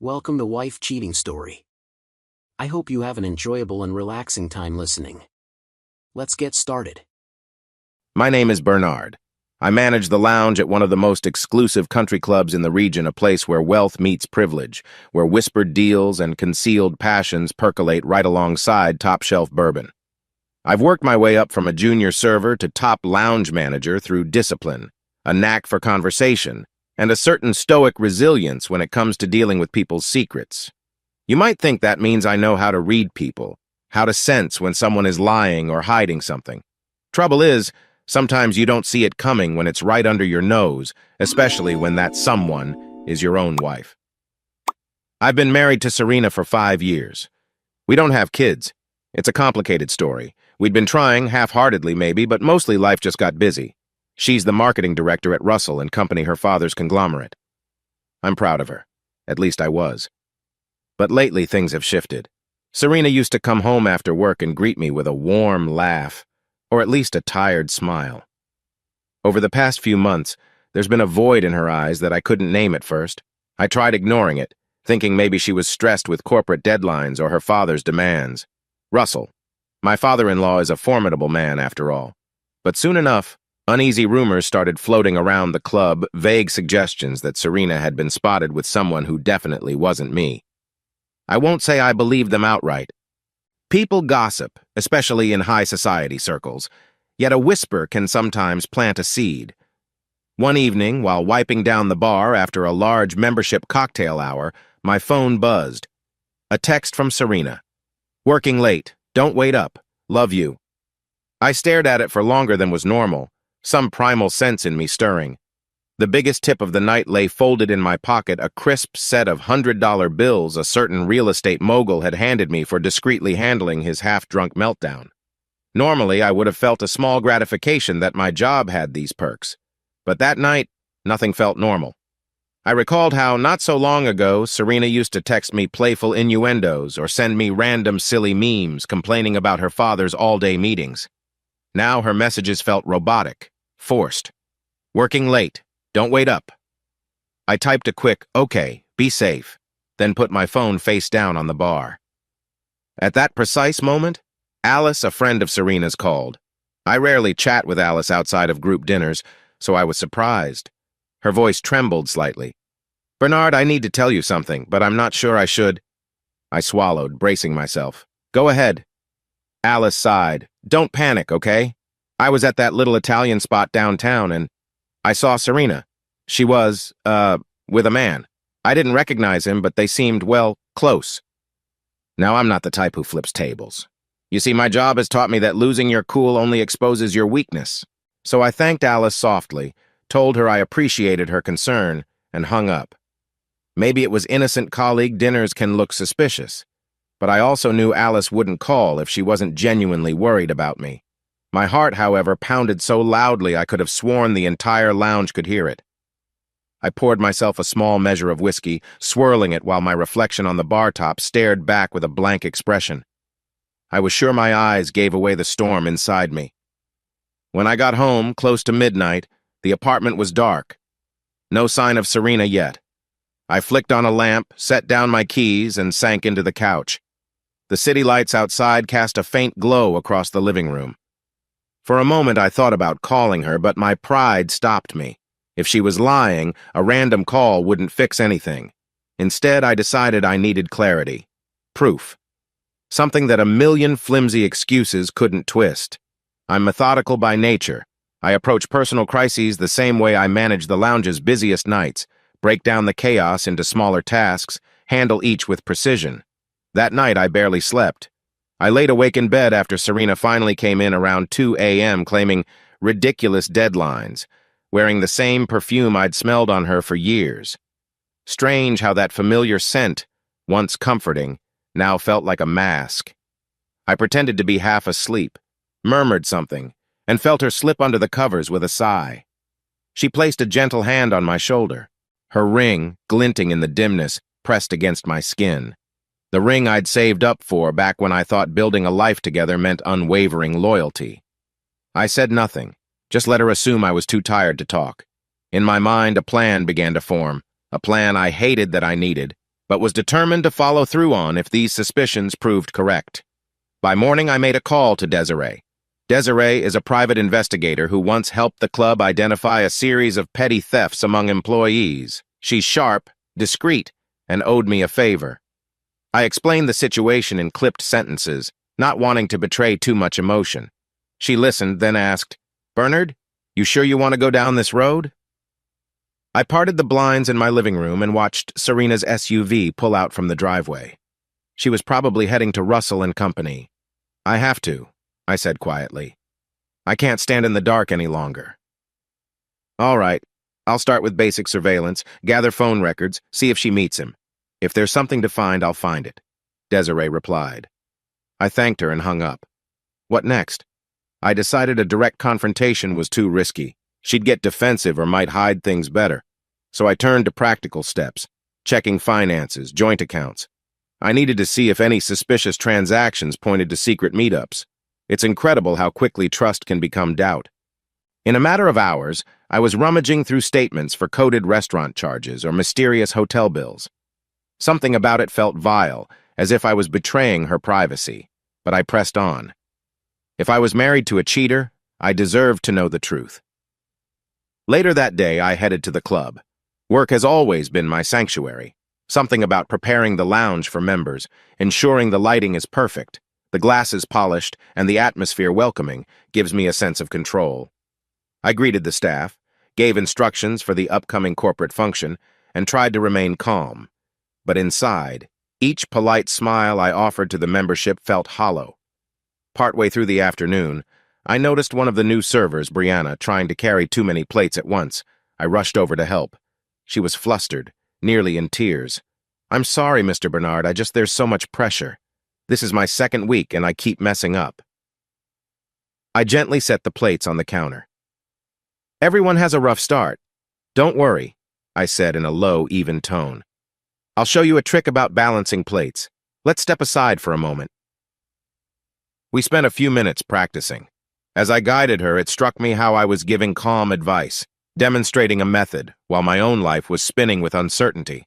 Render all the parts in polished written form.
Welcome to Wife Cheating Story. I hope you have an enjoyable and relaxing time listening. Let's get started. My name is Bernard. I manage the lounge at one of the most exclusive country clubs in the region, a place where wealth meets privilege, where whispered deals and concealed passions percolate right alongside top-shelf bourbon. I've worked my way up from a junior server to top lounge manager through discipline, a knack for conversation, and a certain stoic resilience when it comes to dealing with people's secrets. You might think that means I know how to read people, how to sense when someone is lying or hiding something. Trouble is, sometimes you don't see it coming when it's right under your nose, especially when that someone is your own wife. I've been married to Serena for 5 years. We don't have kids. It's a complicated story. We'd been trying, half-heartedly maybe, but mostly life just got busy. She's the marketing director at Russell & Company, her father's conglomerate. I'm proud of her. At least I was. But lately things have shifted. Serena used to come home after work and greet me with a warm laugh, or at least a tired smile. Over the past few months, there's been a void in her eyes that I couldn't name at first. I tried ignoring it, thinking maybe she was stressed with corporate deadlines or her father's demands. Russell. My father-in-law is a formidable man, after all. But soon enough, uneasy rumors started floating around the club, vague suggestions that Serena had been spotted with someone who definitely wasn't me. I won't say I believed them outright. People gossip, especially in high society circles, yet a whisper can sometimes plant a seed. One evening, while wiping down the bar after a large membership cocktail hour, my phone buzzed. A text from Serena. "Working late. Don't wait up. Love you." I stared at it for longer than was normal, some primal sense in me stirring. The biggest tip of the night lay folded in my pocket, a crisp set of $100 bills a certain real estate mogul had handed me for discreetly handling his half-drunk meltdown. Normally, I would have felt a small gratification that my job had these perks. But that night, nothing felt normal. I recalled how, not so long ago, Serena used to text me playful innuendos or send me random silly memes complaining about her father's all-day meetings. Now her messages felt robotic, forced. "Working late. Don't wait up." I typed a quick, "Okay, be safe," then put my phone face down on the bar. At that precise moment, Alice, a friend of Serena's, called. I rarely chat with Alice outside of group dinners, so I was surprised. Her voice trembled slightly. "Bernard, I need to tell you something, but I'm not sure I should." I swallowed, bracing myself. "Go ahead." Alice sighed. "Don't panic, okay? I was at that little Italian spot downtown and I saw Serena. She was, with a man. I didn't recognize him, but they seemed, well, close. Now, I'm not the type who flips tables. You see, my job has taught me that losing your cool only exposes your weakness. So I thanked Alice softly, told her I appreciated her concern, and hung up. Maybe it was innocent colleague dinners can look suspicious, but I also knew Alice wouldn't call if she wasn't genuinely worried about me. My heart, however, pounded so loudly I could have sworn the entire lounge could hear it. I poured myself a small measure of whiskey, swirling it while my reflection on the bar top stared back with a blank expression. I was sure my eyes gave away the storm inside me. When I got home, close to midnight, the apartment was dark. No sign of Serena yet. I flicked on a lamp, set down my keys, and sank into the couch. The city lights outside cast a faint glow across the living room. For a moment I thought about calling her, but my pride stopped me. If she was lying, a random call wouldn't fix anything. Instead, I decided I needed clarity. Proof. Something that a million flimsy excuses couldn't twist. I'm methodical by nature. I approach personal crises the same way I manage the lounge's busiest nights, break down the chaos into smaller tasks, handle each with precision. That night I barely slept. I laid awake in bed after Serena finally came in around 2 a.m. claiming ridiculous deadlines, wearing the same perfume I'd smelled on her for years. Strange how that familiar scent, once comforting, now felt like a mask. I pretended to be half asleep, murmured something, and felt her slip under the covers with a sigh. She placed a gentle hand on my shoulder, her ring, glinting in the dimness, pressed against my skin. The ring I'd saved up for back when I thought building a life together meant unwavering loyalty. I said nothing, just let her assume I was too tired to talk. In my mind, a plan began to form, a plan I hated that I needed, but was determined to follow through on if these suspicions proved correct. By morning, I made a call to Desiree. Desiree is a private investigator who once helped the club identify a series of petty thefts among employees. She's sharp, discreet, and owed me a favor. I explained the situation in clipped sentences, not wanting to betray too much emotion. She listened, then asked, "Bernard, you sure you want to go down this road?" I parted the blinds in my living room and watched Serena's SUV pull out from the driveway. She was probably heading to Russell and Company. "I have to," I said quietly. "I can't stand in the dark any longer." "All right, I'll start with basic surveillance, gather phone records, see if she meets him. If there's something to find, I'll find it," Desiree replied. I thanked her and hung up. What next? I decided a direct confrontation was too risky. She'd get defensive or might hide things better. So I turned to practical steps, checking finances, joint accounts. I needed to see if any suspicious transactions pointed to secret meetups. It's incredible how quickly trust can become doubt. In a matter of hours, I was rummaging through statements for coded restaurant charges or mysterious hotel bills. Something about it felt vile, as if I was betraying her privacy, but I pressed on. If I was married to a cheater, I deserved to know the truth. Later that day, I headed to the club. Work has always been my sanctuary. Something about preparing the lounge for members, ensuring the lighting is perfect, the glasses polished, and the atmosphere welcoming gives me a sense of control. I greeted the staff, gave instructions for the upcoming corporate function, and tried to remain calm. But inside, each polite smile I offered to the membership felt hollow. Partway through the afternoon, I noticed one of the new servers, Brianna, trying to carry too many plates at once. I rushed over to help. She was flustered, nearly in tears. "I'm sorry, Mr. Bernard, there's so much pressure. This is my second week and I keep messing up." I gently set the plates on the counter. "Everyone has a rough start. Don't worry," I said in a low, even tone. "I'll show you a trick about balancing plates. Let's step aside for a moment." We spent a few minutes practicing. As I guided her, it struck me how I was giving calm advice, demonstrating a method, while my own life was spinning with uncertainty.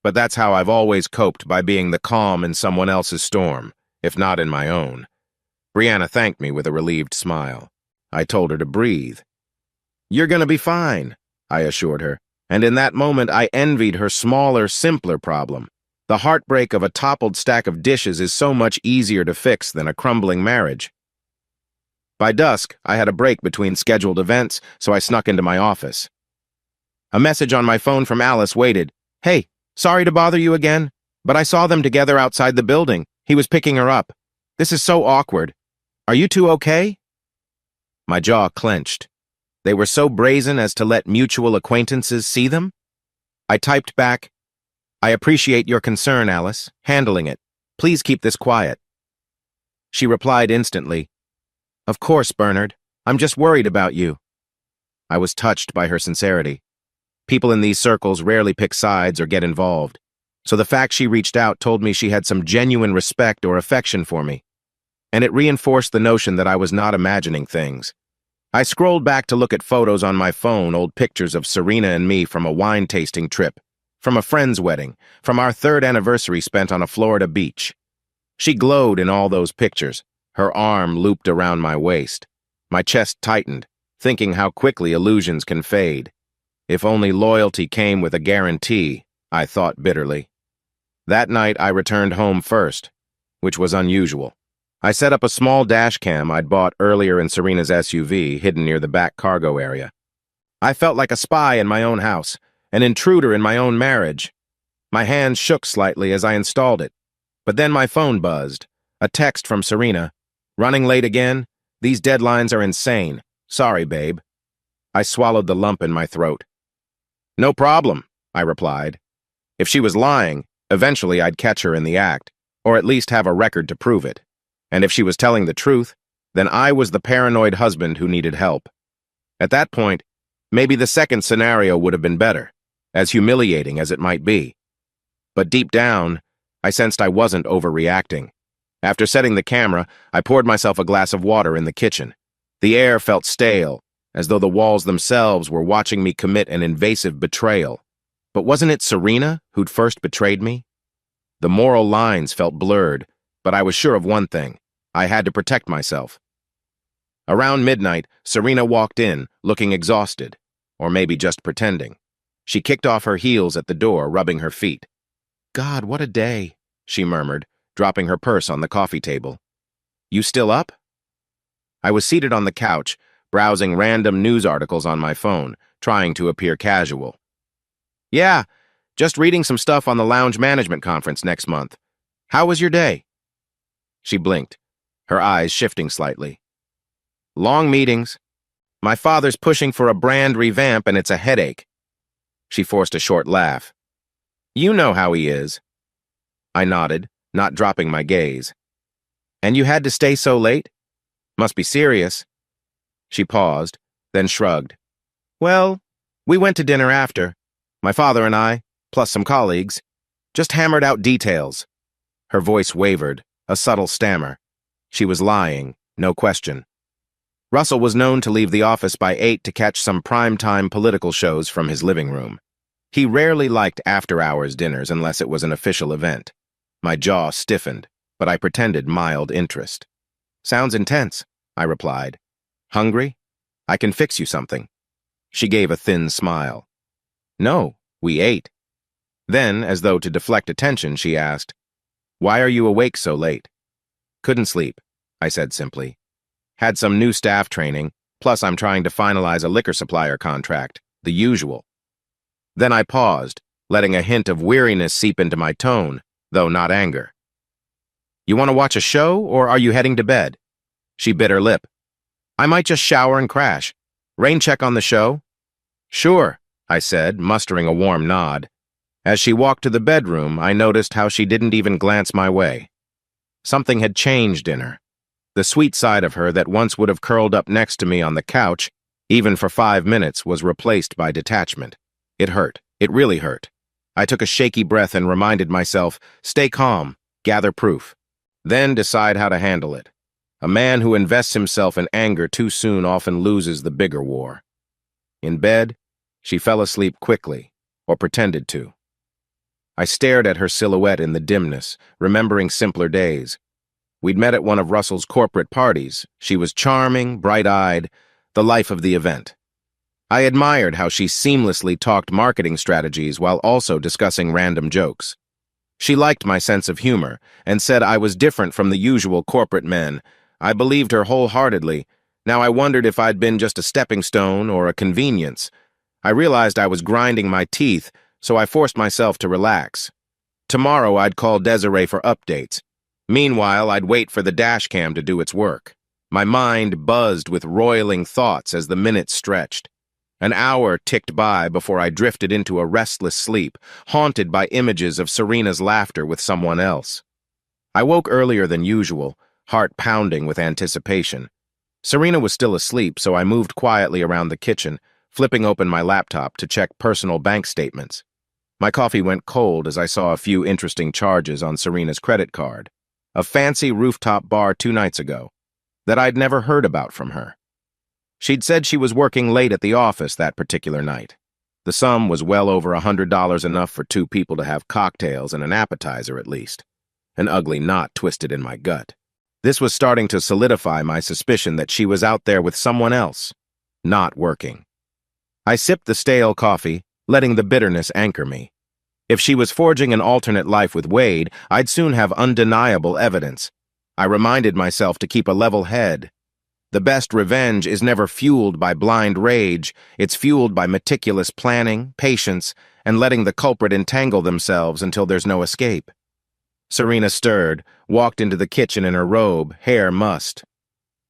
But that's how I've always coped, by being the calm in someone else's storm, if not in my own. Brianna thanked me with a relieved smile. I told her to breathe. "You're gonna be fine," I assured her, and in that moment I envied her smaller, simpler problem. The heartbreak of a toppled stack of dishes is so much easier to fix than a crumbling marriage. By dusk, I had a break between scheduled events, so I snuck into my office. A message on my phone from Alice waited. "Hey, sorry to bother you again, but I saw them together outside the building. He was picking her up. This is so awkward. Are you two okay?" My jaw clenched. They were so brazen as to let mutual acquaintances see them? I typed back, "I appreciate your concern, Alice. Handling it. Please keep this quiet." She replied instantly, "Of course, Bernard. I'm just worried about you." I was touched by her sincerity. People in these circles rarely pick sides or get involved, so the fact she reached out told me she had some genuine respect or affection for me, and it reinforced the notion that I was not imagining things. I scrolled back to look at photos on my phone, old pictures of Serena and me from a wine-tasting trip, from a friend's wedding, from our 3rd anniversary spent on a Florida beach. She glowed in all those pictures, her arm looped around my waist. My chest tightened, thinking how quickly illusions can fade. If only loyalty came with a guarantee, I thought bitterly. That night, I returned home first, which was unusual. I set up a small dash cam I'd bought earlier in Serena's SUV, hidden near the back cargo area. I felt like a spy in my own house, an intruder in my own marriage. My hands shook slightly as I installed it, but then my phone buzzed. A text from Serena. "Running late again? These deadlines are insane. Sorry, babe." I swallowed the lump in my throat. "No problem," I replied. If she was lying, eventually I'd catch her in the act, or at least have a record to prove it. And if she was telling the truth, then I was the paranoid husband who needed help. At that point, maybe the second scenario would have been better, as humiliating as it might be. But deep down, I sensed I wasn't overreacting. After setting the camera, I poured myself a glass of water in the kitchen. The air felt stale, as though the walls themselves were watching me commit an invasive betrayal. But wasn't it Serena who'd first betrayed me? The moral lines felt blurred, but I was sure of one thing. I had to protect myself. Around midnight, Serena walked in, looking exhausted, or maybe just pretending. She kicked off her heels at the door, rubbing her feet. "God, what a day," she murmured, dropping her purse on the coffee table. "You still up?" I was seated on the couch, browsing random news articles on my phone, trying to appear casual. "Yeah, just reading some stuff on the lounge management conference next month. How was your day?" She blinked, her eyes shifting slightly. "Long meetings. My father's pushing for a brand revamp and it's a headache." She forced a short laugh. "You know how he is." I nodded, not dropping my gaze. "And you had to stay so late? Must be serious." She paused, then shrugged. "Well, we went to dinner after. My father and I, plus some colleagues, just hammered out details." Her voice wavered, a subtle stammer. She was lying, no question. Russell was known to leave the office by 8 to catch some prime-time political shows from his living room. He rarely liked after-hours dinners unless it was an official event. My jaw stiffened, but I pretended mild interest. "Sounds intense," I replied. "Hungry? I can fix you something." She gave a thin smile. "No, we ate." Then, as though to deflect attention, she asked, "Why are you awake so late?" "Couldn't sleep," I said simply. "Had some new staff training, plus I'm trying to finalize a liquor supplier contract, the usual." Then I paused, letting a hint of weariness seep into my tone, though not anger. "You want to watch a show, or are you heading to bed?" She bit her lip. "I might just shower and crash. Rain check on the show?" "Sure," I said, mustering a warm nod. As she walked to the bedroom, I noticed how she didn't even glance my way. Something had changed in her. The sweet side of her that once would have curled up next to me on the couch, even for 5 minutes, was replaced by detachment. It hurt. It really hurt. I took a shaky breath and reminded myself, stay calm, gather proof. Then decide how to handle it. A man who invests himself in anger too soon often loses the bigger war. In bed, she fell asleep quickly, or pretended to. I stared at her silhouette in the dimness, remembering simpler days. We'd met at one of Russell's corporate parties. She was charming, bright-eyed, the life of the event. I admired how she seamlessly talked marketing strategies while also discussing random jokes. She liked my sense of humor and said I was different from the usual corporate men. I believed her wholeheartedly. Now I wondered if I'd been just a stepping stone or a convenience. I realized I was grinding my teeth, so I forced myself to relax. Tomorrow I'd call Desiree for updates. Meanwhile, I'd wait for the dash cam to do its work. My mind buzzed with roiling thoughts as the minutes stretched. An hour ticked by before I drifted into a restless sleep, haunted by images of Serena's laughter with someone else. I woke earlier than usual, heart pounding with anticipation. Serena was still asleep, so I moved quietly around the kitchen, flipping open my laptop to check personal bank statements. My coffee went cold as I saw a few interesting charges on Serena's credit card. A fancy rooftop bar 2 nights ago that I'd never heard about from her. She'd said she was working late at the office that particular night. The sum was well over $100, enough for 2 people to have cocktails and an appetizer at least. An ugly knot twisted in my gut. This was starting to solidify my suspicion that she was out there with someone else, not working. I sipped the stale coffee, letting the bitterness anchor me. If she was forging an alternate life with Wade, I'd soon have undeniable evidence. I reminded myself to keep a level head. The best revenge is never fueled by blind rage. It's fueled by meticulous planning, patience, and letting the culprit entangle themselves until there's no escape. Serena stirred, walked into the kitchen in her robe, hair mussed.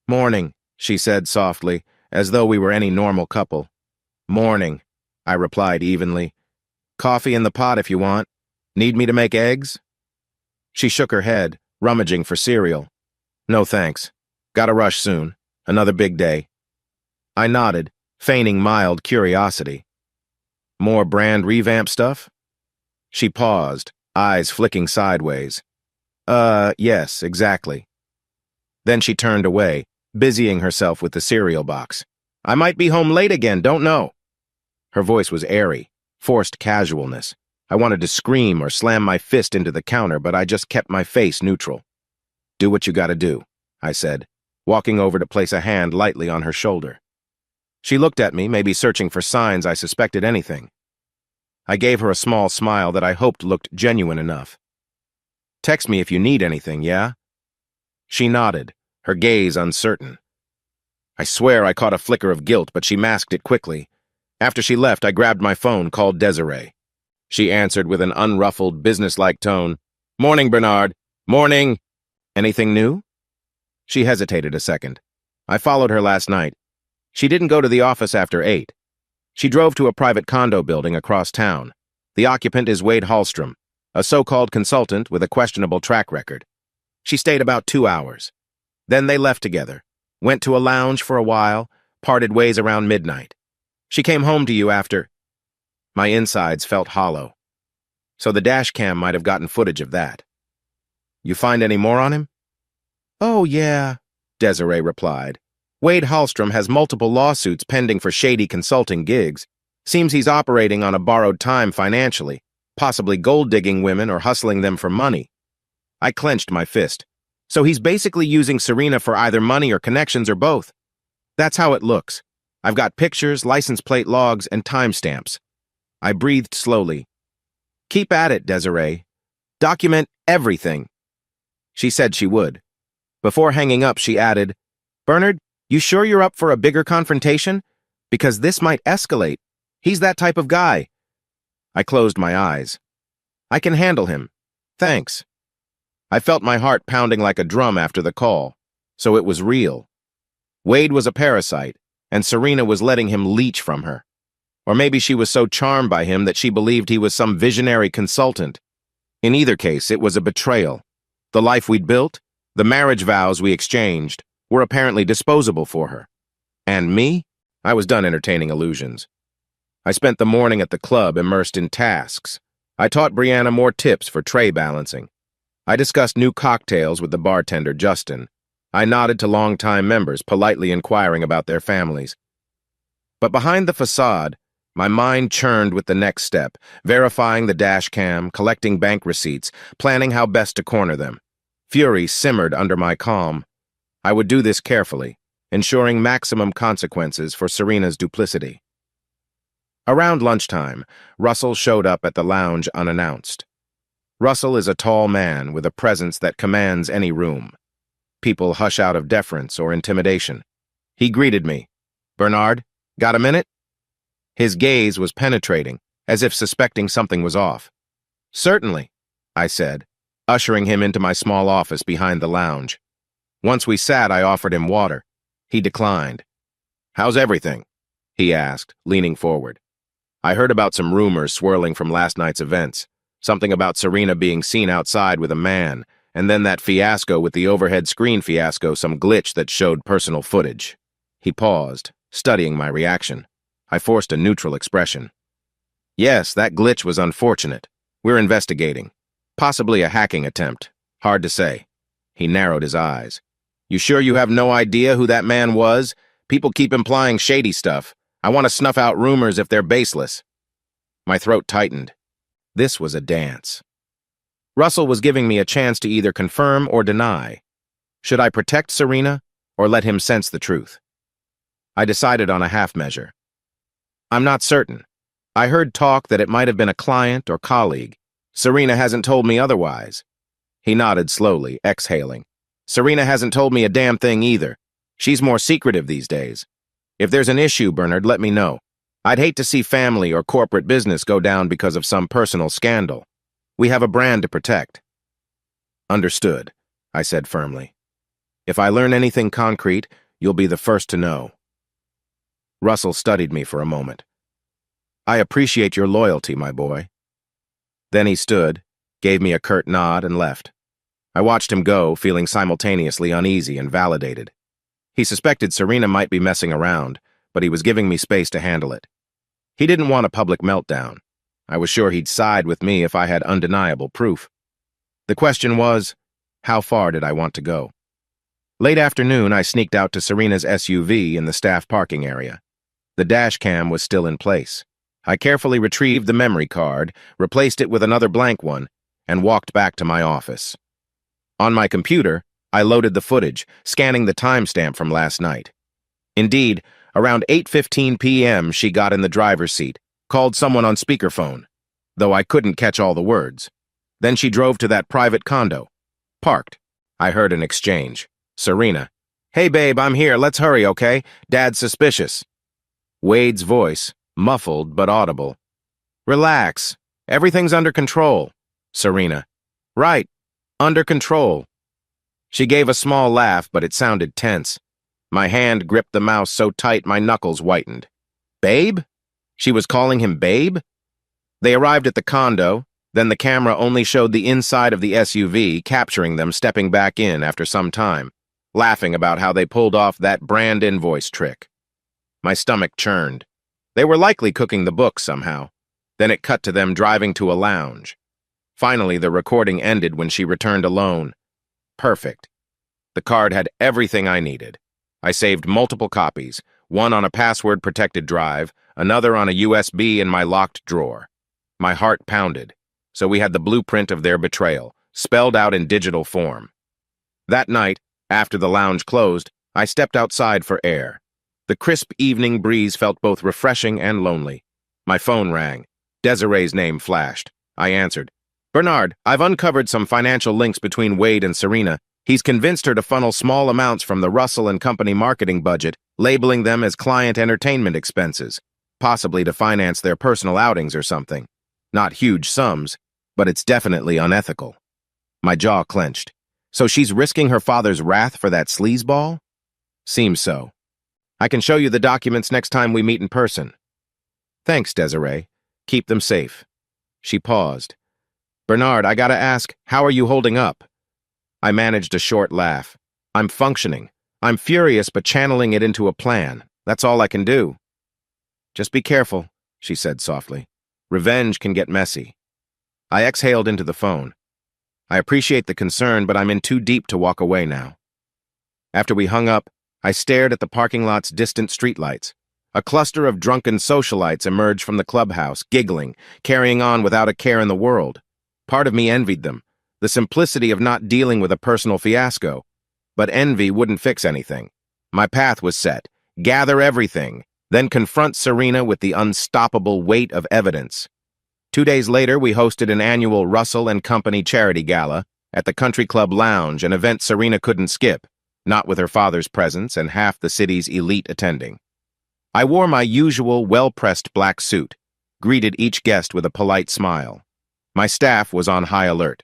"Morning," she said softly, as though we were any normal couple. "Morning," I replied evenly. "Coffee in the pot if you want. Need me to make eggs?" She shook her head, rummaging for cereal. "No thanks. Gotta rush soon. Another big day." I nodded, feigning mild curiosity. "More brand revamp stuff?" She paused, eyes flicking sideways. Yes, exactly." Then she turned away, busying herself with the cereal box. "I might be home late again, don't know." Her voice was airy, forced casualness. I wanted to scream or slam my fist into the counter, but I just kept my face neutral. "Do what you gotta do," I said, walking over to place a hand lightly on her shoulder. She looked at me, maybe searching for signs I suspected anything. I gave her a small smile that I hoped looked genuine enough. "Text me if you need anything, yeah?" She nodded, her gaze uncertain. I swear I caught a flicker of guilt, but she masked it quickly. After she left, I grabbed my phone, called Desiree. She answered with an unruffled, businesslike tone. "Morning, Bernard. Morning. Anything new?" She hesitated a second. "I followed her last night. She didn't go to the office after 8. She drove to a private condo building across town. The occupant is Wade Hallstrom, a so-called consultant with a questionable track record. She stayed about 2 hours. Then they left together, went to a lounge for a while, parted ways around midnight. She came home to you after—" My insides felt hollow. So the dash cam might have gotten footage of that. "You find any more on him?" "Oh, yeah," Desiree replied. "Wade Hallstrom has multiple lawsuits pending for shady consulting gigs. Seems he's operating on a borrowed time financially, possibly gold-digging women or hustling them for money." I clenched my fist. "So he's basically using Serena for either money or connections or both." "That's how it looks. I've got pictures, license plate logs, and timestamps." I breathed slowly. "Keep at it, Desiree. Document everything." She said she would. Before hanging up, she added, "Bernard, you sure you're up for a bigger confrontation? Because this might escalate. He's that type of guy." I closed my eyes. "I can handle him. Thanks." I felt my heart pounding like a drum after the call, so it was real. Wade was a parasite, and Serena was letting him leech from her. Or maybe she was so charmed by him that she believed he was some visionary consultant. In either case, it was a betrayal. The life we'd built, the marriage vows we exchanged, were apparently disposable for her. And me? I was done entertaining illusions. I spent the morning at the club immersed in tasks. I taught Brianna more tips for tray balancing. I discussed new cocktails with the bartender, Justin. I nodded to longtime members, politely inquiring about their families. But behind the facade, my mind churned with the next step, verifying the dash cam, collecting bank receipts, planning how best to corner them. Fury simmered under my calm. I would do this carefully, ensuring maximum consequences for Serena's duplicity. Around lunchtime, Russell showed up at the lounge unannounced. Russell is a tall man with a presence that commands any room. People hush out of deference or intimidation. He greeted me. "Bernard, got a minute?" His gaze was penetrating, as if suspecting something was off. "Certainly," I said, ushering him into my small office behind the lounge. Once we sat, I offered him water. He declined. "How's everything?" he asked, leaning forward. "I heard about some rumors swirling from last night's events. Something about Serena being seen outside with a man, and then that fiasco with the overhead screen fiasco, some glitch that showed personal footage." He paused, studying my reaction. I forced a neutral expression. "Yes, that glitch was unfortunate. We're investigating. Possibly a hacking attempt. Hard to say." He narrowed his eyes. "You sure you have no idea who that man was? People keep implying shady stuff. I want to snuff out rumors if they're baseless." My throat tightened. This was a dance. Russell was giving me a chance to either confirm or deny. Should I protect Serena or let him sense the truth? I decided on a half measure. "I'm not certain. I heard talk that it might have been a client or colleague. Serena hasn't told me otherwise." He nodded slowly, exhaling. "Serena hasn't told me a damn thing either. She's more secretive these days. If there's an issue, Bernard, let me know. I'd hate to see family or corporate business go down because of some personal scandal. We have a brand to protect." "Understood," I said firmly. "If I learn anything concrete, you'll be the first to know." Russell studied me for a moment. "I appreciate your loyalty, my boy." Then he stood, gave me a curt nod, and left. I watched him go, feeling simultaneously uneasy and validated. He suspected Serena might be messing around, but he was giving me space to handle it. He didn't want a public meltdown. I was sure he'd side with me if I had undeniable proof. The question was, how far did I want to go? Late afternoon, I sneaked out to Serena's SUV in the staff parking area. The dash cam was still in place. I carefully retrieved the memory card, replaced it with another blank one, and walked back to my office. On my computer, I loaded the footage, scanning the timestamp from last night. Indeed, around 8:15 p.m. she got in the driver's seat, called someone on speakerphone, though I couldn't catch all the words. Then she drove to that private condo. Parked. I heard an exchange. Serena. "Hey babe, I'm here, let's hurry, okay? Dad's suspicious." Wade's voice, muffled but audible. "Relax. Everything's under control." Serena. "Right. Under control." She gave a small laugh, but it sounded tense. My hand gripped the mouse so tight my knuckles whitened. Babe? She was calling him Babe? They arrived at the condo, then the camera only showed the inside of the SUV, capturing them stepping back in after some time, laughing about how they pulled off that brand invoice trick. My stomach churned. They were likely cooking the books somehow. Then it cut to them driving to a lounge. Finally, the recording ended when she returned alone. Perfect. The card had everything I needed. I saved multiple copies, one on a password-protected drive, another on a USB in my locked drawer. My heart pounded, so we had the blueprint of their betrayal, spelled out in digital form. That night, after the lounge closed, I stepped outside for air. The crisp evening breeze felt both refreshing and lonely. My phone rang. Desiree's name flashed. I answered. "Bernard, I've uncovered some financial links between Wade and Serena. He's convinced her to funnel small amounts from the Russell and Company marketing budget, labeling them as client entertainment expenses, possibly to finance their personal outings or something. Not huge sums, but it's definitely unethical." My jaw clenched. So she's risking her father's wrath for that sleazeball? Seems so. I can show you the documents next time we meet in person. Thanks, Desiree. Keep them safe. She paused. Bernard, I gotta ask, how are you holding up? I managed a short laugh. I'm functioning. I'm furious, but channeling it into a plan. That's all I can do. Just be careful, she said softly. Revenge can get messy. I exhaled into the phone. I appreciate the concern, but I'm in too deep to walk away now. After we hung up, I stared at the parking lot's distant streetlights. A cluster of drunken socialites emerged from the clubhouse, giggling, carrying on without a care in the world. Part of me envied them, the simplicity of not dealing with a personal fiasco. But envy wouldn't fix anything. My path was set. Gather everything, then confront Serena with the unstoppable weight of evidence. 2 days later, we hosted an annual Russell and Company charity gala at the Country Club Lounge, an event Serena couldn't skip, not with her father's presence and half the city's elite attending. I wore my usual well-pressed black suit, greeted each guest with a polite smile. My staff was on high alert.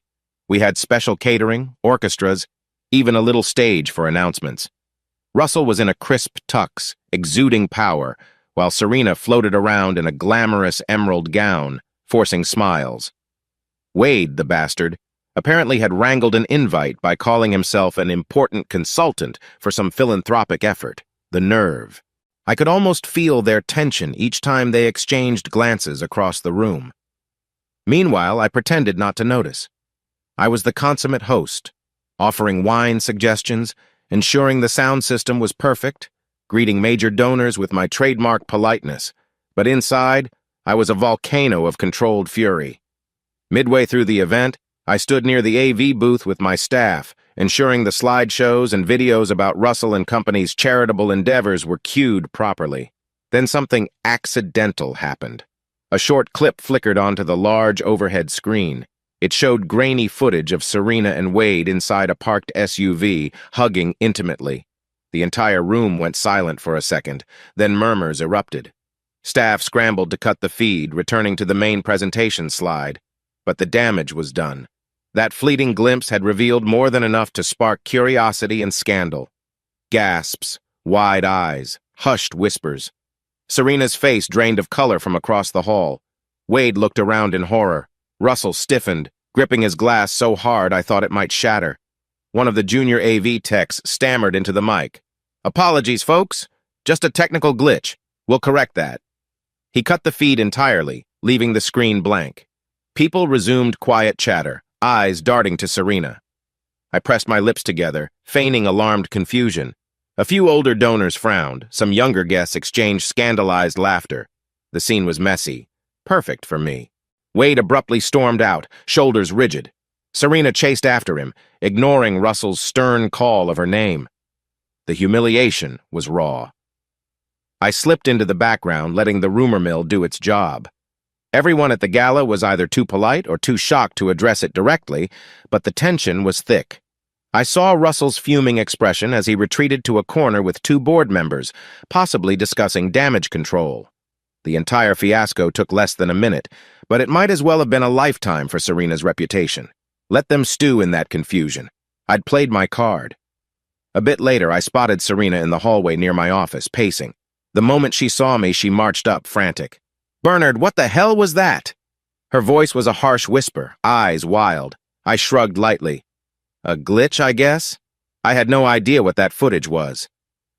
We had special catering, orchestras, even a little stage for announcements. Russell was in a crisp tux, exuding power, while Serena floated around in a glamorous emerald gown, forcing smiles. Wade, the bastard, apparently had wrangled an invite by calling himself an important consultant for some philanthropic effort. The nerve. I could almost feel their tension each time they exchanged glances across the room. Meanwhile, I pretended not to notice. I was the consummate host, offering wine suggestions, ensuring the sound system was perfect, greeting major donors with my trademark politeness, but inside, I was a volcano of controlled fury. Midway through the event, I stood near the AV booth with my staff, ensuring the slideshows and videos about Russell and Company's charitable endeavors were cued properly. Then something accidental happened. A short clip flickered onto the large overhead screen. It showed grainy footage of Serena and Wade inside a parked SUV, hugging intimately. The entire room went silent for a second, then murmurs erupted. Staff scrambled to cut the feed, returning to the main presentation slide. But the damage was done. That fleeting glimpse had revealed more than enough to spark curiosity and scandal. Gasps, wide eyes, hushed whispers. Serena's face drained of color from across the hall. Wade looked around in horror. Russell stiffened, gripping his glass so hard I thought it might shatter. One of the junior AV techs stammered into the mic. "Apologies, folks. Just a technical glitch. We'll correct that." He cut the feed entirely, leaving the screen blank. People resumed quiet chatter, eyes darting to Serena. I pressed my lips together, feigning alarmed confusion. A few older donors frowned, some younger guests exchanged scandalized laughter. The scene was messy, Perfect for me. Wade abruptly stormed out, shoulders rigid. Serena chased after him, ignoring Russell's stern call of her name. The humiliation was raw. I slipped into the background, letting the rumor mill do its job. Everyone at the gala was either too polite or too shocked to address it directly, but the tension was thick. I saw Russell's fuming expression as he retreated to a corner with two board members, possibly discussing damage control. The entire fiasco took less than a minute, but it might as well have been a lifetime for Serena's reputation. Let them stew in that confusion. I'd played my card. A bit later, I spotted Serena in the hallway near my office, pacing. The moment she saw me, she marched up, frantic. "Bernard, what the hell was that?" Her voice was a harsh whisper, eyes wild. I shrugged lightly. A glitch, I guess? I had no idea what that footage was.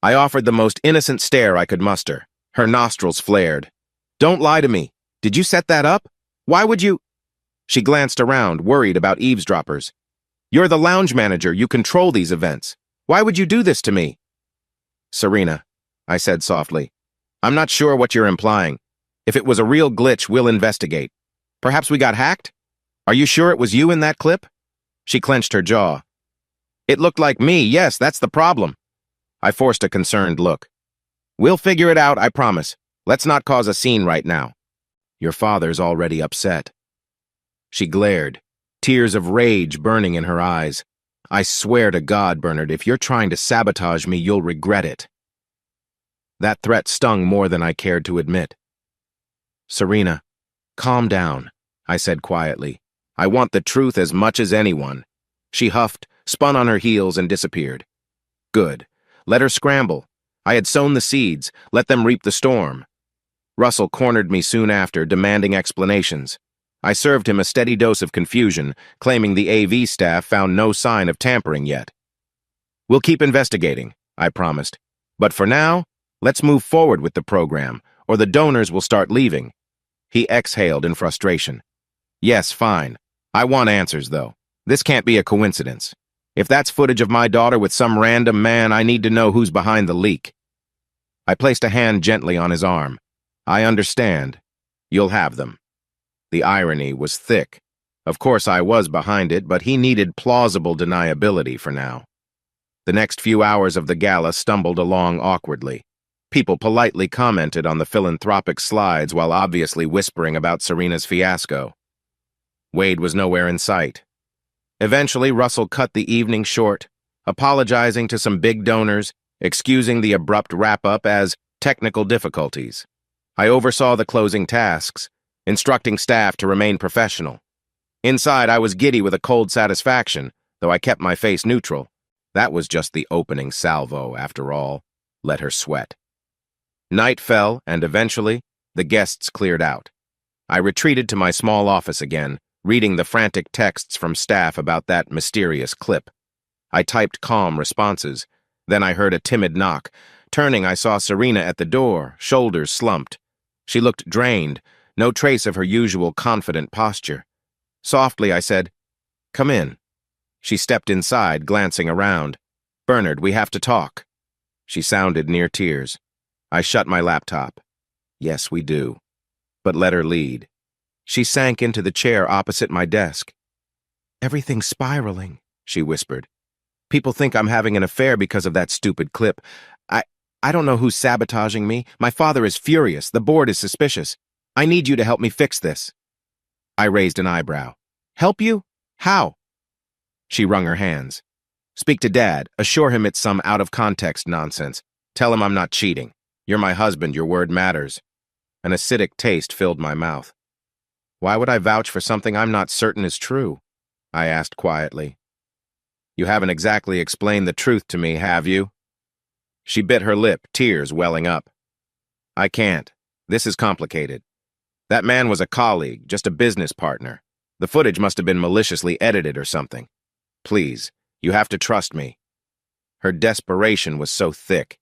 I offered the most innocent stare I could muster. Her nostrils flared. "Don't lie to me. Did you set that up? Why would you—" She glanced around, worried about eavesdroppers. "You're the lounge manager. You control these events. Why would you do this to me?" "Serena," I said softly, "I'm not sure what you're implying. If it was a real glitch, we'll investigate. Perhaps we got hacked? Are you sure it was you in that clip?" She clenched her jaw. "It looked like me, yes, that's the problem." I forced a concerned look. "We'll figure it out, I promise. Let's not cause a scene right now. Your father's already upset." She glared, tears of rage burning in her eyes. "I swear to God, Bernard, if you're trying to sabotage me, you'll regret it." That threat stung more than I cared to admit. "Serena, calm down," I said quietly. "I want the truth as much as anyone." She huffed, spun on her heels, and disappeared. Good. Let her scramble. I had sown the seeds. Let them reap the storm. Russell cornered me soon after, demanding explanations. I served him a steady dose of confusion, claiming the AV staff found no sign of tampering yet. "We'll keep investigating," I promised. "But for now, let's move forward with the program, or the donors will start leaving." He exhaled in frustration. "Yes, fine. I want answers, though. This can't be a coincidence. If that's footage of my daughter with some random man, I need to know who's behind the leak." I placed a hand gently on his arm. "I understand. You'll have them." The irony was thick. Of course I was behind it, but he needed plausible deniability for now. The next few hours of the gala stumbled along awkwardly. People politely commented on the philanthropic slides while obviously whispering about Serena's fiasco. Wade was nowhere in sight. Eventually, Russell cut the evening short, apologizing to some big donors, excusing the abrupt wrap-up as technical difficulties. I oversaw the closing tasks, instructing staff to remain professional. Inside, I was giddy with a cold satisfaction, though I kept my face neutral. That was just the opening salvo, after all. Let her sweat. Night fell, and eventually, the guests cleared out. I retreated to my small office again, reading the frantic texts from staff about that mysterious clip. I typed calm responses. Then I heard a timid knock. Turning, I saw Serena at the door, shoulders slumped. She looked drained, no trace of her usual confident posture. Softly, I said, "Come in." She stepped inside, glancing around. "Bernard, we have to talk." She sounded near tears. I shut my laptop. "Yes, we do." But let her lead. She sank into the chair opposite my desk. "Everything's spiraling," she whispered. "People think I'm having an affair because of that stupid clip. I don't know who's sabotaging me. My father is furious. The board is suspicious. I need you to help me fix this." I raised an eyebrow. "Help you? How?" She wrung her hands. "Speak to Dad. Assure him it's some out-of-context nonsense. Tell him I'm not cheating. You're my husband. Your word matters." An acidic taste filled my mouth. "Why would I vouch for something I'm not certain is true?" I asked quietly. "You haven't exactly explained the truth to me, have you?" She bit her lip, tears welling up. "I can't. This is complicated. That man was a colleague, just a business partner. The footage must have been maliciously edited or something. Please, you have to trust me." Her desperation was so thick.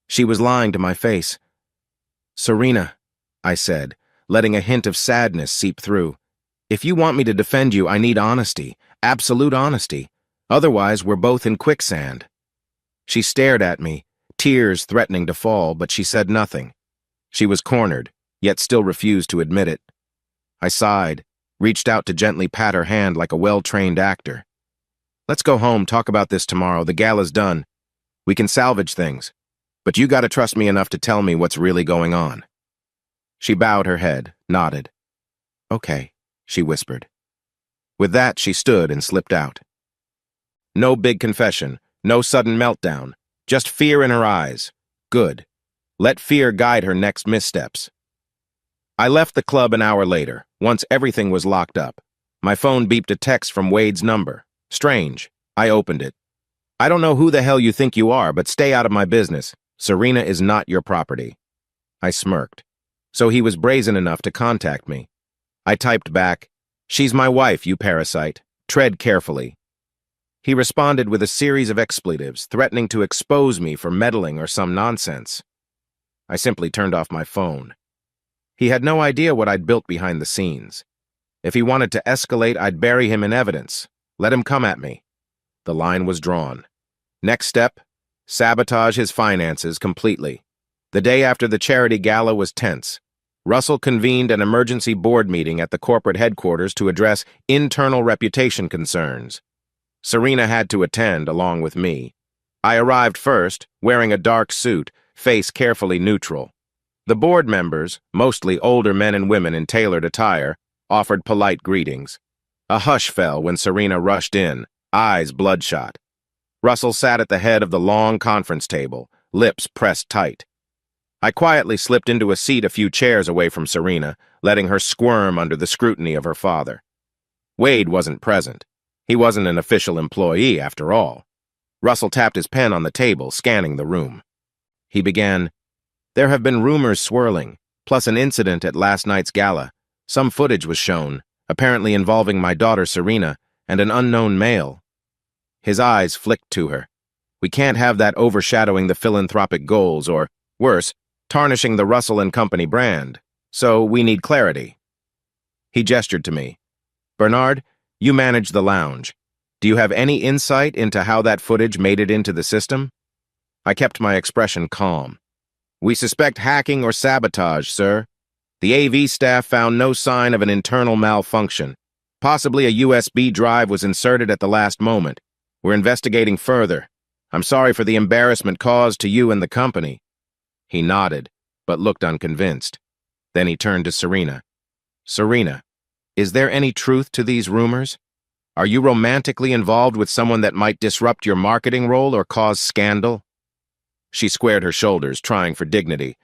She was lying to my face. "Serena," I said, letting a hint of sadness seep through. "If you want me to defend you, I need honesty, absolute honesty. Otherwise, we're both in quicksand." She stared at me, tears threatening to fall, but she said nothing. She was cornered, yet still refused to admit it. I sighed, reached out to gently pat her hand like a well-trained actor. Let's go home, talk about this tomorrow. The gala's done. We can salvage things. But you gotta trust me enough to tell me what's really going on. She bowed her head, nodded. Okay, she whispered. With that, she stood and slipped out. No big confession, no sudden meltdown, just fear in her eyes. Good. Let fear guide her next missteps. I left the club an hour later, once everything was locked up. My phone beeped a text from Wade's number. Strange. I opened it. I don't know who the hell you think you are, but stay out of my business. Serena is not your property. I smirked. So he was brazen enough to contact me. I typed back, "She's my wife, you parasite. Tread carefully." He responded with a series of expletives, threatening to expose me for meddling or some nonsense. I simply turned off my phone. He had no idea what I'd built behind the scenes. If he wanted to escalate, I'd bury him in evidence. Let him come at me. The line was drawn. Next step, sabotage his finances completely. The day after the charity gala was tense. Russell convened an emergency board meeting at the corporate headquarters to address internal reputation concerns. Serena had to attend along with me. I arrived first, wearing a dark suit, face carefully neutral. The board members, mostly older men and women in tailored attire, offered polite greetings. A hush fell when Serena rushed in, eyes bloodshot. Russell sat at the head of the long conference table, lips pressed tight. I quietly slipped into a seat a few chairs away from Serena, letting her squirm under the scrutiny of her father. Wade wasn't present. He wasn't an official employee, after all. Russell tapped his pen on the table, scanning the room. He began, "There have been rumors swirling, plus an incident at last night's gala. Some footage was shown, apparently involving my daughter Serena and an unknown male." His eyes flicked to her. "We can't have that overshadowing the philanthropic goals or, worse, tarnishing the Russell and Company brand. So we need clarity." He gestured to me. "Bernard, you manage the lounge. Do you have any insight into how that footage made it into the system?" I kept my expression calm. "We suspect hacking or sabotage, sir. The AV staff found no sign of an internal malfunction. Possibly a USB drive was inserted at the last moment. We're investigating further. I'm sorry for the embarrassment caused to you and the company." He nodded, but looked unconvinced. Then he turned to Serena. "Serena, is there any truth to these rumors? Are you romantically involved with someone that might disrupt your marketing role or cause scandal?" She squared her shoulders, trying for dignity.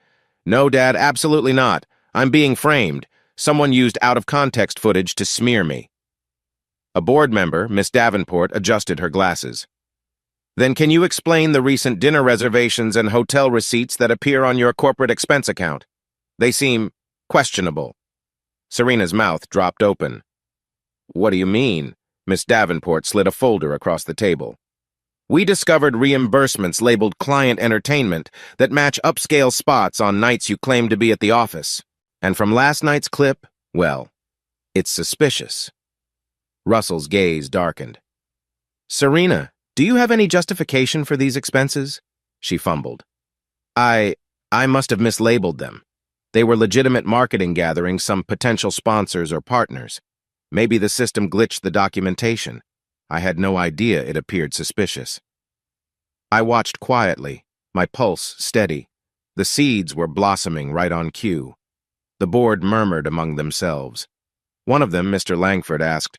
"No, Dad, absolutely not. I'm being framed. Someone used out-of-context footage to smear me." A board member, Miss Davenport, adjusted her glasses. "Then can you explain the recent dinner reservations and hotel receipts that appear on your corporate expense account? They seem questionable." Serena's mouth dropped open. "What do you mean?" Miss Davenport slid a folder across the table. "We discovered reimbursements labeled client entertainment that match upscale spots on nights you claim to be at the office. And from last night's clip, well, it's suspicious." Russell's gaze darkened. "Serena, do you have any justification for these expenses?" She fumbled. I must have mislabeled them. They were legitimate marketing gatherings, some potential sponsors or partners. Maybe the system glitched the documentation. I had no idea it appeared suspicious. I watched quietly, my pulse steady. The seeds were blossoming right on cue. The board murmured among themselves. One of them, Mr. Langford, asked,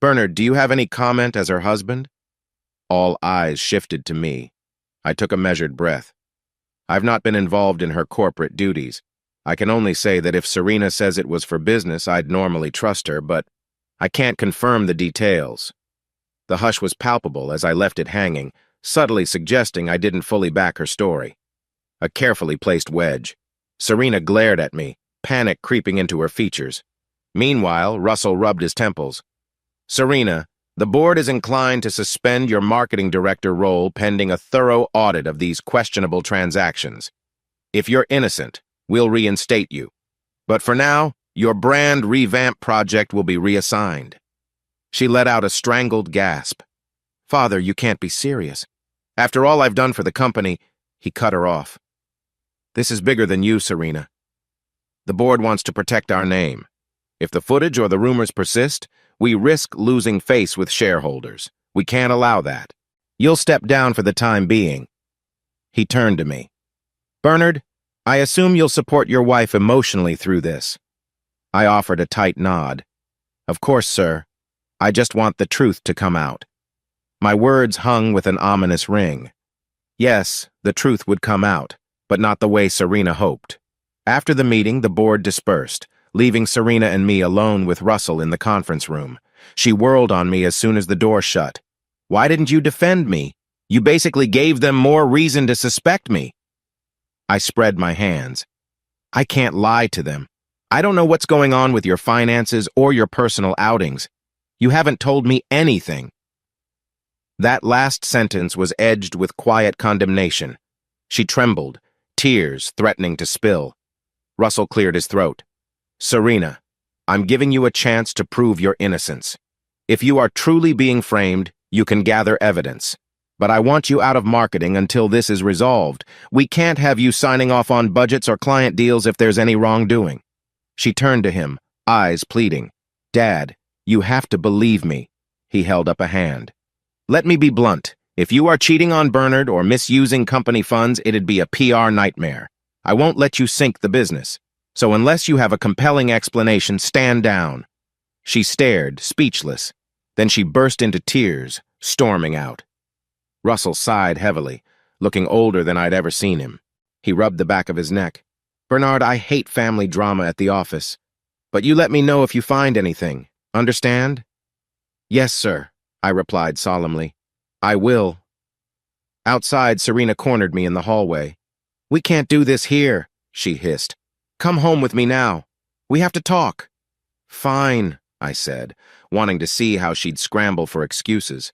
"Bernard, do you have any comment as her husband?" All eyes shifted to me. I took a measured breath. I've not been involved in her corporate duties. I can only say that if Serena says it was for business, I'd normally trust her, but I can't confirm the details. The hush was palpable as I left it hanging, subtly suggesting I didn't fully back her story. A carefully placed wedge. Serena glared at me, panic creeping into her features. Meanwhile, Russell rubbed his temples. "Serena, the board is inclined to suspend your marketing director role pending a thorough audit of these questionable transactions. If you're innocent, we'll reinstate you. But for now, your brand revamp project will be reassigned." She let out a strangled gasp. "Father, you can't be serious. After all I've done for the company," he cut her off. "This is bigger than you, Serena. The board wants to protect our name. If the footage or the rumors persist, we risk losing face with shareholders. We can't allow that. You'll step down for the time being. He turned to me. Bernard, I assume you'll support your wife emotionally through this. I offered a tight nod. Of course, sir. I just want the truth to come out. My words hung with an ominous ring. Yes, the truth would come out, but not the way Serena hoped. After the meeting, the board dispersed, leaving Serena and me alone with Russell in the conference room. She whirled on me as soon as the door shut. Why didn't you defend me? You basically gave them more reason to suspect me. I spread my hands. I can't lie to them. I don't know what's going on with your finances or your personal outings. You haven't told me anything. That last sentence was edged with quiet condemnation. She trembled, tears threatening to spill. Russell cleared his throat. Serena, I'm giving you a chance to prove your innocence. If you are truly being framed, you can gather evidence. But I want you out of marketing until this is resolved. We can't have you signing off on budgets or client deals if there's any wrongdoing. She turned to him, eyes pleading. Dad, you have to believe me. He held up a hand. Let me be blunt. If you are cheating on Bernard or misusing company funds, it'd be a PR nightmare. I won't let you sink the business. So unless you have a compelling explanation, stand down. She stared, speechless. Then she burst into tears, storming out. Russell sighed heavily, looking older than I'd ever seen him. He rubbed the back of his neck. Bernard, I hate family drama at the office. But you let me know if you find anything. Understand? Yes, sir, I replied solemnly. I will. Outside, Serena cornered me in the hallway. We can't do this here, she hissed. Come home with me now. We have to talk. Fine, I said, wanting to see how she'd scramble for excuses.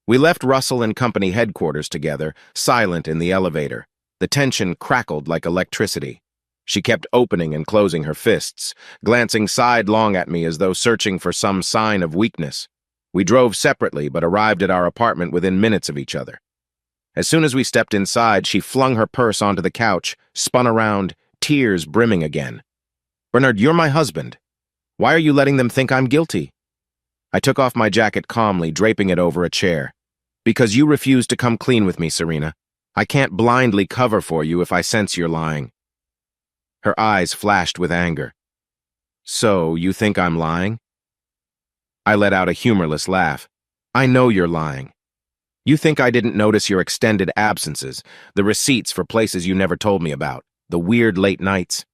We left Russell and company headquarters together, silent in the elevator. The tension crackled like electricity. She kept opening and closing her fists, glancing sidelong at me as though searching for some sign of weakness. We drove separately but arrived at our apartment within minutes of each other. As soon as we stepped inside, she flung her purse onto the couch, spun around, tears brimming again. Bernard, you're my husband. Why are you letting them think I'm guilty? I took off my jacket calmly, draping it over a chair. Because you refuse to come clean with me, Serena. I can't blindly cover for you if I sense you're lying. Her eyes flashed with anger. So, you think I'm lying? I let out a humorless laugh. I know you're lying. You think I didn't notice your extended absences, the receipts for places you never told me about, the weird late nights.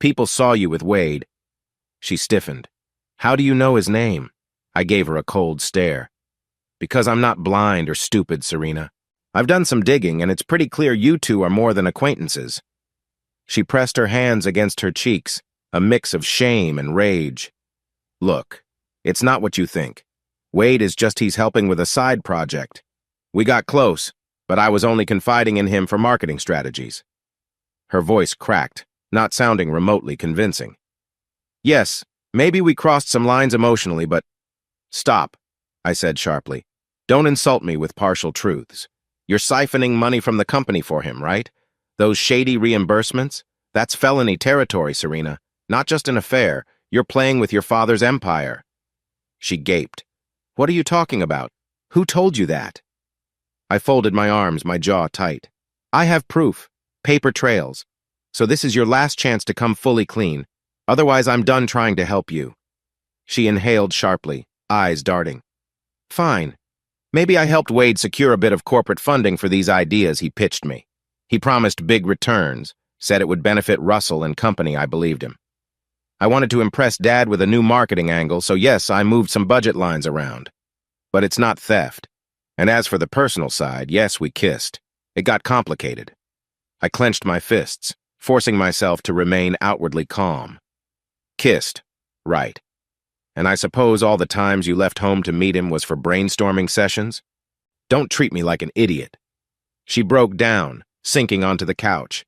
People saw you with Wade. She stiffened. How do you know his name? I gave her a cold stare. Because I'm not blind or stupid, Serena. I've done some digging, and it's pretty clear you two are more than acquaintances. She pressed her hands against her cheeks, a mix of shame and rage. Look, it's not what you think. Wade is just he's helping with a side project. We got close, but I was only confiding in him for marketing strategies. Her voice cracked, not sounding remotely convincing. Yes, maybe we crossed some lines emotionally, but... Stop, I said sharply. Don't insult me with partial truths. You're siphoning money from the company for him, right? Those shady reimbursements? That's felony territory, Serena. Not just an affair. You're playing with your father's empire. She gaped. What are you talking about? Who told you that? I folded my arms, my jaw tight. I have proof. Paper trails. So this is your last chance to come fully clean. Otherwise, I'm done trying to help you. She inhaled sharply, eyes darting. Fine. Maybe I helped Wade secure a bit of corporate funding for these ideas he pitched me. He promised big returns, said it would benefit Russell and company. I believed him. I wanted to impress Dad with a new marketing angle, so yes, I moved some budget lines around. But it's not theft. And as for the personal side, yes, we kissed. It got complicated. I clenched my fists, forcing myself to remain outwardly calm. Kissed. Right. And I suppose all the times you left home to meet him was for brainstorming sessions? Don't treat me like an idiot. She broke down, sinking onto the couch.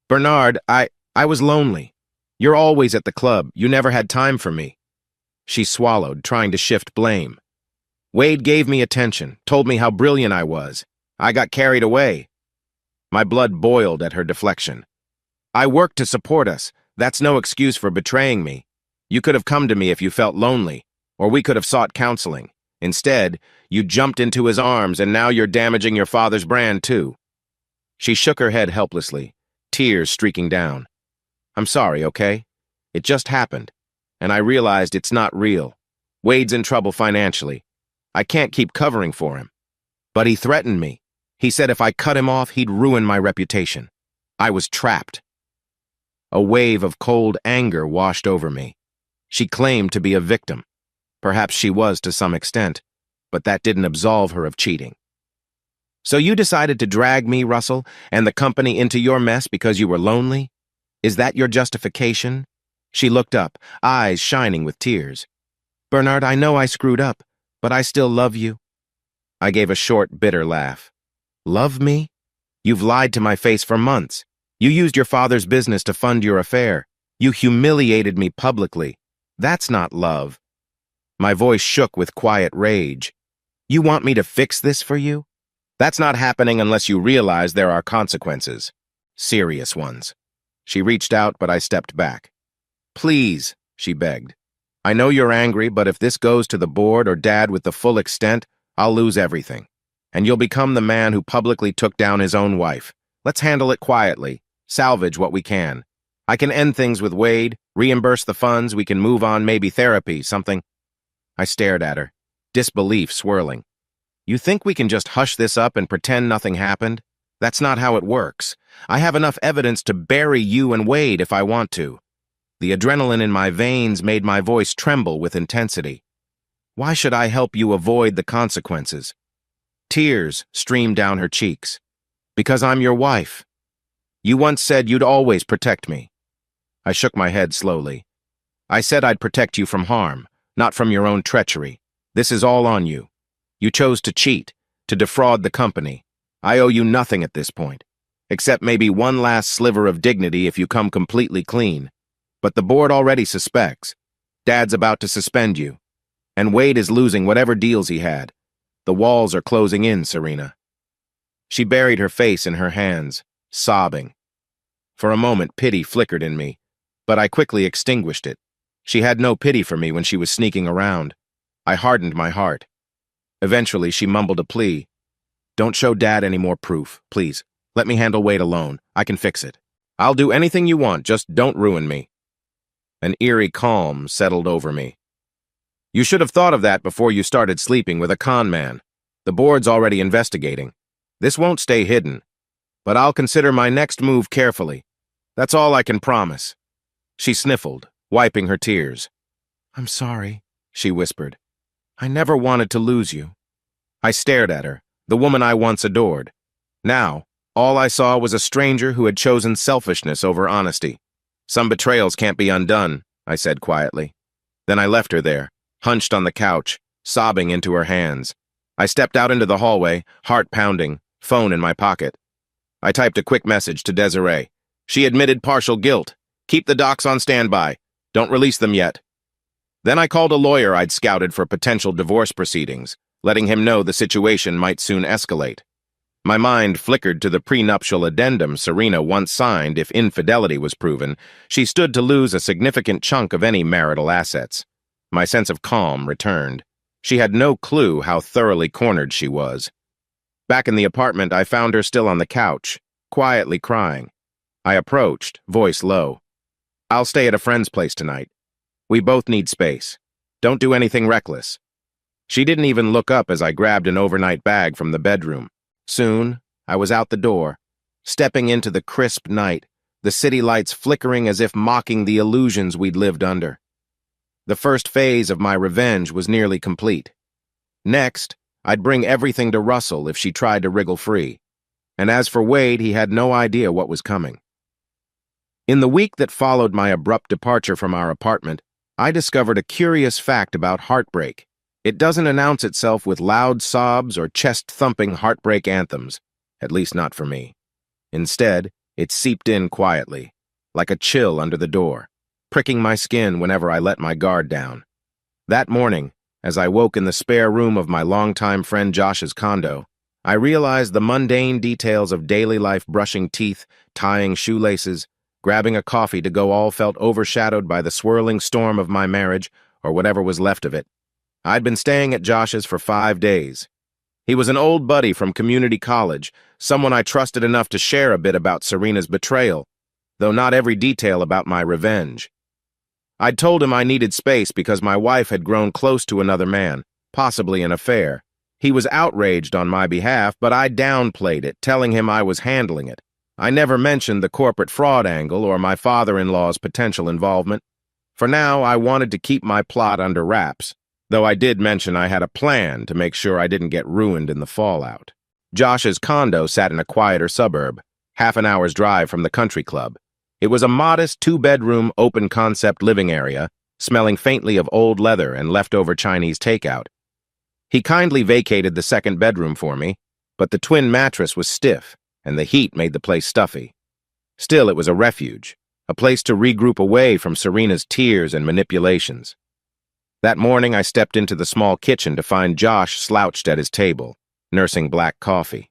Bernard, I was lonely. You're always at the club. You never had time for me. She swallowed, trying to shift blame. Wade gave me attention, told me how brilliant I was. I got carried away. My blood boiled at her deflection. I worked to support us. That's no excuse for betraying me. You could have come to me if you felt lonely, or we could have sought counseling. Instead, you jumped into his arms, and now you're damaging your father's brand, too." She shook her head helplessly, tears streaking down. "I'm sorry, okay? It just happened, and I realized it's not real. Wade's in trouble financially. I can't keep covering for him. But he threatened me. He said if I cut him off, he'd ruin my reputation. I was trapped." A wave of cold anger washed over me. She claimed to be a victim. Perhaps she was to some extent, but that didn't absolve her of cheating. "So you decided to drag me, Russell, and the company into your mess because you were lonely? Is that your justification?" She looked up, eyes shining with tears. "Bernard, I know I screwed up, but I still love you." I gave a short, bitter laugh. "Love me? You've lied to my face for months. You used your father's business to fund your affair. You humiliated me publicly. That's not love." My voice shook with quiet rage. "You want me to fix this for you? That's not happening unless you realize there are consequences. Serious ones." She reached out, but I stepped back. "Please," she begged. "I know you're angry, but if this goes to the board or Dad with the full extent, I'll lose everything. And you'll become the man who publicly took down his own wife. Let's handle it quietly, salvage what we can. I can end things with Wade, reimburse the funds, we can move on, maybe therapy, something." I stared at her, disbelief swirling. "You think we can just hush this up and pretend nothing happened? That's not how it works. I have enough evidence to bury you and Wade if I want to." The adrenaline in my veins made my voice tremble with intensity. "Why should I help you avoid the consequences?" Tears streamed down her cheeks. "Because I'm your wife. You once said you'd always protect me." I shook my head slowly. "I said I'd protect you from harm, not from your own treachery. This is all on you. You chose to cheat, to defraud the company. I owe you nothing at this point, except maybe one last sliver of dignity if you come completely clean. But the board already suspects. Dad's about to suspend you. And Wade is losing whatever deals he had. The walls are closing in, Serena." She buried her face in her hands, sobbing. For a moment, pity flickered in me, but I quickly extinguished it. She had no pity for me when she was sneaking around. I hardened my heart. Eventually, she mumbled a plea. "Don't show Dad any more proof, please. Let me handle Wade alone. I can fix it. I'll do anything you want, just don't ruin me." An eerie calm settled over me. "You should have thought of that before you started sleeping with a con man. The board's already investigating. This won't stay hidden. But I'll consider my next move carefully. That's all I can promise." She sniffled, wiping her tears. "I'm sorry," she whispered. "I never wanted to lose you." I stared at her, the woman I once adored. Now, all I saw was a stranger who had chosen selfishness over honesty. "Some betrayals can't be undone," I said quietly. Then I left her there, hunched on the couch, sobbing into her hands. I stepped out into the hallway, heart pounding, phone in my pocket. I typed a quick message to Desiree. She admitted partial guilt. "Keep the docs on standby. Don't release them yet." Then I called a lawyer I'd scouted for potential divorce proceedings, letting him know the situation might soon escalate. My mind flickered to the prenuptial addendum Serena once signed if infidelity was proven. She stood to lose a significant chunk of any marital assets. My sense of calm returned. She had no clue how thoroughly cornered she was. Back in the apartment, I found her still on the couch, quietly crying. I approached, voice low. "I'll stay at a friend's place tonight. We both need space. Don't do anything reckless." She didn't even look up as I grabbed an overnight bag from the bedroom. Soon, I was out the door, stepping into the crisp night, the city lights flickering as if mocking the illusions we'd lived under. The first phase of my revenge was nearly complete. Next, I'd bring everything to Russell if she tried to wriggle free. And as for Wade, he had no idea what was coming. In the week that followed my abrupt departure from our apartment, I discovered a curious fact about heartbreak. It doesn't announce itself with loud sobs or chest-thumping heartbreak anthems, at least not for me. Instead, it seeped in quietly, like a chill under the door, pricking my skin whenever I let my guard down. That morning, as I woke in the spare room of my longtime friend Josh's condo, I realized the mundane details of daily life: brushing teeth, tying shoelaces, Grabbing a coffee to go all felt overshadowed by the swirling storm of my marriage, or whatever was left of it. I'd been staying at Josh's for 5 days. He was an old buddy from community college, someone I trusted enough to share a bit about Serena's betrayal, though not every detail about my revenge. I'd told him I needed space because my wife had grown close to another man, possibly an affair. He was outraged on my behalf, but I downplayed it, telling him I was handling it. I never mentioned the corporate fraud angle or my father-in-law's potential involvement. For now, I wanted to keep my plot under wraps, though I did mention I had a plan to make sure I didn't get ruined in the fallout. Josh's condo sat in a quieter suburb, half an hour's drive from the country club. It was a modest 2-bedroom, open-concept living area, smelling faintly of old leather and leftover Chinese takeout. He kindly vacated the second bedroom for me, but the twin mattress was stiff, and the heat made the place stuffy. Still, it was a refuge, a place to regroup away from Serena's tears and manipulations. That morning, I stepped into the small kitchen to find Josh slouched at his table, nursing black coffee.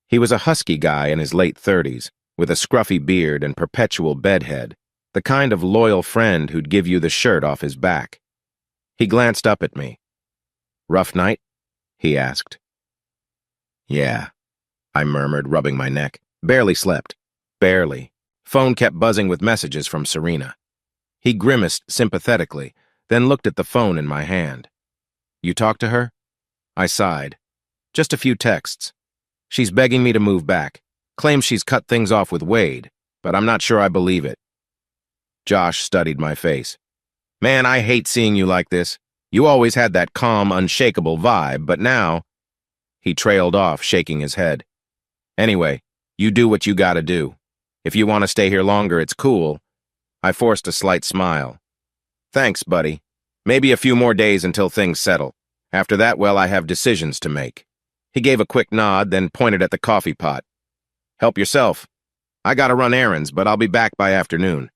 He was a husky guy in his late 30s, with a scruffy beard and perpetual bedhead, the kind of loyal friend who'd give you the shirt off his back. He glanced up at me. "Rough night?" he asked. "Yeah," I murmured, rubbing my neck. "Barely slept. Barely." Phone kept buzzing with messages from Serena. He grimaced sympathetically, then looked at the phone in my hand. "You talked to her?" I sighed. "Just a few texts. She's begging me to move back. Claims she's cut things off with Wade, but I'm not sure I believe it." Josh studied my face. "Man, I hate seeing you like this. You always had that calm, unshakable vibe, but now—" He trailed off, shaking his head. "Anyway, you do what you gotta do. If you want to stay here longer, it's cool." I forced a slight smile. "Thanks, buddy. Maybe a few more days until things settle. After that, well, I have decisions to make." He gave a quick nod, then pointed at the coffee pot. "Help yourself. I gotta run errands, but I'll be back by afternoon."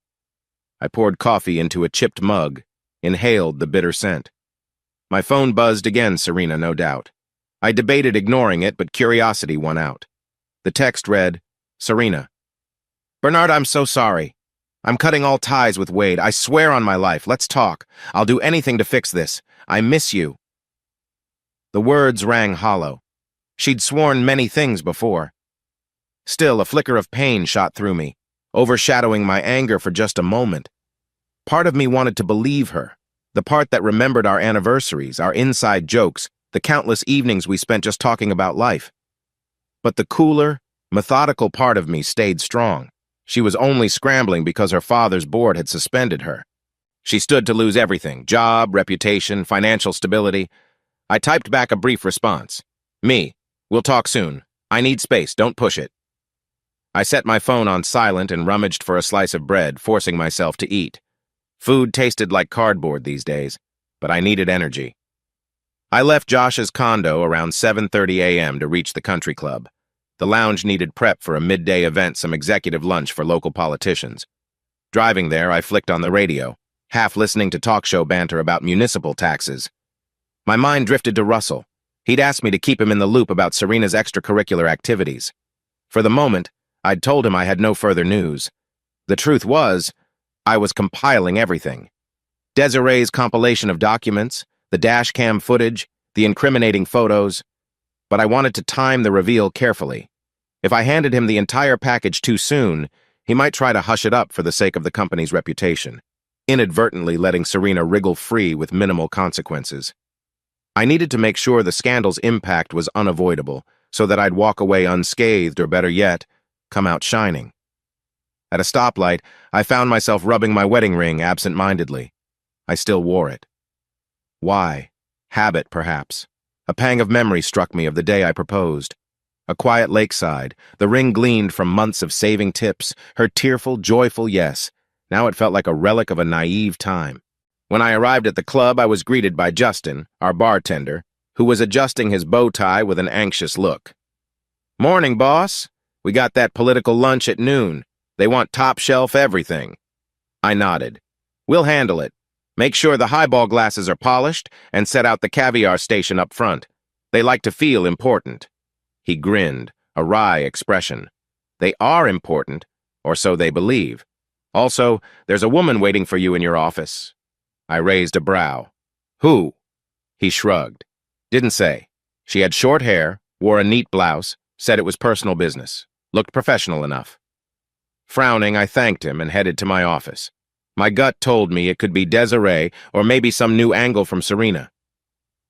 I poured coffee into a chipped mug, inhaled the bitter scent. My phone buzzed again, Serena, no doubt. I debated ignoring it, but curiosity won out. The text read, "Serena. Bernard, I'm so sorry. I'm cutting all ties with Wade. I swear on my life. Let's talk. I'll do anything to fix this. I miss you." The words rang hollow. She'd sworn many things before. Still, a flicker of pain shot through me, overshadowing my anger for just a moment. Part of me wanted to believe her, the part that remembered our anniversaries, our inside jokes, the countless evenings we spent just talking about life. But the cooler, methodical part of me stayed strong. She was only scrambling because her father's board had suspended her. She stood to lose everything: job, reputation, financial stability. I typed back a brief response. "Me. We'll talk soon. I need space. Don't push it." I set my phone on silent and rummaged for a slice of bread, forcing myself to eat. Food tasted like cardboard these days, but I needed energy. I left Josh's condo around 7:30 a.m. to reach the country club. The lounge needed prep for a midday event, some executive lunch for local politicians. Driving there, I flicked on the radio, half listening to talk show banter about municipal taxes. My mind drifted to Russell. He'd asked me to keep him in the loop about Serena's extracurricular activities. For the moment, I'd told him I had no further news. The truth was, I was compiling everything. Desiree's compilation of documents, the dash cam footage, the incriminating photos. But I wanted to time the reveal carefully. If I handed him the entire package too soon, he might try to hush it up for the sake of the company's reputation, inadvertently letting Serena wriggle free with minimal consequences. I needed to make sure the scandal's impact was unavoidable, so that I'd walk away unscathed, or better yet, come out shining. At a stoplight, I found myself rubbing my wedding ring absent-mindedly. I still wore it. Why? Habit, perhaps. A pang of memory struck me of the day I proposed. A quiet lakeside, the ring gleamed from months of saving tips, her tearful, joyful yes. Now it felt like a relic of a naive time. When I arrived at the club, I was greeted by Justin, our bartender, who was adjusting his bow tie with an anxious look. "Morning, boss. We got that political lunch at noon. They want top shelf everything." I nodded. "We'll handle it. Make sure the highball glasses are polished and set out the caviar station up front. They like to feel important." He grinned, a wry expression. "They are important, or so they believe. Also, there's a woman waiting for you in your office. I raised a brow. Who? He shrugged. Didn't say. She had short hair, wore a neat blouse, said it was personal business. Looked professional enough. Frowning, I thanked him and headed to my office. My gut told me it could be Desiree or maybe some new angle from Serena.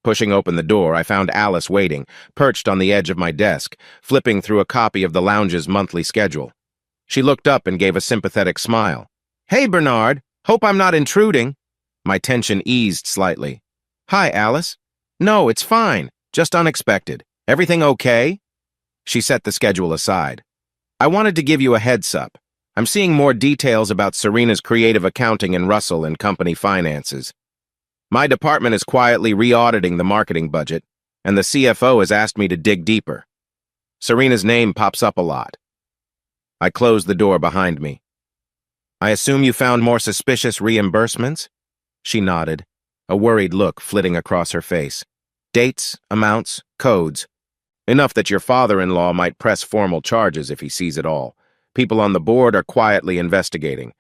Pushing open the door, I found Alice waiting, perched on the edge of my desk, flipping through a copy of the lounge's monthly schedule. She looked up and gave a sympathetic smile. Hey, Bernard. Hope I'm not intruding. My tension eased slightly. Hi, Alice. No, it's fine. Just unexpected. Everything okay? She set the schedule aside. I wanted to give you a heads up. I'm seeing more details about Serena's creative accounting and Russell and company finances. My department is quietly re-auditing the marketing budget, and the CFO has asked me to dig deeper. Serena's name pops up a lot. I closed the door behind me. I assume you found more suspicious reimbursements? She nodded, a worried look flitting across her face. Dates, amounts, codes. Enough that your father-in-law might press formal charges if he sees it all. People on the board are quietly investigating.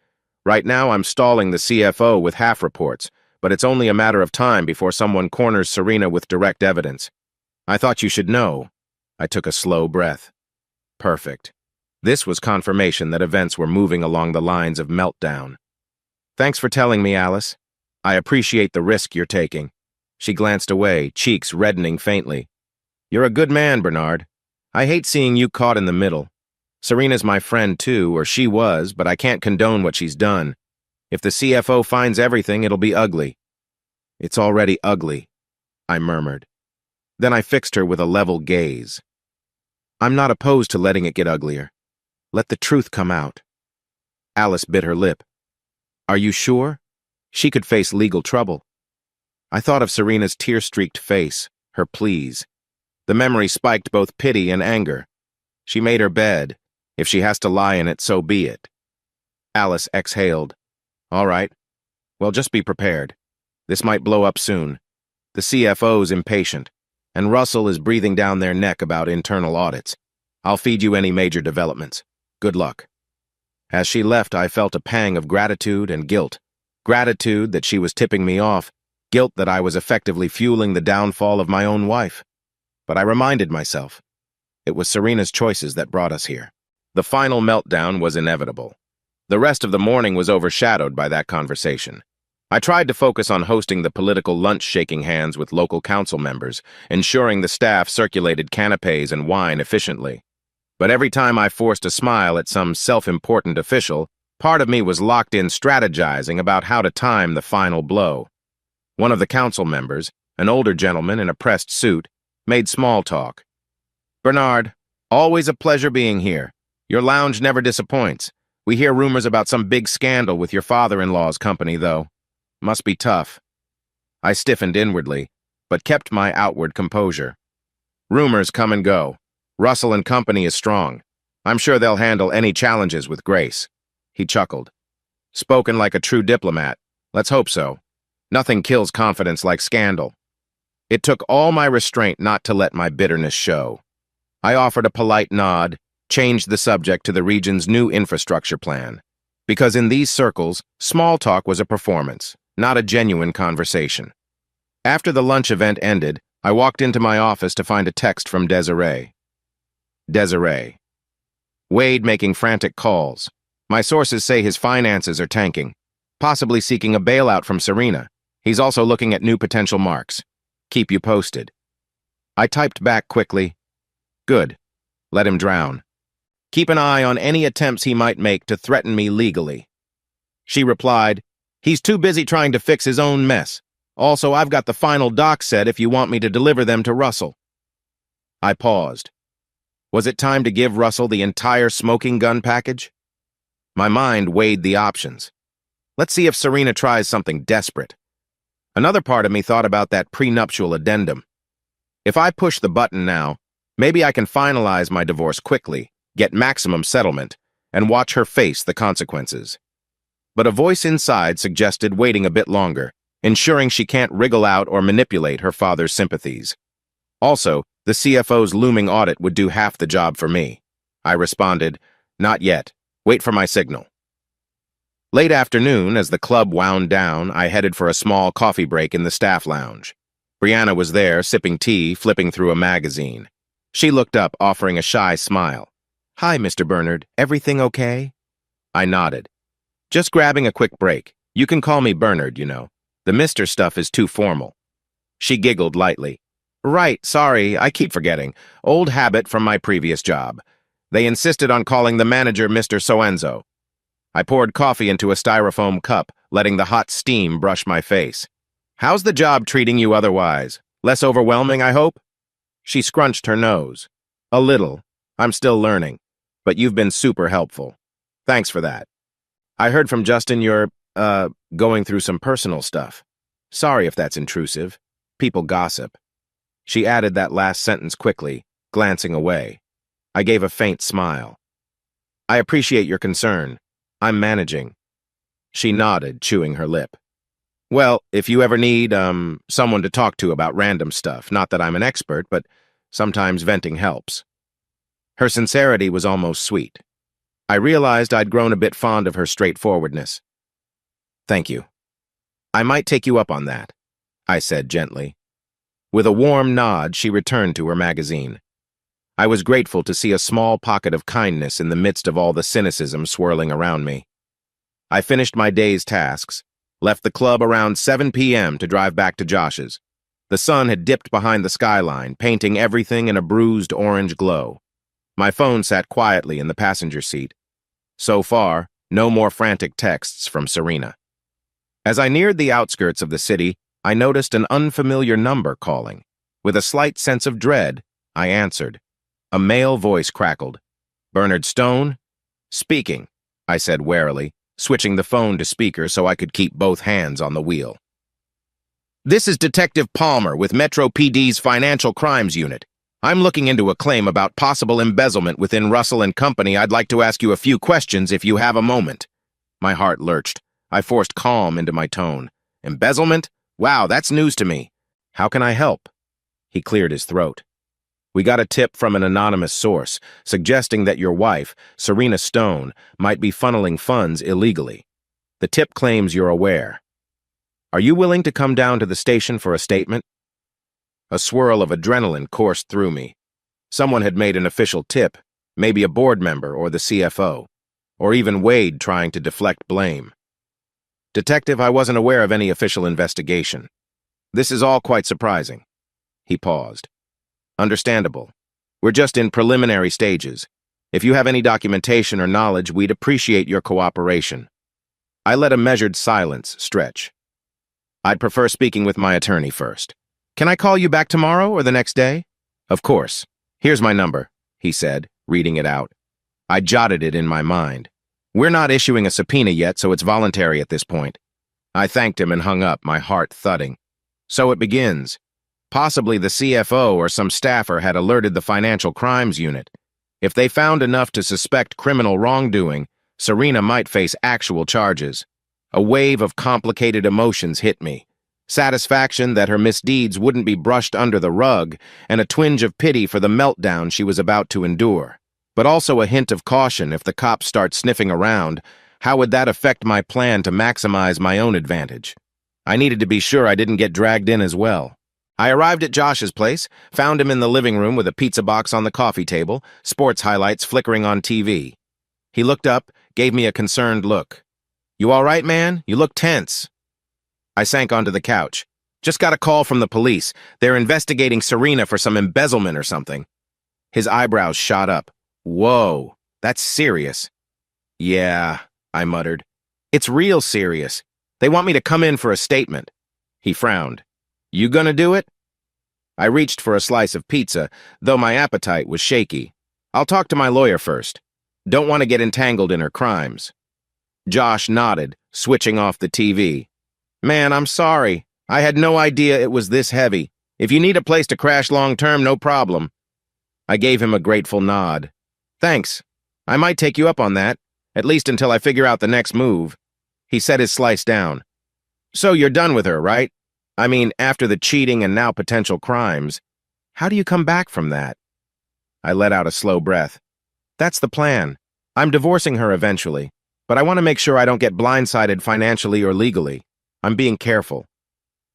Right now, I'm stalling the CFO with half reports, but it's only a matter of time before someone corners Serena with direct evidence. I thought you should know. I took a slow breath. Perfect. This was confirmation that events were moving along the lines of meltdown. Thanks for telling me, Alice. I appreciate the risk you're taking. She glanced away, cheeks reddening faintly. You're a good man, Bernard. I hate seeing you caught in the middle. Serena's my friend too, or she was, but I can't condone what she's done. If the CFO finds everything, it'll be ugly. It's already ugly, I murmured. Then I fixed her with a level gaze. I'm not opposed to letting it get uglier. Let the truth come out. Alice bit her lip. Are you sure? She could face legal trouble. I thought of Serena's tear-streaked face, her pleas. The memory spiked both pity and anger. She made her bed. If she has to lie in it, so be it. Alice exhaled. All right. Well, just be prepared. This might blow up soon. The CFO's impatient, and Russell is breathing down their neck about internal audits. I'll feed you any major developments. Good luck. As she left, I felt a pang of gratitude and guilt. Gratitude that she was tipping me off, guilt that I was effectively fueling the downfall of my own wife. But I reminded myself, it was Serena's choices that brought us here. The final meltdown was inevitable. The rest of the morning was overshadowed by that conversation. I tried to focus on hosting the political lunch shaking hands with local council members, ensuring the staff circulated canapes and wine efficiently. But every time I forced a smile at some self-important official, part of me was locked in strategizing about how to time the final blow. One of the council members, an older gentleman in a pressed suit, made small talk. Bernard, always a pleasure being here. Your lounge never disappoints. We hear rumors about some big scandal with your father-in-law's company, though. Must be tough. I stiffened inwardly, but kept my outward composure. Rumors come and go. Russell and company is strong. I'm sure they'll handle any challenges with grace. He chuckled. Spoken like a true diplomat. Let's hope so. Nothing kills confidence like scandal. It took all my restraint not to let my bitterness show. I offered a polite nod, changed the subject to the region's new infrastructure plan. Because in these circles, small talk was a performance, not a genuine conversation. After the lunch event ended, I walked into my office to find a text from Desiree. Desiree. Wade making frantic calls. My sources say his finances are tanking, possibly seeking a bailout from Serena. He's also looking at new potential marks. Keep you posted. I typed back quickly. Good. Let him drown. Keep an eye on any attempts he might make to threaten me legally. She replied, he's too busy trying to fix his own mess. Also, I've got the final docs set if you want me to deliver them to Russell. I paused. Was it time to give Russell the entire smoking gun package? My mind weighed the options. Let's see if Serena tries something desperate. Another part of me thought about that prenuptial addendum. If I push the button now, maybe I can finalize my divorce quickly, get maximum settlement, and watch her face the consequences. But a voice inside suggested waiting a bit longer, ensuring she can't wriggle out or manipulate her father's sympathies. Also, the CFO's looming audit would do half the job for me. I responded, not yet. Wait for my signal. Late afternoon, as the club wound down, I headed for a small coffee break in the staff lounge. Brianna was there, sipping tea, flipping through a magazine. She looked up, offering a shy smile. "Hi, Mr. Bernard. Everything okay?" I nodded. "Just grabbing a quick break. You can call me Bernard, you know. The Mr. stuff is too formal." She giggled lightly. "Right, sorry, I keep forgetting. Old habit from my previous job. They insisted on calling the manager Mr. Soenzo." I poured coffee into a styrofoam cup, letting the hot steam brush my face. "How's the job treating you otherwise? Less overwhelming, I hope?" She scrunched her nose. "A little. I'm still learning. But you've been super helpful. Thanks for that. I heard from Justin you're, going through some personal stuff. Sorry if that's intrusive. People gossip." She added that last sentence quickly, glancing away. I gave a faint smile. "I appreciate your concern. I'm managing." She nodded, chewing her lip. "Well, if you ever need, someone to talk to about random stuff, not that I'm an expert, but sometimes venting helps." Her sincerity was almost sweet. I realized I'd grown a bit fond of her straightforwardness. "Thank you. I might take you up on that," I said gently. With a warm nod, she returned to her magazine. I was grateful to see a small pocket of kindness in the midst of all the cynicism swirling around me. I finished my day's tasks, left the club around 7 p.m. to drive back to Josh's. The sun had dipped behind the skyline, painting everything in a bruised orange glow. My phone sat quietly in the passenger seat. So far, no more frantic texts from Serena. As I neared the outskirts of the city, I noticed an unfamiliar number calling. With a slight sense of dread, I answered. A male voice crackled. "Bernard Stone?" "Speaking," I said warily, switching the phone to speaker so I could keep both hands on the wheel. "This is Detective Palmer with Metro PD's Financial Crimes Unit. I'm looking into a claim about possible embezzlement within Russell and Company. I'd like to ask you a few questions if you have a moment." My heart lurched. I forced calm into my tone. "Embezzlement? Wow, that's news to me. How can I help?" He cleared his throat. "We got a tip from an anonymous source suggesting that your wife, Serena Stone, might be funneling funds illegally. The tip claims you're aware. Are you willing to come down to the station for a statement?" A swirl of adrenaline coursed through me. Someone had made an official tip, maybe a board member or the CFO, or even Wade trying to deflect blame. "Detective, I wasn't aware of any official investigation. This is all quite surprising." He paused. "Understandable. We're just in preliminary stages. If you have any documentation or knowledge, we'd appreciate your cooperation." I let a measured silence stretch. "I'd prefer speaking with my attorney first. Can I call you back tomorrow or the next day?" "Of course. Here's my number," he said, reading it out. I jotted it in my mind. "We're not issuing a subpoena yet, so it's voluntary at this point." I thanked him and hung up, my heart thudding. So it begins. Possibly the CFO or some staffer had alerted the Financial Crimes Unit. If they found enough to suspect criminal wrongdoing, Serena might face actual charges. A wave of complicated emotions hit me. Satisfaction that her misdeeds wouldn't be brushed under the rug, and a twinge of pity for the meltdown she was about to endure. But also a hint of caution. If the cops start sniffing around, how would that affect my plan to maximize my own advantage? I needed to be sure I didn't get dragged in as well. I arrived at Josh's place, found him in the living room with a pizza box on the coffee table, sports highlights flickering on TV. He looked up, gave me a concerned look. "You all right, man? You look tense." I sank onto the couch. "Just got a call from the police. They're investigating Serena for some embezzlement or something." His eyebrows shot up. "Whoa, that's serious." "Yeah," I muttered. "It's real serious. They want me to come in for a statement." He frowned. "You gonna do it?" I reached for a slice of pizza, though my appetite was shaky. "I'll talk to my lawyer first. Don't want to get entangled in her crimes." Josh nodded, switching off the TV. "Man, I'm sorry. I had no idea it was this heavy. If you need a place to crash long-term, no problem." I gave him a grateful nod. "Thanks. I might take you up on that, at least until I figure out the next move." He set his slice down. "So you're done with her, right? I mean, after the cheating and now potential crimes. How do you come back from that?" I let out a slow breath. "That's the plan. I'm divorcing her eventually. But I want to make sure I don't get blindsided financially or legally. I'm being careful.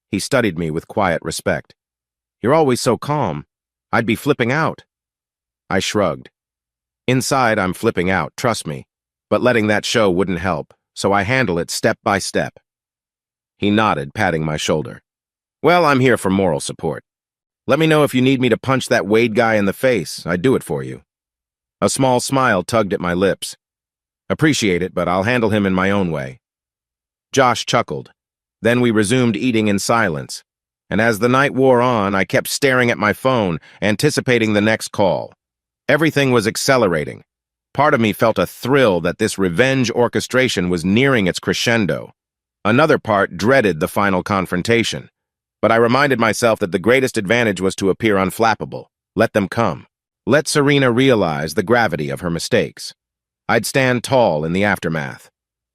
He studied me with quiet respect. You're always so calm. I'd be flipping out. I shrugged. Inside, I'm flipping out, trust me. But letting that show wouldn't help, so I handle it step by step. He nodded, patting my shoulder. Well, I'm here for moral support. Let me know if you need me to punch that Wade guy in the face. I'd do it for you. A small smile tugged at my lips. Appreciate it, but I'll handle him in my own way. Josh chuckled. Then we resumed eating in silence. And as the night wore on, I kept staring at my phone, anticipating the next call. Everything was accelerating. Part of me felt a thrill that this revenge orchestration was nearing its crescendo. Another part dreaded the final confrontation. But I reminded myself that the greatest advantage was to appear unflappable. Let them come. Let Serena realize the gravity of her mistakes. I'd stand tall in the aftermath.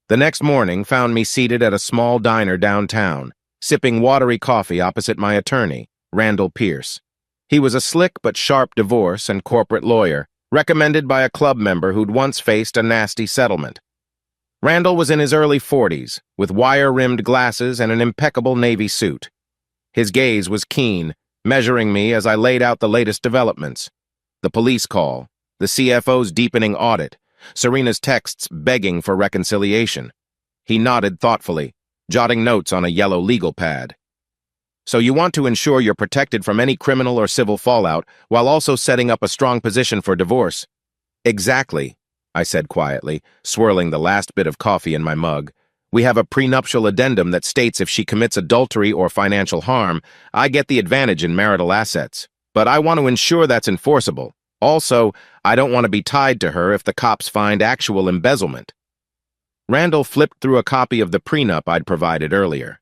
The next morning found me seated at a small diner downtown, sipping watery coffee opposite my attorney, Randall Pierce. He was a slick but sharp divorce and corporate lawyer, recommended by a club member who'd once faced a nasty settlement. Randall was in his early 40s, with wire-rimmed glasses and an impeccable navy suit. His gaze was keen, measuring me as I laid out the latest developments. The police call, the CFO's deepening audit, Serena's texts begging for reconciliation. He nodded thoughtfully, jotting notes on a yellow legal pad. So you want to ensure you're protected from any criminal or civil fallout while also setting up a strong position for divorce. Exactly, I said quietly, swirling the last bit of coffee in my mug. We have a prenuptial addendum that states if she commits adultery or financial harm, I get the advantage in marital assets. But I want to ensure that's enforceable. Also, I don't want to be tied to her if the cops find actual embezzlement. Randall flipped through a copy of the prenup I'd provided earlier.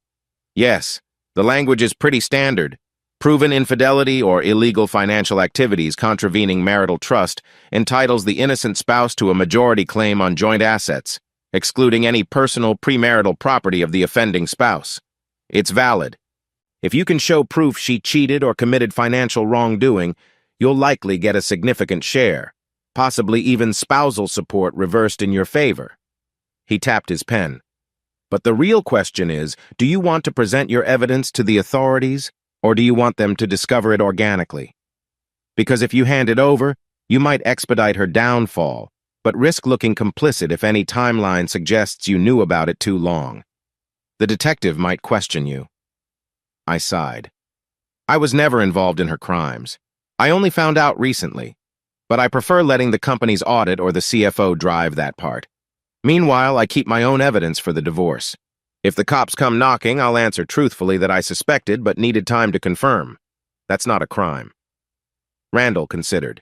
Yes, the language is pretty standard. Proven infidelity or illegal financial activities contravening marital trust entitles the innocent spouse to a majority claim on joint assets, excluding any personal premarital property of the offending spouse. It's valid. If you can show proof she cheated or committed financial wrongdoing, you'll likely get a significant share, possibly even spousal support reversed in your favor. He tapped his pen. But the real question is, do you want to present your evidence to the authorities, or do you want them to discover it organically? Because if you hand it over, you might expedite her downfall, but risk looking complicit if any timeline suggests you knew about it too long. The detective might question you. I sighed. I was never involved in her crimes. I only found out recently, but I prefer letting the company's audit or the CFO drive that part. Meanwhile, I keep my own evidence for the divorce. If the cops come knocking, I'll answer truthfully that I suspected but needed time to confirm. That's not a crime. Randall considered.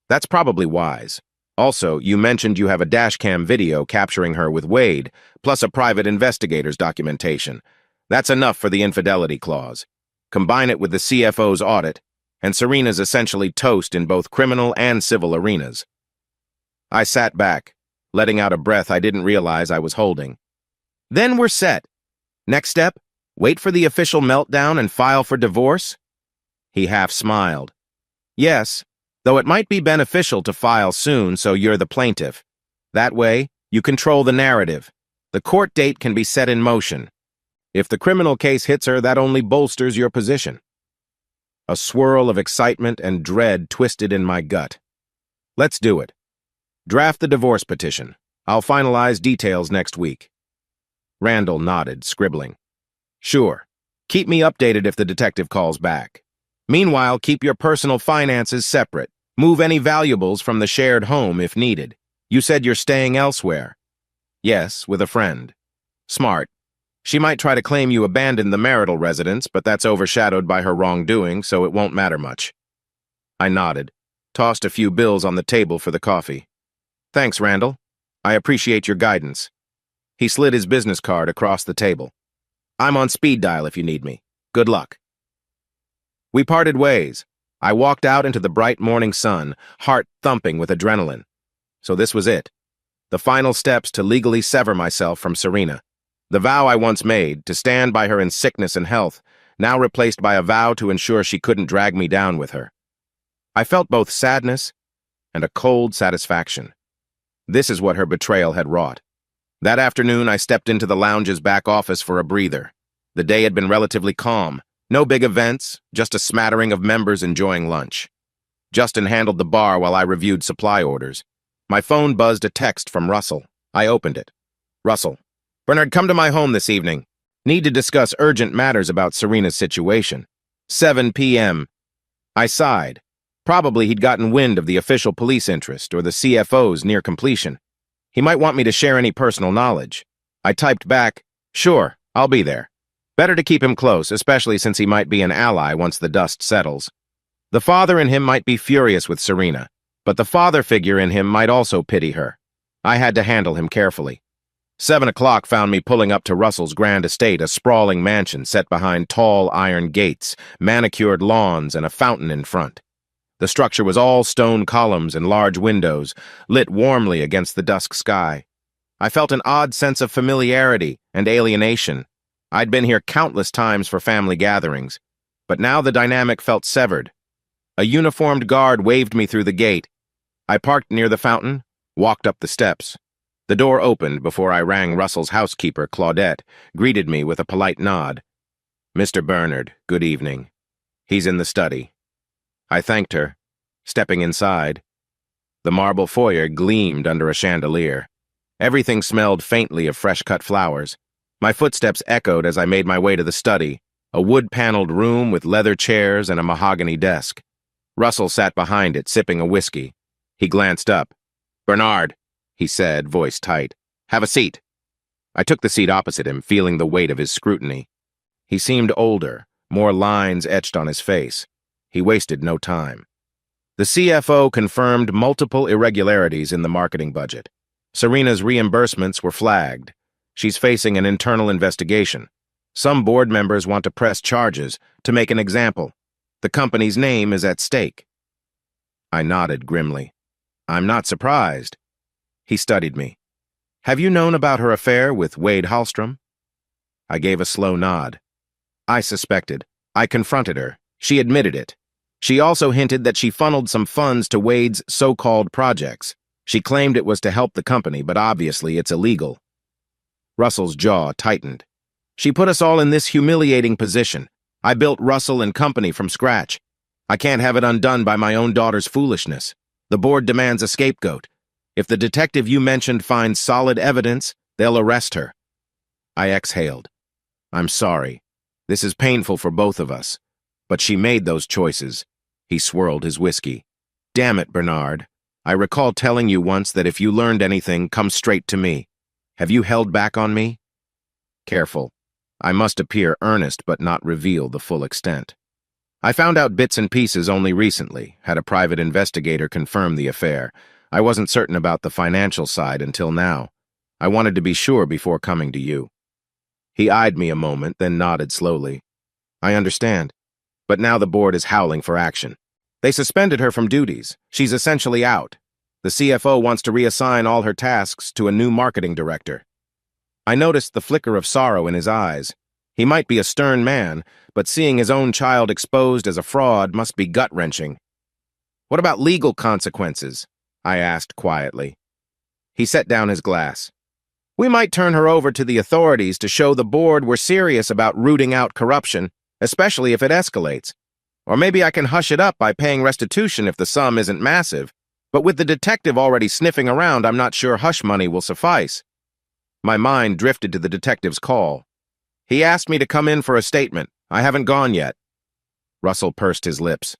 That's probably wise. Also, you mentioned you have a dashcam video capturing her with Wade, plus a private investigator's documentation. That's enough for the infidelity clause. Combine it with the CFO's audit, and Serena's essentially toast in both criminal and civil arenas. I sat back, letting out a breath I didn't realize I was holding. Then we're set. Next step, wait for the official meltdown and file for divorce? He half smiled. Yes, though it might be beneficial to file soon so you're the plaintiff. That way, you control the narrative. The court date can be set in motion. If the criminal case hits her, that only bolsters your position. A swirl of excitement and dread twisted in my gut. Let's do it. Draft the divorce petition. I'll finalize details next week. Randall nodded, scribbling. Sure. Keep me updated if the detective calls back. Meanwhile, keep your personal finances separate. Move any valuables from the shared home if needed. You said you're staying elsewhere. Yes, with a friend. Smart. She might try to claim you abandoned the marital residence, but that's overshadowed by her wrongdoing, so it won't matter much. I nodded, tossed a few bills on the table for the coffee. Thanks, Randall. I appreciate your guidance. He slid his business card across the table. I'm on speed dial if you need me. Good luck. We parted ways. I walked out into the bright morning sun, heart thumping with adrenaline. So this was it. The final steps to legally sever myself from Serena. The vow I once made, to stand by her in sickness and health, now replaced by a vow to ensure she couldn't drag me down with her. I felt both sadness and a cold satisfaction. This is what her betrayal had wrought. That afternoon, I stepped into the lounge's back office for a breather. The day had been relatively calm. No big events, just a smattering of members enjoying lunch. Justin handled the bar while I reviewed supply orders. My phone buzzed a text from Russell. I opened it. Russell, Bernard, come to my home this evening. Need to discuss urgent matters about Serena's situation. 7 p.m. I sighed. Probably he'd gotten wind of the official police interest or the CFO's near completion. He might want me to share any personal knowledge. I typed back, sure, I'll be there. Better to keep him close, especially since he might be an ally once the dust settles. The father in him might be furious with Serena, but the father figure in him might also pity her. I had to handle him carefully. 7 o'clock found me pulling up to Russell's grand estate, a sprawling mansion set behind tall iron gates, manicured lawns, and a fountain in front. The structure was all stone columns and large windows, lit warmly against the dusk sky. I felt an odd sense of familiarity and alienation. I'd been here countless times for family gatherings, but now the dynamic felt severed. A uniformed guard waved me through the gate. I parked near the fountain, walked up the steps. The door opened before I rang. Russell's housekeeper, Claudette, greeted me with a polite nod. Mr. Bernard, good evening. He's in the study. I thanked her, stepping inside. The marble foyer gleamed under a chandelier. Everything smelled faintly of fresh-cut flowers. My footsteps echoed as I made my way to the study, a wood-paneled room with leather chairs and a mahogany desk. Russell sat behind it, sipping a whiskey. He glanced up. Bernard, he said, voice tight. Have a seat. I took the seat opposite him, feeling the weight of his scrutiny. He seemed older, more lines etched on his face. He wasted no time. The CFO confirmed multiple irregularities in the marketing budget. Serena's reimbursements were flagged. She's facing an internal investigation. Some board members want to press charges. To make an example, the company's name is at stake. I nodded grimly. I'm not surprised. He studied me. Have you known about her affair with Wade Hallstrom? I gave a slow nod. I suspected. I confronted her. She admitted it. She also hinted that she funneled some funds to Wade's so-called projects. She claimed it was to help the company, but obviously it's illegal. Russell's jaw tightened. She put us all in this humiliating position. I built Russell and company from scratch. I can't have it undone by my own daughter's foolishness. The board demands a scapegoat. If the detective you mentioned finds solid evidence, they'll arrest her. I exhaled. I'm sorry. This is painful for both of us. But she made those choices. He swirled his whiskey. Damn it, Bernard. I recall telling you once that if you learned anything, come straight to me. Have you held back on me? Careful. I must appear earnest but not reveal the full extent. I found out bits and pieces only recently, had a private investigator confirm the affair. I wasn't certain about the financial side until now. I wanted to be sure before coming to you. He eyed me a moment, then nodded slowly. I understand. But now the board is howling for action. They suspended her from duties. She's essentially out. The CFO wants to reassign all her tasks to a new marketing director. I noticed the flicker of sorrow in his eyes. He might be a stern man, but seeing his own child exposed as a fraud must be gut-wrenching. What about legal consequences? I asked quietly. He set down his glass. We might turn her over to the authorities to show the board we're serious about rooting out corruption, especially if it escalates. Or maybe I can hush it up by paying restitution if the sum isn't massive. But with the detective already sniffing around, I'm not sure hush money will suffice. My mind drifted to the detective's call. He asked me to come in for a statement. I haven't gone yet. Russell pursed his lips.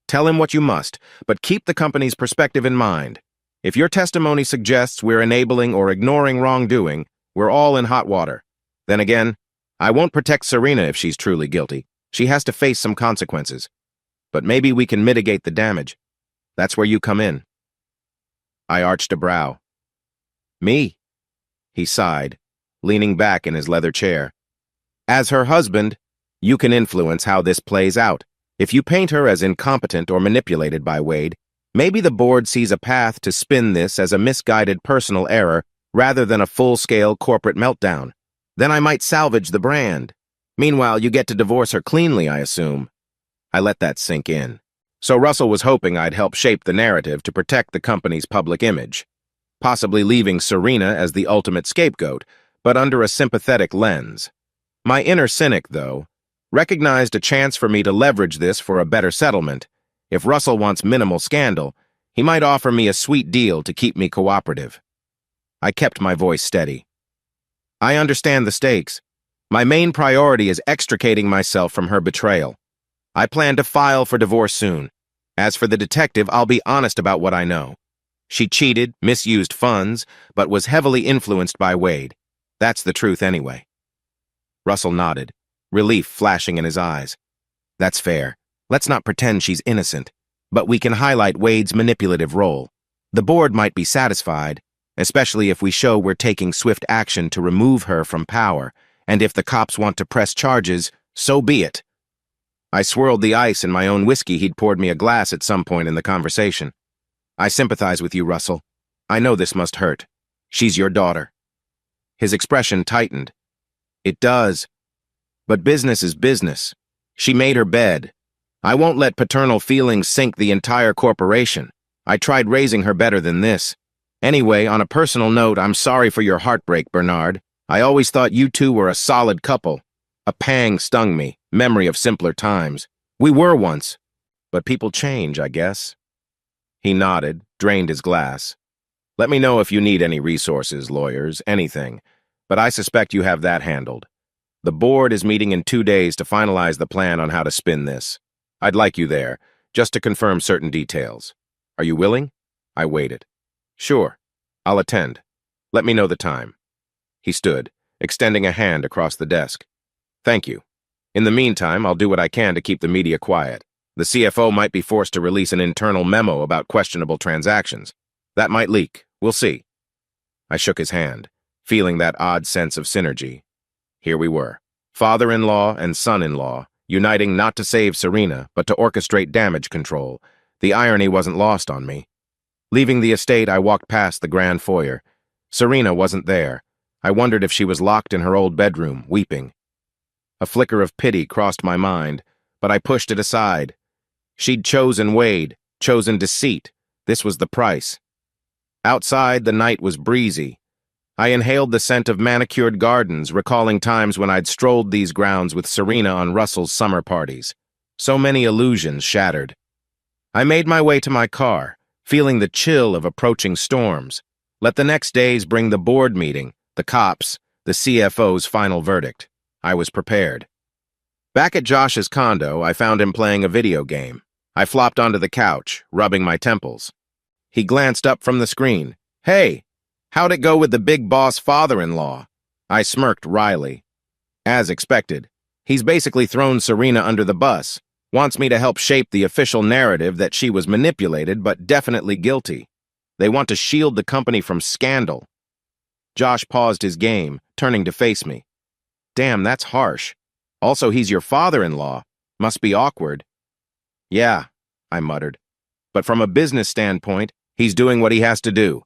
Tell him what you must, but keep the company's perspective in mind. If your testimony suggests we're enabling or ignoring wrongdoing, we're all in hot water. Then again, I won't protect Serena if she's truly guilty. She has to face some consequences. But maybe we can mitigate the damage. That's where you come in. I arched a brow. Me? He sighed, leaning back in his leather chair. As her husband, you can influence how this plays out. If you paint her as incompetent or manipulated by Wade, maybe the board sees a path to spin this as a misguided personal error rather than a full-scale corporate meltdown. Then I might salvage the brand. Meanwhile, you get to divorce her cleanly, I assume. I let that sink in. So Russell was hoping I'd help shape the narrative to protect the company's public image. possibly leaving Serena as the ultimate scapegoat, but under a sympathetic lens. My inner cynic, though, recognized a chance for me to leverage this for a better settlement. If Russell wants minimal scandal, he might offer me a sweet deal to keep me cooperative. I kept my voice steady. I understand the stakes. My main priority is extricating myself from her betrayal. I plan to file for divorce soon. As for the detective, I'll be honest about what I know. She cheated, misused funds, but was heavily influenced by Wade. That's the truth anyway. Russell nodded, relief flashing in his eyes. That's fair. Let's not pretend she's innocent, but we can highlight Wade's manipulative role. The board might be satisfied, especially if we show we're taking swift action to remove her from power, and if the cops want to press charges, so be it. I swirled the ice in my own whiskey he'd poured me a glass at some point in the conversation. I sympathize with you, Russell. I know this must hurt. She's your daughter. His expression tightened. It does. But business is business. She made her bed. I won't let paternal feelings sink the entire corporation. I tried raising her better than this. Anyway, on a personal note, I'm sorry for your heartbreak, Bernard. I always thought you two were a solid couple. A pang stung me, memory of simpler times. We were once. But people change, I guess. He nodded, drained his glass. Let me know if you need any resources, lawyers, anything. But I suspect you have that handled. The board is meeting in 2 days to finalize the plan on how to spin this. I'd like you there, just to confirm certain details. Are you willing? I waited. Sure. I'll attend. Let me know the time. He stood, extending a hand across the desk. Thank you. In the meantime, I'll do what I can to keep the media quiet. The CFO might be forced to release an internal memo about questionable transactions. That might leak. We'll see. I shook his hand, feeling that odd sense of synergy. Here we were, father-in-law and son-in-law, uniting not to save Serena, but to orchestrate damage control. The irony wasn't lost on me. Leaving the estate, I walked past the grand foyer. Serena wasn't there. I wondered if she was locked in her old bedroom, weeping. A flicker of pity crossed my mind, but I pushed it aside. She'd chosen Wade, chosen deceit. This was the price. Outside, the night was breezy. I inhaled the scent of manicured gardens, recalling times when I'd strolled these grounds with Serena on Russell's summer parties. So many illusions shattered. I made my way to my car, feeling the chill of approaching storms. Let the next days bring the board meeting, the cops, the CFO's final verdict. I was prepared. Back at Josh's condo, I found him playing a video game. I flopped onto the couch, rubbing my temples. He glanced up from the screen. Hey, how'd it go with the big boss father-in-law? I smirked wryly. As expected, he's basically thrown Serena under the bus, wants me to help shape the official narrative that she was manipulated but definitely guilty. They want to shield the company from scandal. Josh paused his game, turning to face me. Damn, that's harsh. Also, he's your father-in-law. Must be awkward. Yeah, I muttered. But from a business standpoint, he's doing what he has to do.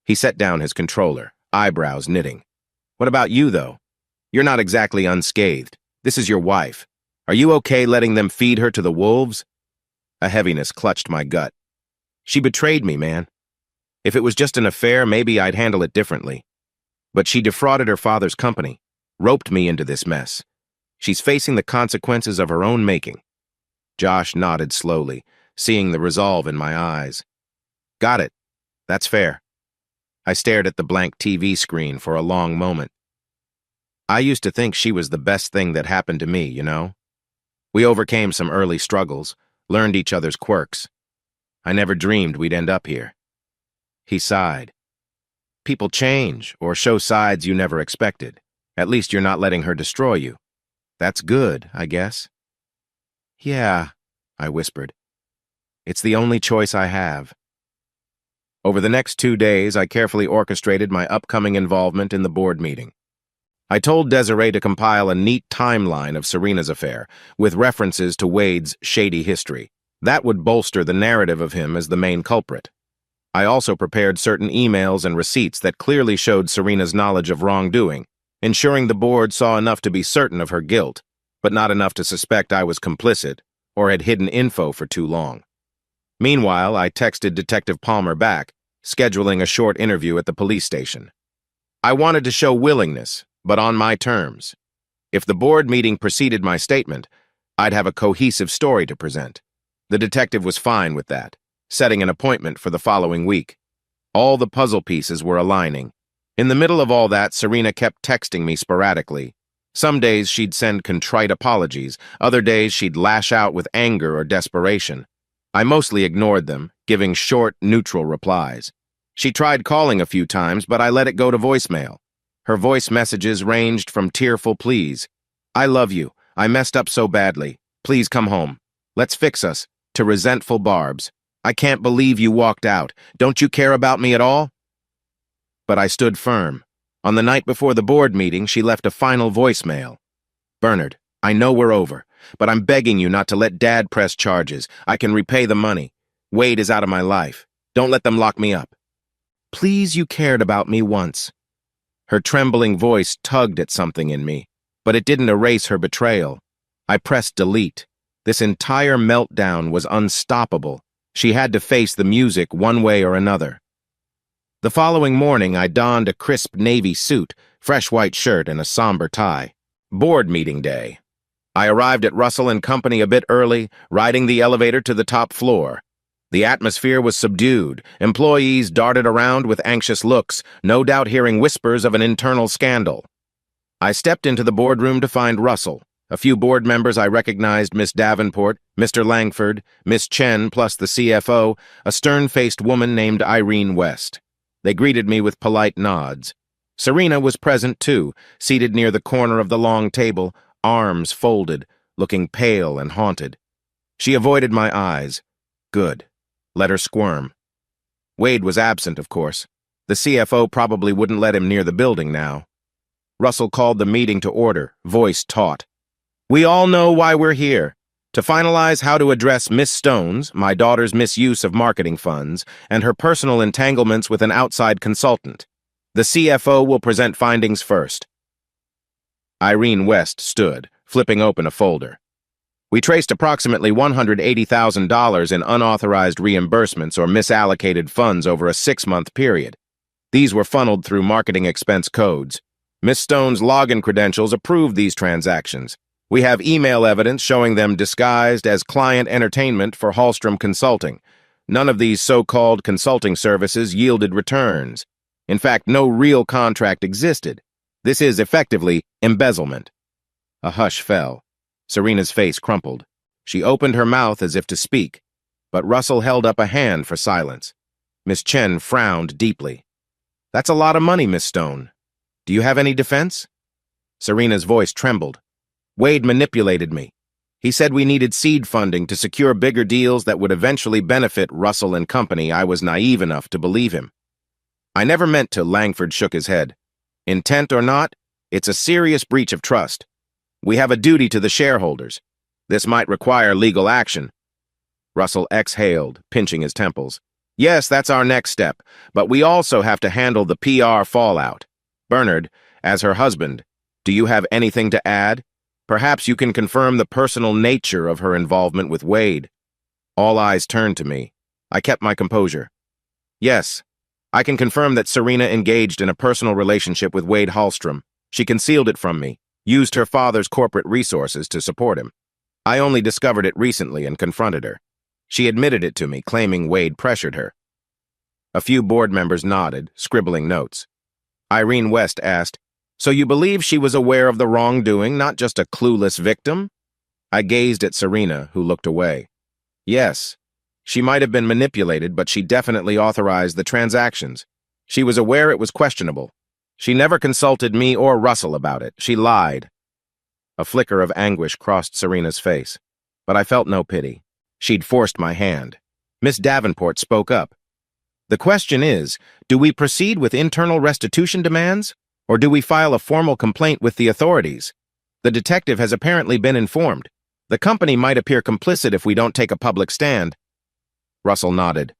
He set down his controller, eyebrows knitting. What about you, though? You're not exactly unscathed. This is your wife. Are you okay letting them feed her to the wolves? A heaviness clutched my gut. She betrayed me, man. If it was just an affair, maybe I'd handle it differently. But she defrauded her father's company, roped me into this mess. She's facing the consequences of her own making. Josh nodded slowly, seeing the resolve in my eyes. Got it. That's fair. I stared at the blank TV screen for a long moment. I used to think she was the best thing that happened to me, you know? We overcame some early struggles, learned each other's quirks. I never dreamed we'd end up here. He sighed. People change or show sides you never expected. At least you're not letting her destroy you. That's good, I guess. Yeah, I whispered. It's the only choice I have. Over the next 2 days, I carefully orchestrated my upcoming involvement in the board meeting. I told Desiree to compile a neat timeline of Serena's affair, with references to Wade's shady history. That would bolster the narrative of him as the main culprit. I also prepared certain emails and receipts that clearly showed Serena's knowledge of wrongdoing, ensuring the board saw enough to be certain of her guilt, but not enough to suspect I was complicit or had hidden info for too long. Meanwhile, I texted Detective Palmer back, scheduling a short interview at the police station. I wanted to show willingness, but on my terms. If the board meeting preceded my statement, I'd have a cohesive story to present. The detective was fine with that, setting an appointment for the following week. All the puzzle pieces were aligning. In the middle of all that, Serena kept texting me sporadically. Some days she'd send contrite apologies, other days she'd lash out with anger or desperation. I mostly ignored them, giving short, neutral replies. She tried calling a few times, but I let it go to voicemail. Her voice messages ranged from tearful pleas. "I love you. I messed up so badly. Please come home. Let's fix us," to resentful barbs. "I can't believe you walked out. Don't you care about me at all?" But I stood firm. On the night before the board meeting, she left a final voicemail. "Bernard, I know we're over, but I'm begging you not to let Dad press charges. I can repay the money. Wade is out of my life. Don't let them lock me up. Please, you cared about me once." Her trembling voice tugged at something in me, but it didn't erase her betrayal. I pressed delete. This entire meltdown was unstoppable. She had to face the music one way or another. The following morning, I donned a crisp navy suit, fresh white shirt, and a somber tie. Board meeting day. I arrived at Russell and Company a bit early, riding the elevator to the top floor. The atmosphere was subdued. Employees darted around with anxious looks, no doubt hearing whispers of an internal scandal. I stepped into the boardroom to find Russell. A few board members I recognized: Miss Davenport, Mr. Langford, Miss Chen, plus the CFO, a stern-faced woman named Irene West. They greeted me with polite nods. Serena was present too, seated near the corner of the long table, arms folded, looking pale and haunted. She avoided my eyes. Good. Let her squirm. Wade was absent, of course. The CFO probably wouldn't let him near the building now. Russell called the meeting to order, voice taut. "We all know why we're here. To finalize how to address Miss Stone's, my daughter's misuse of marketing funds, and her personal entanglements with an outside consultant. The CFO will present findings first." Irene West stood, flipping open a folder. "We traced approximately $180,000 in unauthorized reimbursements or misallocated funds over a 6-month period. These were funneled through marketing expense codes. Miss Stone's login credentials approved these transactions. We have email evidence showing them disguised as client entertainment for Hallstrom Consulting. None of these so-called consulting services yielded returns. In fact, no real contract existed. This is effectively embezzlement." A hush fell. Serena's face crumpled. She opened her mouth as if to speak, but Russell held up a hand for silence. Miss Chen frowned deeply. "That's a lot of money, Miss Stone. Do you have any defense?" Serena's voice trembled. "Wade manipulated me. He said we needed seed funding to secure bigger deals that would eventually benefit Russell and Company. I was naive enough to believe him." "I never meant to," Langford shook his head. "Intent or not, it's a serious breach of trust. We have a duty to the shareholders. This might require legal action." Russell exhaled, pinching his temples. "Yes, that's our next step, but we also have to handle the PR fallout. Bernard, as her husband, do you have anything to add? Perhaps you can confirm the personal nature of her involvement with Wade." All eyes turned to me. I kept my composure. "Yes, I can confirm that Serena engaged in a personal relationship with Wade Hallstrom. She concealed it from me, used her father's corporate resources to support him. I only discovered it recently and confronted her. She admitted it to me, claiming Wade pressured her." A few board members nodded, scribbling notes. Irene West asked, "So you believe she was aware of the wrongdoing, not just a clueless victim?" I gazed at Serena, who looked away. "Yes. She might have been manipulated, but she definitely authorized the transactions. She was aware it was questionable. She never consulted me or Russell about it. She lied." A flicker of anguish crossed Serena's face, but I felt no pity. She'd forced my hand. Miss Davenport spoke up. "The question is, do we proceed with internal restitution demands, or do we file a formal complaint with the authorities? The detective has apparently been informed. The company might appear complicit if we don't take a public stand." Russell nodded.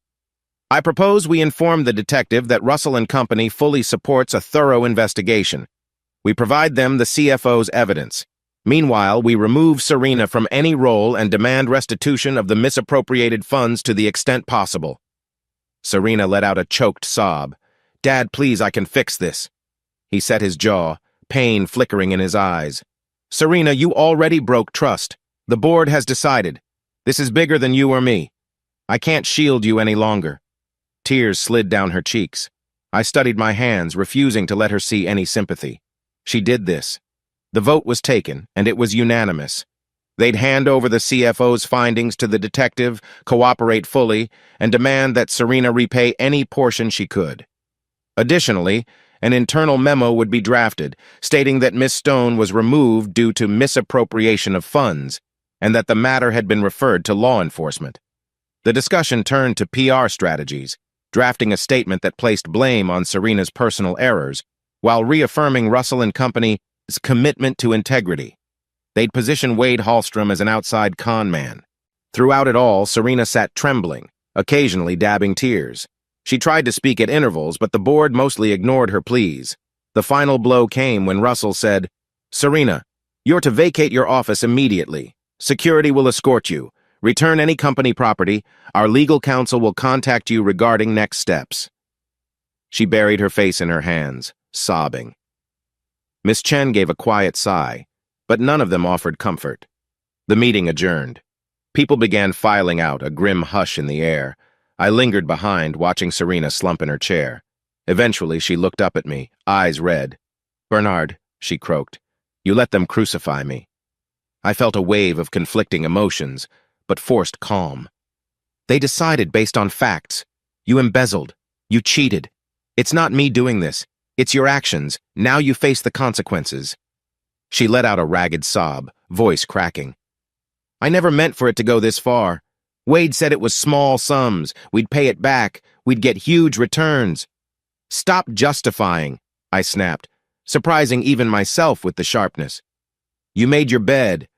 "I propose we inform the detective that Russell and Company fully supports a thorough investigation. We provide them the CFO's evidence. Meanwhile, we remove Serena from any role and demand restitution of the misappropriated funds to the extent possible." Serena let out a choked sob. "Dad, please, I can fix this." He set his jaw, pain flickering in his eyes. "Serena, you already broke trust. The board has decided. This is bigger than you or me. I can't shield you any longer." Tears slid down her cheeks. I studied my hands, refusing to let her see any sympathy. She did this. The vote was taken, and it was unanimous. They'd hand over the CFO's findings to the detective, cooperate fully, and demand that Serena repay any portion she could. Additionally, an internal memo would be drafted, stating that Miss Stone was removed due to misappropriation of funds, and that the matter had been referred to law enforcement. The discussion turned to PR strategies, drafting a statement that placed blame on Serena's personal errors, while reaffirming Russell and Company's commitment to integrity. They'd position Wade Hallstrom as an outside con man. Throughout it all, Serena sat trembling, occasionally dabbing tears. She tried to speak at intervals, but the board mostly ignored her pleas. The final blow came when Russell said, "Serena, you're to vacate your office immediately. Security will escort you. Return any company property. Our legal counsel will contact you regarding next steps." She buried her face in her hands, sobbing. Miss Chen gave a quiet sigh, but none of them offered comfort. The meeting adjourned. People began filing out, a grim hush in the air. I lingered behind, watching Serena slump in her chair. Eventually, she looked up at me, eyes red. "Bernard," she croaked, "you let them crucify me." I felt a wave of conflicting emotions, but forced calm. "They decided based on facts. You embezzled. You cheated. It's not me doing this. It's your actions. Now you face the consequences." She let out a ragged sob, voice cracking. "I never meant for it to go this far. Wade said it was small sums. We'd pay it back. We'd get huge returns." "Stop justifying," I snapped, surprising even myself with the sharpness. "You made your bed.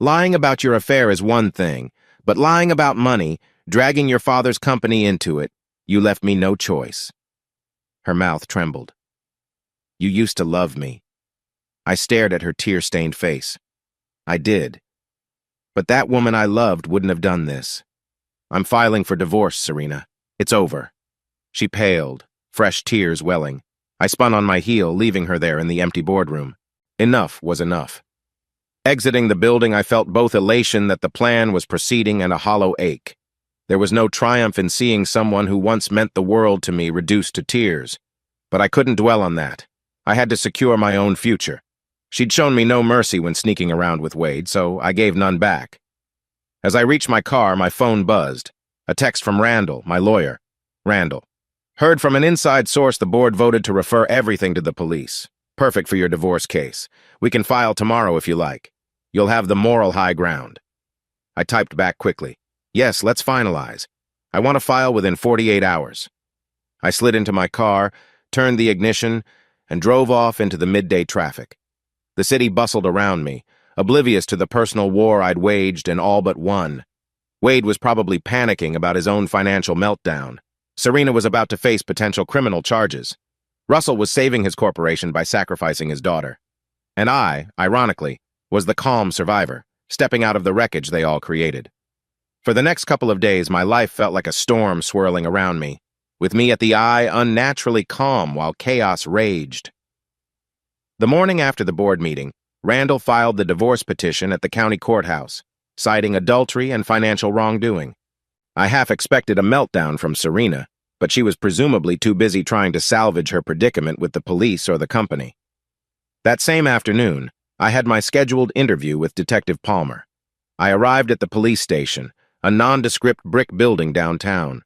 Lying about your affair is one thing, but lying about money, dragging your father's company into it, you left me no choice." Her mouth trembled. "You used to love me." I stared at her tear-stained face. "I did. But that woman I loved wouldn't have done this. I'm filing for divorce, Serena. It's over." She paled, fresh tears welling. I spun on my heel, leaving her there in the empty boardroom. Enough was enough. Exiting the building, I felt both elation that the plan was proceeding and a hollow ache. There was no triumph in seeing someone who once meant the world to me reduced to tears. But I couldn't dwell on that. I had to secure my own future. She'd shown me no mercy when sneaking around with Wade, so I gave none back. As I reached my car, my phone buzzed. A text from Randall, my lawyer. "Randall, heard from an inside source the board voted to refer everything to the police. Perfect for your divorce case. We can file tomorrow if you like. You'll have the moral high ground." I typed back quickly. "Yes, let's finalize. I want to file within 48 hours. I slid into my car, turned the ignition, and drove off into the midday traffic. The city bustled around me, oblivious to the personal war I'd waged and all but won. Wade was probably panicking about his own financial meltdown. Serena was about to face potential criminal charges. Russell was saving his corporation by sacrificing his daughter. And I, ironically, was the calm survivor, stepping out of the wreckage they all created. For the next couple of days, my life felt like a storm swirling around me, with me at the eye unnaturally calm while chaos raged. The morning after the board meeting, Randall filed the divorce petition at the county courthouse, citing adultery and financial wrongdoing. I half expected a meltdown from Serena, but she was presumably too busy trying to salvage her predicament with the police or the company. That same afternoon, I had my scheduled interview with Detective Palmer. I arrived at the police station, a nondescript brick building downtown.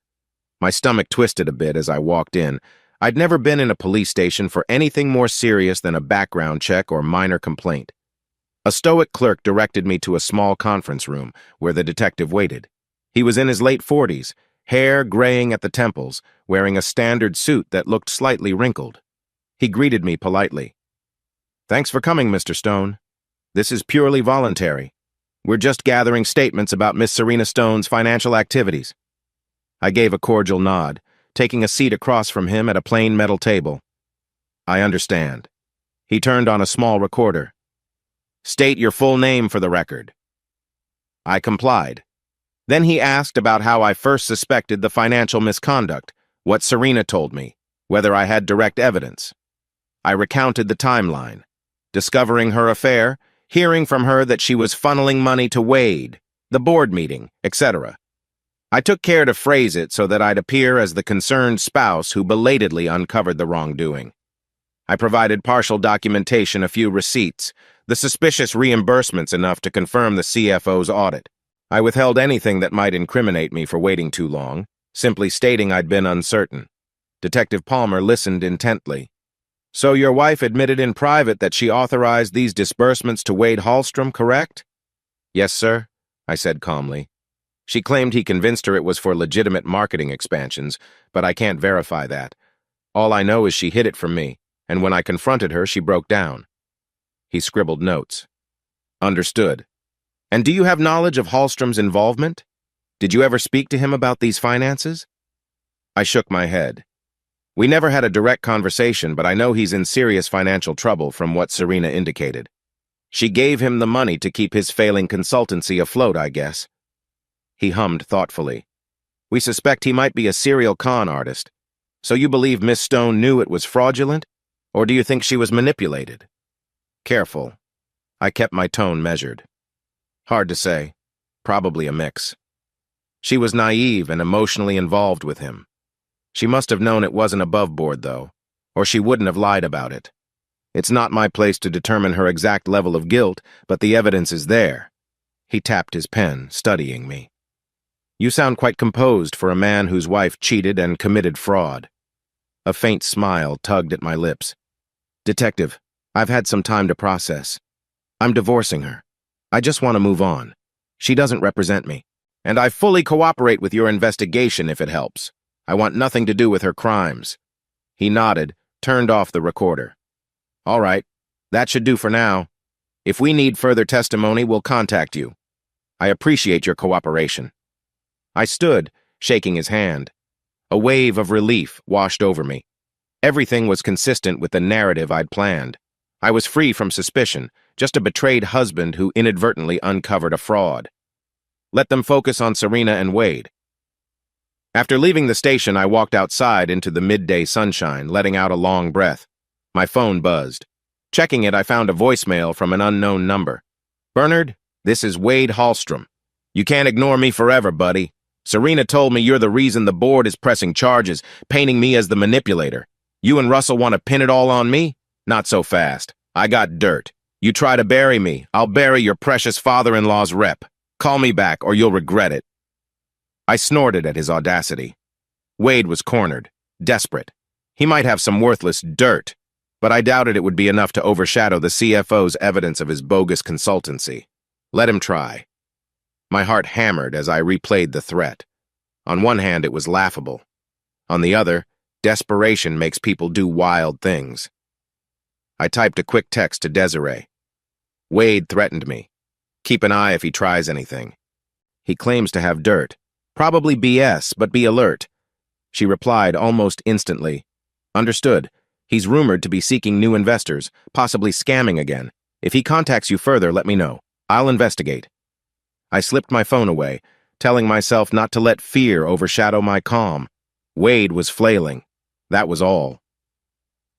My stomach twisted a bit as I walked in. I'd never been in a police station for anything more serious than a background check or minor complaint. A stoic clerk directed me to a small conference room where the detective waited. He was in his late 40s, hair graying at the temples, wearing a standard suit that looked slightly wrinkled. He greeted me politely. "Thanks for coming, Mr. Stone. This is purely voluntary. We're just gathering statements about Miss Serena Stone's financial activities." I gave a cordial nod, taking a seat across from him at a plain metal table. "I understand." He turned on a small recorder. "State your full name for the record." I complied. Then he asked about how I first suspected the financial misconduct, What Serena told me, whether I had direct evidence. I recounted the timeline, discovering her affair, hearing from her that she was funneling money to Wade, the board meeting, etc. I took care to phrase it so that I'd appear as the concerned spouse who belatedly uncovered the wrongdoing. I provided partial documentation, a few receipts, the suspicious reimbursements enough to confirm the CFO's audit. I withheld anything that might incriminate me for waiting too long, simply stating I'd been uncertain. Detective Palmer listened intently. So your wife admitted in private that she authorized these disbursements to Wade Hallstrom, correct? Yes, sir, I said calmly. She claimed he convinced her it was for legitimate marketing expansions, but I can't verify that. All I know is she hid it from me, and when I confronted her, she broke down. He scribbled notes. Understood. And do you have knowledge of Hallstrom's involvement? Did you ever speak to him about these finances? I shook my head. We never had a direct conversation, but I know he's in serious financial trouble from what Serena indicated. She gave him the money to keep his failing consultancy afloat, I guess. He hummed thoughtfully. We suspect he might be a serial con artist. So you believe Miss Stone knew it was fraudulent? Or do you think she was manipulated? Careful. I kept my tone measured. Hard to say. Probably a mix. She was naive and emotionally involved with him. She must have known it wasn't above board, though, or she wouldn't have lied about it. It's not my place to determine her exact level of guilt, but the evidence is there. He tapped his pen, studying me. You sound quite composed for a man whose wife cheated and committed fraud. A faint smile tugged at my lips. Detective, I've had some time to process. I'm divorcing her. I just want to move on. She doesn't represent me. And I fully cooperate with your investigation if it helps. I want nothing to do with her crimes. He nodded, turned off the recorder. All right, that should do for now. If we need further testimony, we'll contact you. I appreciate your cooperation. I stood, shaking his hand. A wave of relief washed over me. Everything was consistent with the narrative I'd planned. I was free from suspicion, just a betrayed husband who inadvertently uncovered a fraud. Let them focus on Serena and Wade. After leaving the station, I walked outside into the midday sunshine, letting out a long breath. My phone buzzed. Checking it, I found a voicemail from an unknown number. Bernard, this is Wade Hallstrom. You can't ignore me forever, buddy. Serena told me you're the reason the board is pressing charges, painting me as the manipulator. You and Russell want to pin it all on me? Not so fast. I got dirt. You try to bury me, I'll bury your precious father-in-law's rep. Call me back or you'll regret it. I snorted at his audacity. Wade was cornered, desperate. He might have some worthless dirt, but I doubted it would be enough to overshadow the CFO's evidence of his bogus consultancy. Let him try. My heart hammered as I replayed the threat. On one hand, it was laughable. On the other, desperation makes people do wild things. I typed a quick text to Desiree. Wade threatened me. Keep an eye if he tries anything. He claims to have dirt. Probably BS, but be alert. She replied almost instantly. Understood. He's rumored to be seeking new investors, possibly scamming again. If he contacts you further, let me know. I'll investigate. I slipped my phone away, telling myself not to let fear overshadow my calm. Wade was flailing. That was all.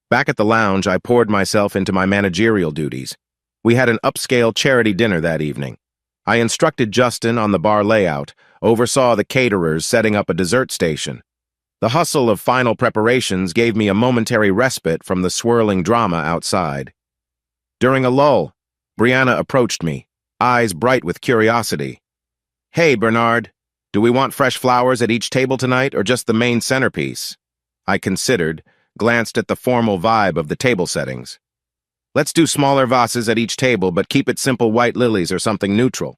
Back at the lounge, I poured myself into my managerial duties. We had an upscale charity dinner that evening. I instructed Justin on the bar layout, oversaw the caterers setting up a dessert station. The hustle of final preparations gave me a momentary respite from the swirling drama outside. During a lull, Brianna approached me, eyes bright with curiosity. Hey, Bernard, do we want fresh flowers at each table tonight or just the main centerpiece? I considered, glanced at the formal vibe of the table settings. Let's do smaller vases at each table, but keep it simple white lilies or something neutral.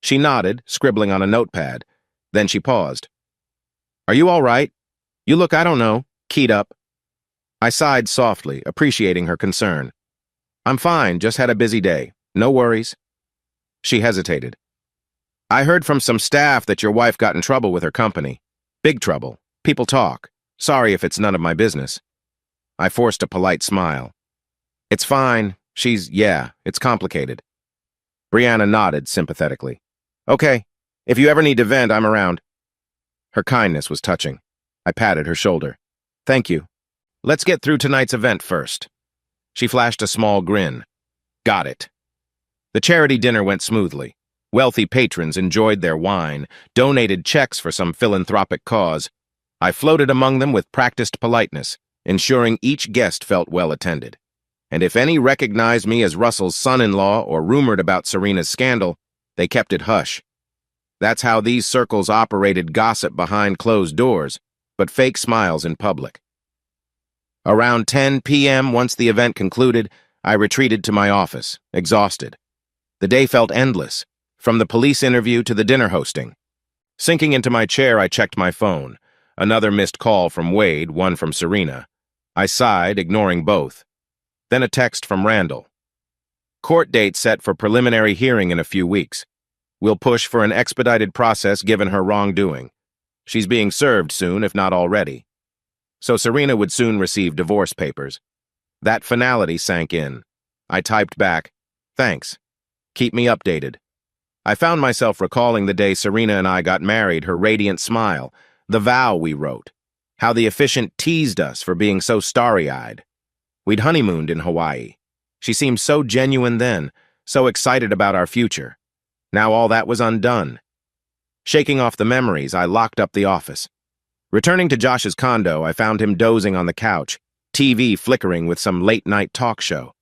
She nodded, scribbling on a notepad. Then she paused. Are you all right? You look, I don't know, keyed up. I sighed softly, appreciating her concern. I'm fine, just had a busy day. No worries. She hesitated. I heard from some staff that your wife got in trouble with her company. Big trouble. People talk. Sorry if it's none of my business. I forced a polite smile. It's fine. It's complicated. Brianna nodded sympathetically. Okay, if you ever need to vent, I'm around. Her kindness was touching. I patted her shoulder. Thank you. Let's get through tonight's event first. She flashed a small grin. Got it. The charity dinner went smoothly. Wealthy patrons enjoyed their wine, donated checks for some philanthropic cause. I floated among them with practiced politeness, ensuring each guest felt well attended. And if any recognized me as Russell's son-in-law or rumored about Serena's scandal, they kept it hush. That's how these circles operated gossip behind closed doors, but fake smiles in public. Around 10 p.m., once the event concluded, I retreated to my office, exhausted. The day felt endless, from the police interview to the dinner hosting. Sinking into my chair, I checked my phone. Another missed call from Wade, one from Serena. I sighed, ignoring both. Then a text from Randall. Court date set for preliminary hearing in a few weeks. We'll push for an expedited process given her wrongdoing. She's being served soon, if not already. So Serena would soon receive divorce papers. That finality sank in. I typed back, thanks. Keep me updated. I found myself recalling the day Serena and I got married, her radiant smile, the vow we wrote, how the officiant teased us for being so starry-eyed. We'd honeymooned in Hawaii. She seemed so genuine then, so excited about our future. Now all that was undone. Shaking off the memories, I locked up the office. Returning to Josh's condo, I found him dozing on the couch, TV flickering with some late-night talk show.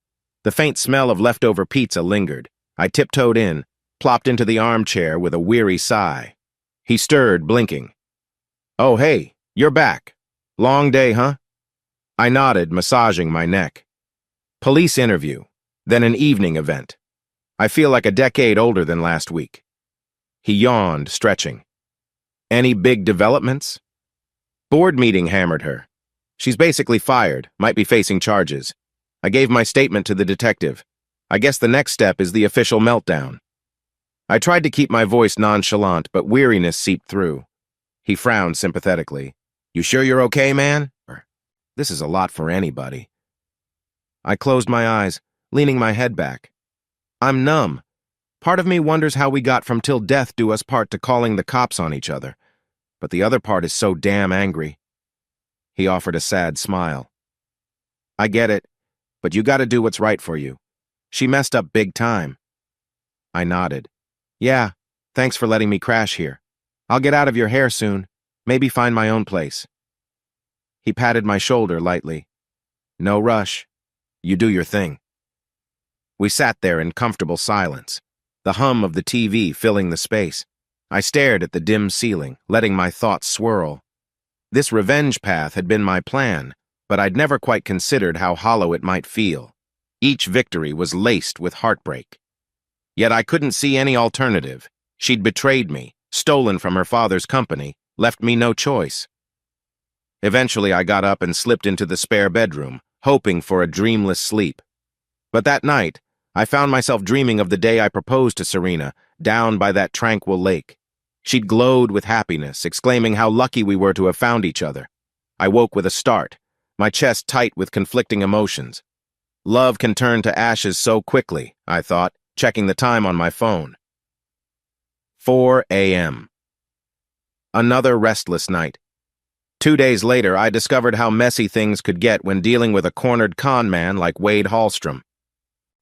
The faint smell of leftover pizza lingered. I tiptoed in, plopped into the armchair with a weary sigh. He stirred, blinking. Oh, hey, you're back. Long day, huh? I nodded, massaging my neck. Police interview, then an evening event. I feel like a decade older than last week. He yawned, stretching. Any big developments? Board meeting hammered her. She's basically fired, might be facing charges. I gave my statement to the detective. I guess the next step is the official meltdown. I tried to keep my voice nonchalant, but weariness seeped through. He frowned sympathetically. You sure you're okay, man? This is a lot for anybody. I closed my eyes, leaning my head back. I'm numb. Part of me wonders how we got from till death do us part to calling the cops on each other. But the other part is so damn angry. He offered a sad smile. I get it, but you gotta do what's right for you. She messed up big time. I nodded. Yeah, thanks for letting me crash here. I'll get out of your hair soon, maybe find my own place. He patted my shoulder lightly. No rush. You do your thing. We sat there in comfortable silence, the hum of the TV filling the space. I stared at the dim ceiling, letting my thoughts swirl. This revenge path had been my plan, but I'd never quite considered how hollow it might feel. Each victory was laced with heartbreak. Yet I couldn't see any alternative. She'd betrayed me, stolen from her father's company, left me no choice. Eventually, I got up and slipped into the spare bedroom, hoping for a dreamless sleep. But that night, I found myself dreaming of the day I proposed to Serena, down by that tranquil lake. She'd glowed with happiness, exclaiming how lucky we were to have found each other. I woke with a start, my chest tight with conflicting emotions. Love can turn to ashes so quickly, I thought, checking the time on my phone. 4 a.m. Another restless night. 2 days later, I discovered how messy things could get when dealing with a cornered con man like Wade Hallstrom.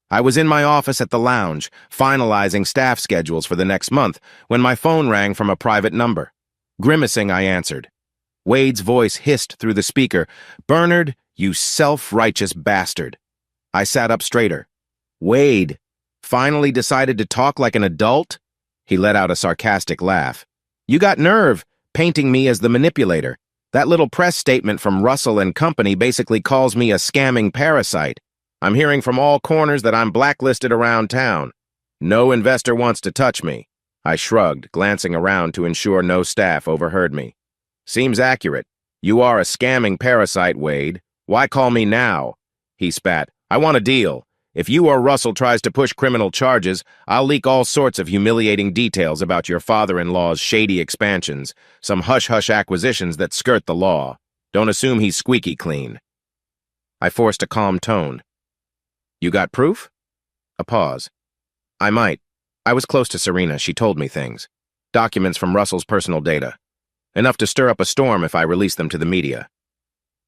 I was in my office at the lounge, finalizing staff schedules for the next month, when my phone rang from a private number. Grimacing, I answered. Wade's voice hissed through the speaker, Bernard, you self-righteous bastard. I sat up straighter. Wade, finally decided to talk like an adult? He let out a sarcastic laugh. You got nerve, painting me as the manipulator. That little press statement from Russell and Company basically calls me a scamming parasite. I'm hearing from all corners that I'm blacklisted around town. No investor wants to touch me. I shrugged, glancing around to ensure no staff overheard me. Seems accurate. You are a scamming parasite, Wade. Why call me now? He spat. I want a deal. If you or Russell tries to push criminal charges, I'll leak all sorts of humiliating details about your father-in-law's shady expansions, some hush-hush acquisitions that skirt the law. Don't assume he's squeaky clean. I forced a calm tone. You got proof? A pause. I might. I was close to Serena. She told me things. Documents from Russell's personal data. enough to stir up a storm if I released them to the media.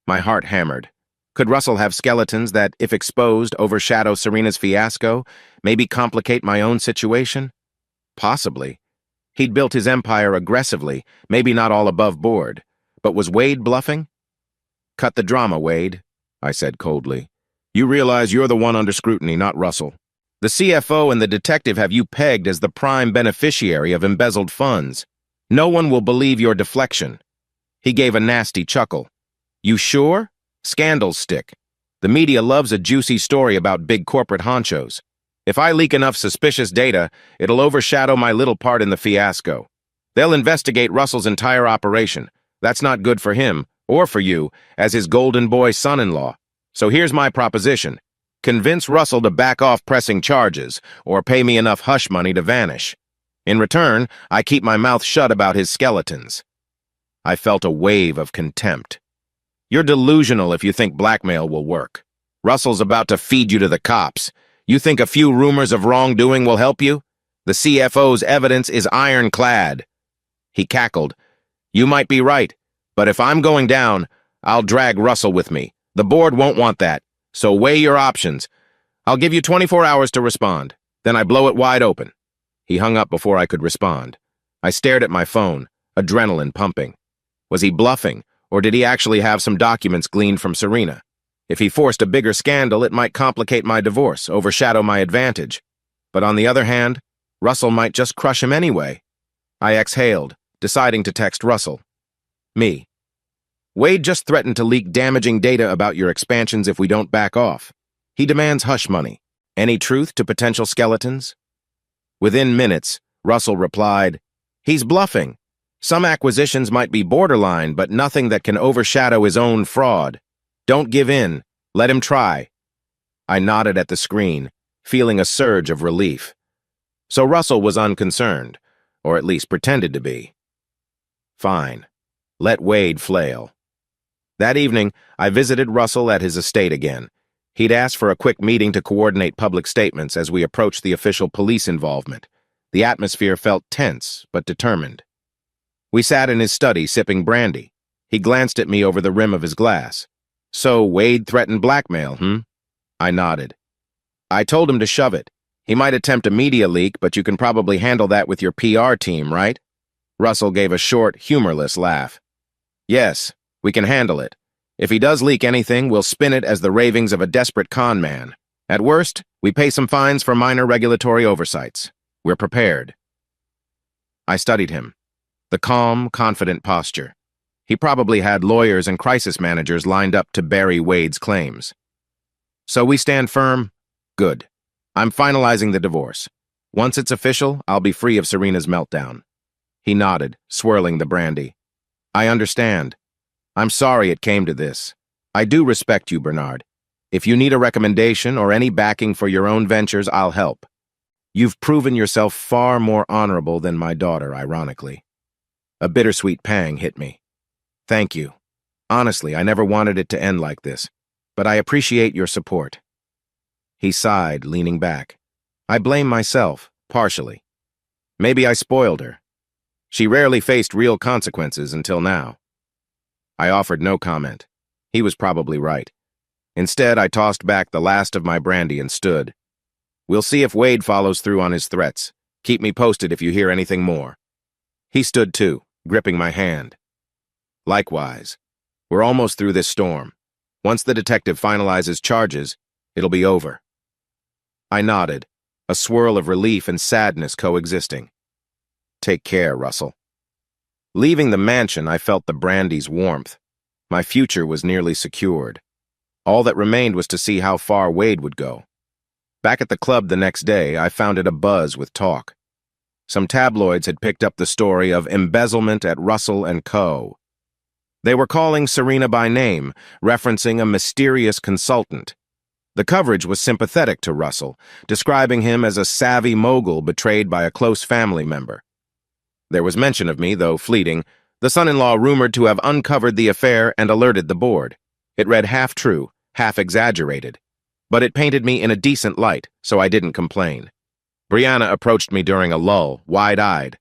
My heart hammered. Could Russell have skeletons that, if exposed, overshadow Serena's fiasco, maybe complicate my own situation? Possibly. He'd built his empire aggressively, maybe not all above board. But was Wade bluffing? Cut the drama, Wade, I said coldly. You realize you're the one under scrutiny, not Russell. The CFO and the detective have you pegged as the prime beneficiary of embezzled funds. No one will believe your deflection. He gave a nasty chuckle. You sure? Scandals stick. The media loves a juicy story about big corporate honchos. If I leak enough suspicious data, it'll overshadow my little part in the fiasco. They'll investigate Russell's entire operation. That's not good for him, or for you, as his golden boy son-in-law. So here's my proposition. Convince Russell to back off pressing charges, or pay me enough hush money to vanish. In return, I keep my mouth shut about his skeletons. I felt a wave of contempt. You're delusional if you think blackmail will work. Russell's about to feed you to the cops. You think a few rumors of wrongdoing will help you? The CFO's evidence is ironclad. He cackled. You might be right, but if I'm going down, I'll drag Russell with me. The board won't want that, so weigh your options. I'll give you 24 hours to respond. Then I blow it wide open. He hung up before I could respond. I stared at my phone, adrenaline pumping. Was he bluffing, or did he actually have some documents gleaned from Serena? If he forced a bigger scandal, it might complicate my divorce, overshadow my advantage. But on the other hand, Russell might just crush him anyway. I exhaled, deciding to text Russell. Me. Wade just threatened to leak damaging data about your expansions if we don't back off. He demands hush money. Any truth to potential skeletons? Within minutes, Russell replied, He's bluffing. Some acquisitions might be borderline, but nothing that can overshadow his own fraud. Don't give in. Let him try. I nodded at the screen, feeling a surge of relief. So Russell was unconcerned, or at least pretended to be. Fine. Let Wade flail. That evening, I visited Russell at his estate again. He'd asked for a quick meeting to coordinate public statements as we approached the official police involvement. The atmosphere felt tense, but determined. We sat in his study sipping brandy. He glanced at me over the rim of his glass. So Wade threatened blackmail, I nodded. I told him to shove it. He might attempt a media leak, but you can probably handle that with your PR team, right? Russell gave a short, humorless laugh. Yes, we can handle it. If he does leak anything, we'll spin it as the ravings of a desperate con man. At worst, we pay some fines for minor regulatory oversights. We're prepared. I studied him. The calm, confident posture. He probably had lawyers and crisis managers lined up to bury Wade's claims. So we stand firm? Good. I'm finalizing the divorce. Once it's official, I'll be free of Serena's meltdown. He nodded, swirling the brandy. I understand. I'm sorry it came to this. I do respect you, Bernard. If you need a recommendation or any backing for your own ventures, I'll help. You've proven yourself far more honorable than my daughter, ironically. A bittersweet pang hit me. Thank you. Honestly, I never wanted it to end like this, but I appreciate your support. He sighed, leaning back. I blame myself, partially. Maybe I spoiled her. She rarely faced real consequences until now. I offered no comment. He was probably right. Instead, I tossed back the last of my brandy and stood. We'll see if Wade follows through on his threats. Keep me posted if you hear anything more. He stood too, gripping my hand. Likewise. We're almost through this storm. Once the detective finalizes charges, it'll be over. I nodded, a swirl of relief and sadness coexisting. Take care, Russell. Leaving the mansion, I felt the brandy's warmth. My future was nearly secured. All that remained was to see how far Wade would go. Back at the club the next day, I found it abuzz with talk. Some tabloids had picked up the story of embezzlement at Russell & Co. They were calling Serena by name, referencing a mysterious consultant. The coverage was sympathetic to Russell, describing him as a savvy mogul betrayed by a close family member. There was mention of me, though fleeting, the son-in-law rumored to have uncovered the affair and alerted the board. It read half true, half exaggerated. But it painted me in a decent light, so I didn't complain. Brianna approached me during a lull, wide-eyed.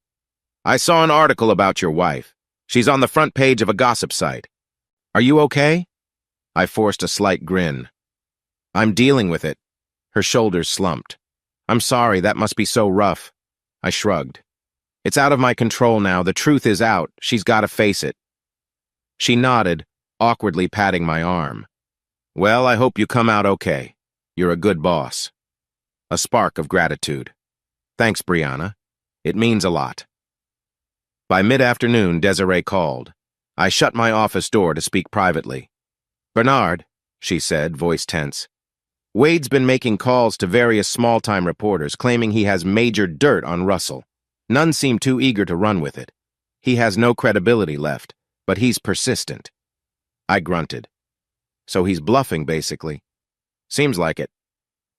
I saw an article about your wife. She's on the front page of a gossip site. Are you okay? I forced a slight grin. I'm dealing with it. Her shoulders slumped. I'm sorry, that must be so rough. I shrugged. It's out of my control now. The truth is out. She's got to face it. She nodded, awkwardly patting my arm. Well, I hope you come out okay. You're a good boss. A spark of gratitude. Thanks, Brianna. It means a lot. By mid-afternoon, Desiree called. I shut my office door to speak privately. Bernard, she said, voice tense. Wade's been making calls to various small-time reporters claiming he has major dirt on Russell. None seem too eager to run with it. He has no credibility left, but he's persistent. I grunted. So he's bluffing, basically. Seems like it.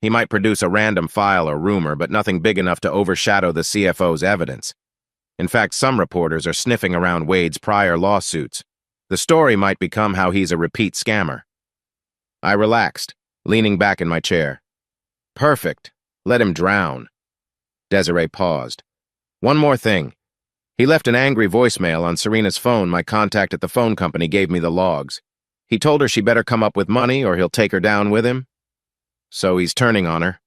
He might produce a random file or rumor, but nothing big enough to overshadow the CFO's evidence. In fact, some reporters are sniffing around Wade's prior lawsuits. The story might become how he's a repeat scammer. I relaxed, leaning back in my chair. Perfect. Let him drown. Desiree paused. One more thing. He left an angry voicemail on Serena's phone. My contact at the phone company gave me the logs. He told her she better come up with money or he'll take her down with him. So he's turning on her.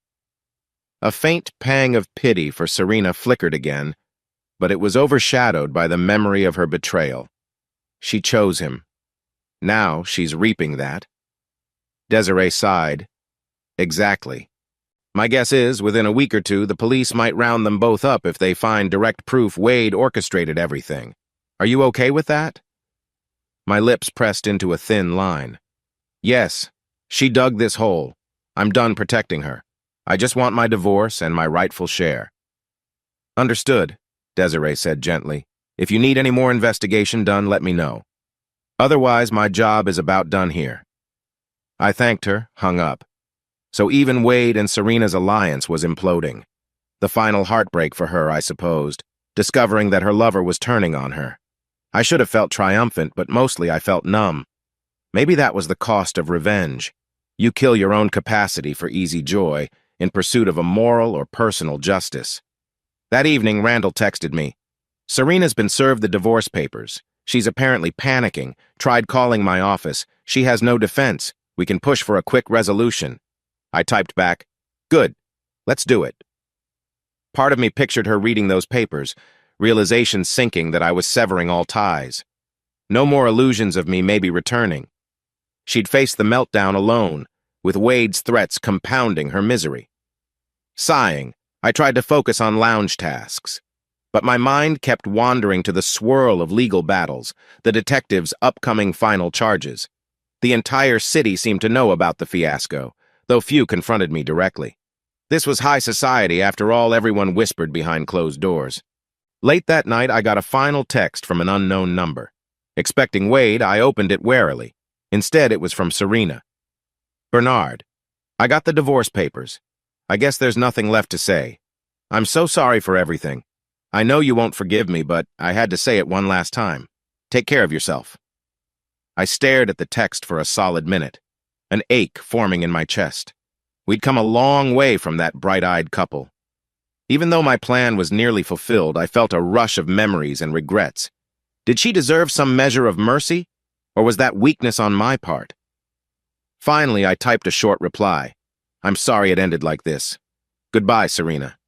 A faint pang of pity for Serena flickered again, but it was overshadowed by the memory of her betrayal. She chose him. Now she's reaping that. Desiree sighed. Exactly. My guess is, within a week or two, the police might round them both up if they find direct proof Wade orchestrated everything. Are you okay with that? My lips pressed into a thin line. Yes, she dug this hole. I'm done protecting her. I just want my divorce and my rightful share. Understood, Desiree said gently. If you need any more investigation done, let me know. Otherwise, my job is about done here. I thanked her, hung up. So even Wade and Serena's alliance was imploding. The final heartbreak for her, I supposed, discovering that her lover was turning on her. I should have felt triumphant, but mostly I felt numb. Maybe that was the cost of revenge. You kill your own capacity for easy joy in pursuit of a moral or personal justice. That evening, Randall texted me. Serena's been served the divorce papers. She's apparently panicking, tried calling my office. She has no defense. We can push for a quick resolution. I typed back, good, let's do it. Part of me pictured her reading those papers, realization sinking that I was severing all ties. No more illusions of me maybe returning. She'd face the meltdown alone, with Wade's threats compounding her misery. Sighing, I tried to focus on lounge tasks. But my mind kept wandering to the swirl of legal battles, the detectives' upcoming final charges. The entire city seemed to know about the fiasco, though few confronted me directly. This was high society, after all. Everyone whispered behind closed doors. Late that night, I got a final text from an unknown number. Expecting Wade, I opened it warily. Instead, it was from Serena. Bernard, I got the divorce papers. I guess there's nothing left to say. I'm so sorry for everything. I know you won't forgive me, but I had to say it one last time. Take care of yourself. I stared at the text for a solid minute, an ache forming in my chest. We'd come a long way from that bright-eyed couple. Even though my plan was nearly fulfilled, I felt a rush of memories and regrets. Did she deserve some measure of mercy, or was that weakness on my part? Finally, I typed a short reply. I'm sorry it ended like this. Goodbye, Serena.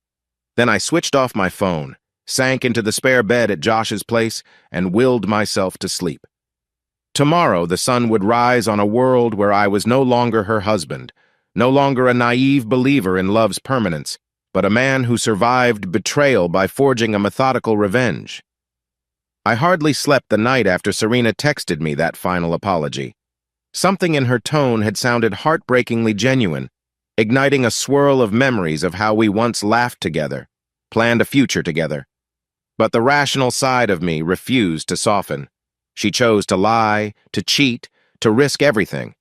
Then I switched off my phone, sank into the spare bed at Josh's place, and willed myself to sleep. Tomorrow, the sun would rise on a world where I was no longer her husband, no longer a naive believer in love's permanence, but a man who survived betrayal by forging a methodical revenge. I hardly slept the night after Serena texted me that final apology. Something in her tone had sounded heartbreakingly genuine, igniting a swirl of memories of how we once laughed together, planned a future together. But the rational side of me refused to soften. She chose to lie, to cheat, to risk everything.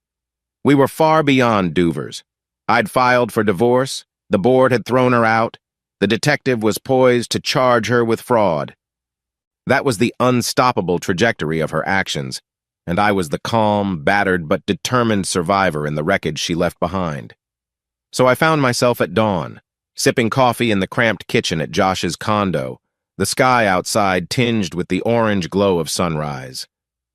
We were far beyond doovers. I'd filed for divorce, the board had thrown her out, the detective was poised to charge her with fraud. That was the unstoppable trajectory of her actions, and I was the calm, battered, but determined survivor in the wreckage she left behind. So I found myself at dawn, sipping coffee in the cramped kitchen at Josh's condo, the sky outside tinged with the orange glow of sunrise.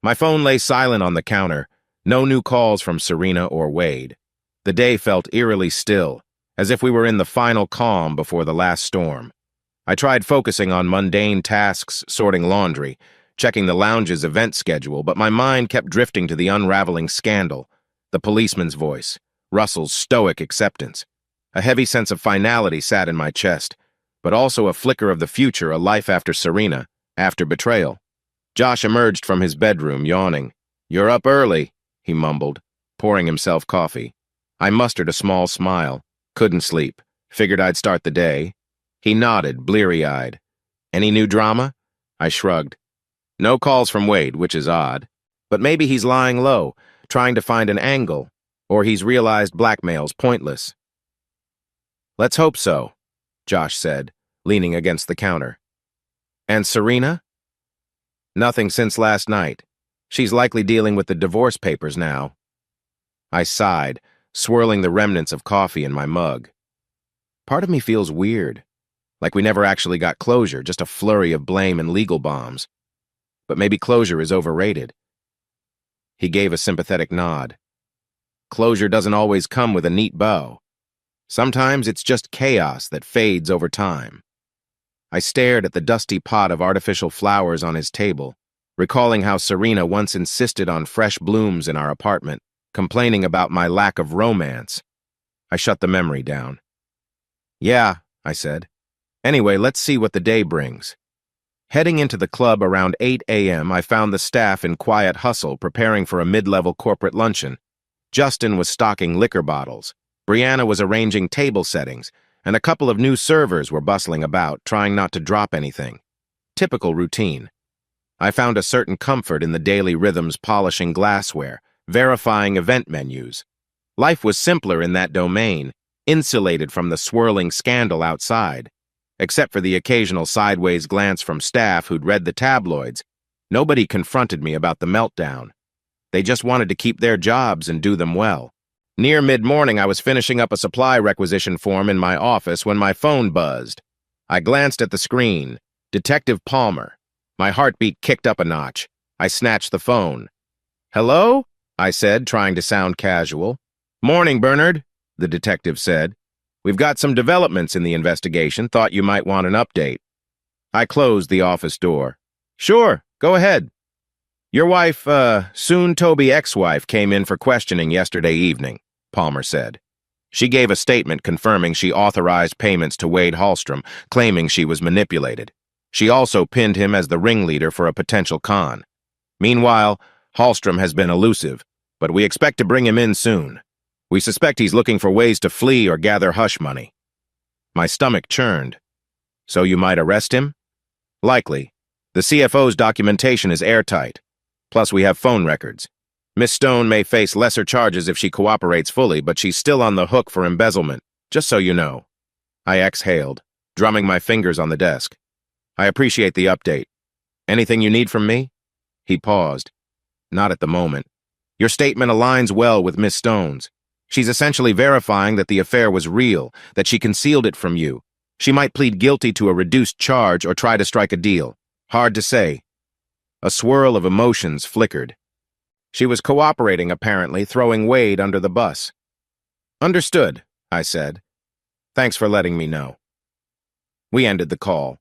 My phone lay silent on the counter, no new calls from Serena or Wade. The day felt eerily still, as if we were in the final calm before the last storm. I tried focusing on mundane tasks, sorting laundry, checking the lounge's event schedule, but my mind kept drifting to the unraveling scandal, the policeman's voice, Russell's stoic acceptance. A heavy sense of finality sat in my chest, but also a flicker of the future, a life after Serena, after betrayal. Josh emerged from his bedroom, yawning. "You're up early," he mumbled, pouring himself coffee. I mustered a small smile. Couldn't sleep. Figured I'd start the day. He nodded, bleary-eyed. "Any new drama?" I shrugged. "No calls from Wade, which is odd. But maybe he's lying low, trying to find an angle, or he's realized blackmail's pointless." "Let's hope so," Josh said, leaning against the counter. "And Serena?" "Nothing since last night. She's likely dealing with the divorce papers now." I sighed, swirling the remnants of coffee in my mug. Part of me feels weird, like we never actually got closure, just a flurry of blame and legal bombs. But maybe closure is overrated. He gave a sympathetic nod. Closure doesn't always come with a neat bow. Sometimes it's just chaos that fades over time. I stared at the dusty pot of artificial flowers on his table, recalling how Serena once insisted on fresh blooms in our apartment, complaining about my lack of romance. I shut the memory down. "Yeah," I said. "Anyway, let's see what the day brings." Heading into the club around 8 a.m., I found the staff in quiet hustle preparing for a mid-level corporate luncheon. Justin was stocking liquor bottles. Brianna was arranging table settings, and a couple of new servers were bustling about, trying not to drop anything. Typical routine. I found a certain comfort in the daily rhythms polishing glassware, verifying event menus. Life was simpler in that domain, insulated from the swirling scandal outside. Except for the occasional sideways glance from staff who'd read the tabloids, nobody confronted me about the meltdown. They just wanted to keep their jobs and do them well. Near mid-morning, I was finishing up a supply requisition form in my office when my phone buzzed. I glanced at the screen. Detective Palmer. My heartbeat kicked up a notch. I snatched the phone. "Hello?" I said, trying to sound casual. "Morning, Bernard," the detective said. "We've got some developments in the investigation. Thought you might want an update." I closed the office door. "Sure, go ahead." "Your wife, soon-to-be ex-wife, came in for questioning yesterday evening," Palmer said. "She gave a statement confirming she authorized payments to Wade Hallstrom, claiming she was manipulated. She also pinned him as the ringleader for a potential con. Meanwhile, Hallstrom has been elusive, but we expect to bring him in soon. We suspect he's looking for ways to flee or gather hush money." My stomach churned. "So you might arrest him?" "Likely. The CFO's documentation is airtight. Plus, we have phone records. Miss Stone may face lesser charges if she cooperates fully, but she's still on the hook for embezzlement, just so you know." I exhaled, drumming my fingers on the desk. "I appreciate the update. Anything you need from me?" He paused. "Not at the moment. Your statement aligns well with Miss Stone's. She's essentially verifying that the affair was real, that she concealed it from you. She might plead guilty to a reduced charge or try to strike a deal. Hard to say." A swirl of emotions flickered. "She was cooperating, apparently, throwing Wade under the bus." "Understood," I said. "Thanks for letting me know." We ended the call.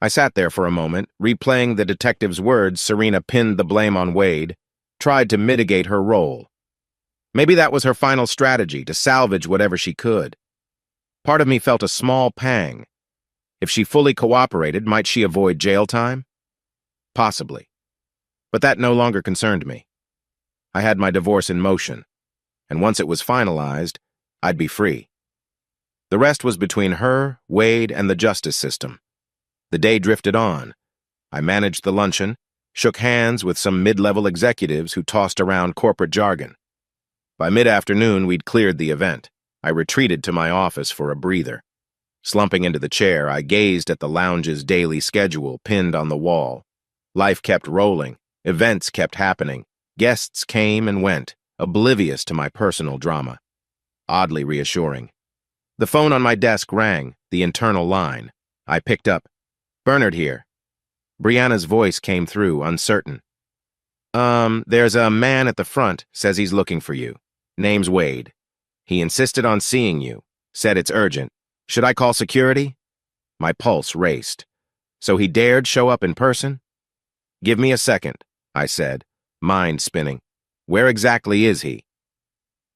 I sat there for a moment, replaying the detective's words. Serena pinned the blame on Wade, tried to mitigate her role. Maybe that was her final strategy, to salvage whatever she could. Part of me felt a small pang. If she fully cooperated, might she avoid jail time? Possibly. But that no longer concerned me. I had my divorce in motion, and once it was finalized, I'd be free. The rest was between her, Wade, and the justice system. The day drifted on. I managed the luncheon, shook hands with some mid-level executives who tossed around corporate jargon. By mid-afternoon, we'd cleared the event. I retreated to my office for a breather. Slumping into the chair, I gazed at the lounge's daily schedule pinned on the wall. Life kept rolling. Events kept happening. Guests came and went, oblivious to my personal drama. Oddly reassuring. The phone on my desk rang, the internal line. I picked up. Bernard here. Brianna's voice came through, uncertain. There's a man at the front, says he's looking for you. Name's Wade. He insisted on seeing you, said it's urgent. Should I call security? My pulse raced. So he dared show up in person? Give me a second, I said, mind spinning. Where exactly is he?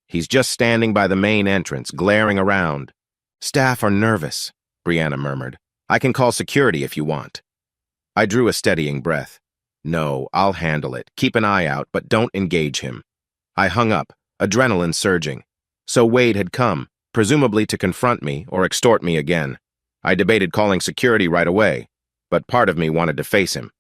He's just standing by the main entrance, glaring around. Staff are nervous, Brianna murmured. I can call security if you want. I drew a steadying breath. No, I'll handle it. Keep an eye out, but don't engage him. I hung up, adrenaline surging. So Wade had come, presumably to confront me or extort me again. I debated calling security right away, but part of me wanted to face him.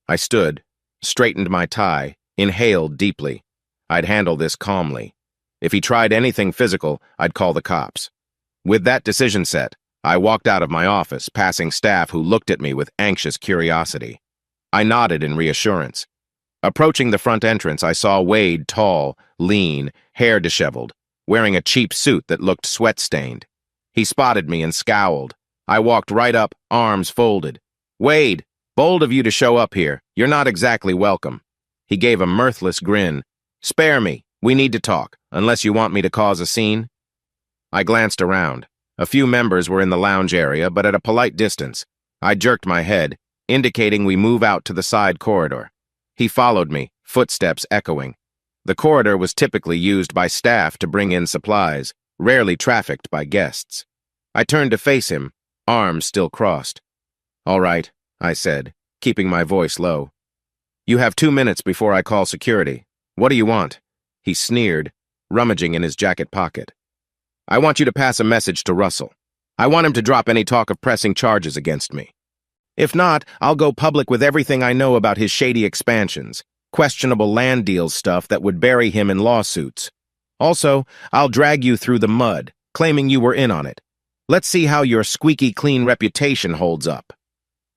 I stood, straightened my tie, inhaled deeply. I'd handle this calmly. If he tried anything physical, I'd call the cops. With that decision set, I walked out of my office, passing staff who looked at me with anxious curiosity. I nodded in reassurance. Approaching the front entrance, I saw Wade tall, lean, hair disheveled, wearing a cheap suit that looked sweat-stained. He spotted me and scowled. I walked right up, arms folded. Wade, bold of you to show up here. You're not exactly welcome. He gave a mirthless grin. Spare me. We need to talk, unless you want me to cause a scene. I glanced around. A few members were in the lounge area, but at a polite distance. I jerked my head, indicating we move out to the side corridor. He followed me, footsteps echoing. The corridor was typically used by staff to bring in supplies, rarely trafficked by guests. I turned to face him, arms still crossed. All right, I said, keeping my voice low. You have 2 minutes before I call security. What do you want? He sneered, rummaging in his jacket pocket. I want you to pass a message to Russell. I want him to drop any talk of pressing charges against me. If not, I'll go public with everything I know about his shady expansions, questionable land deals stuff that would bury him in lawsuits. Also, I'll drag you through the mud, claiming you were in on it. Let's see how your squeaky clean reputation holds up.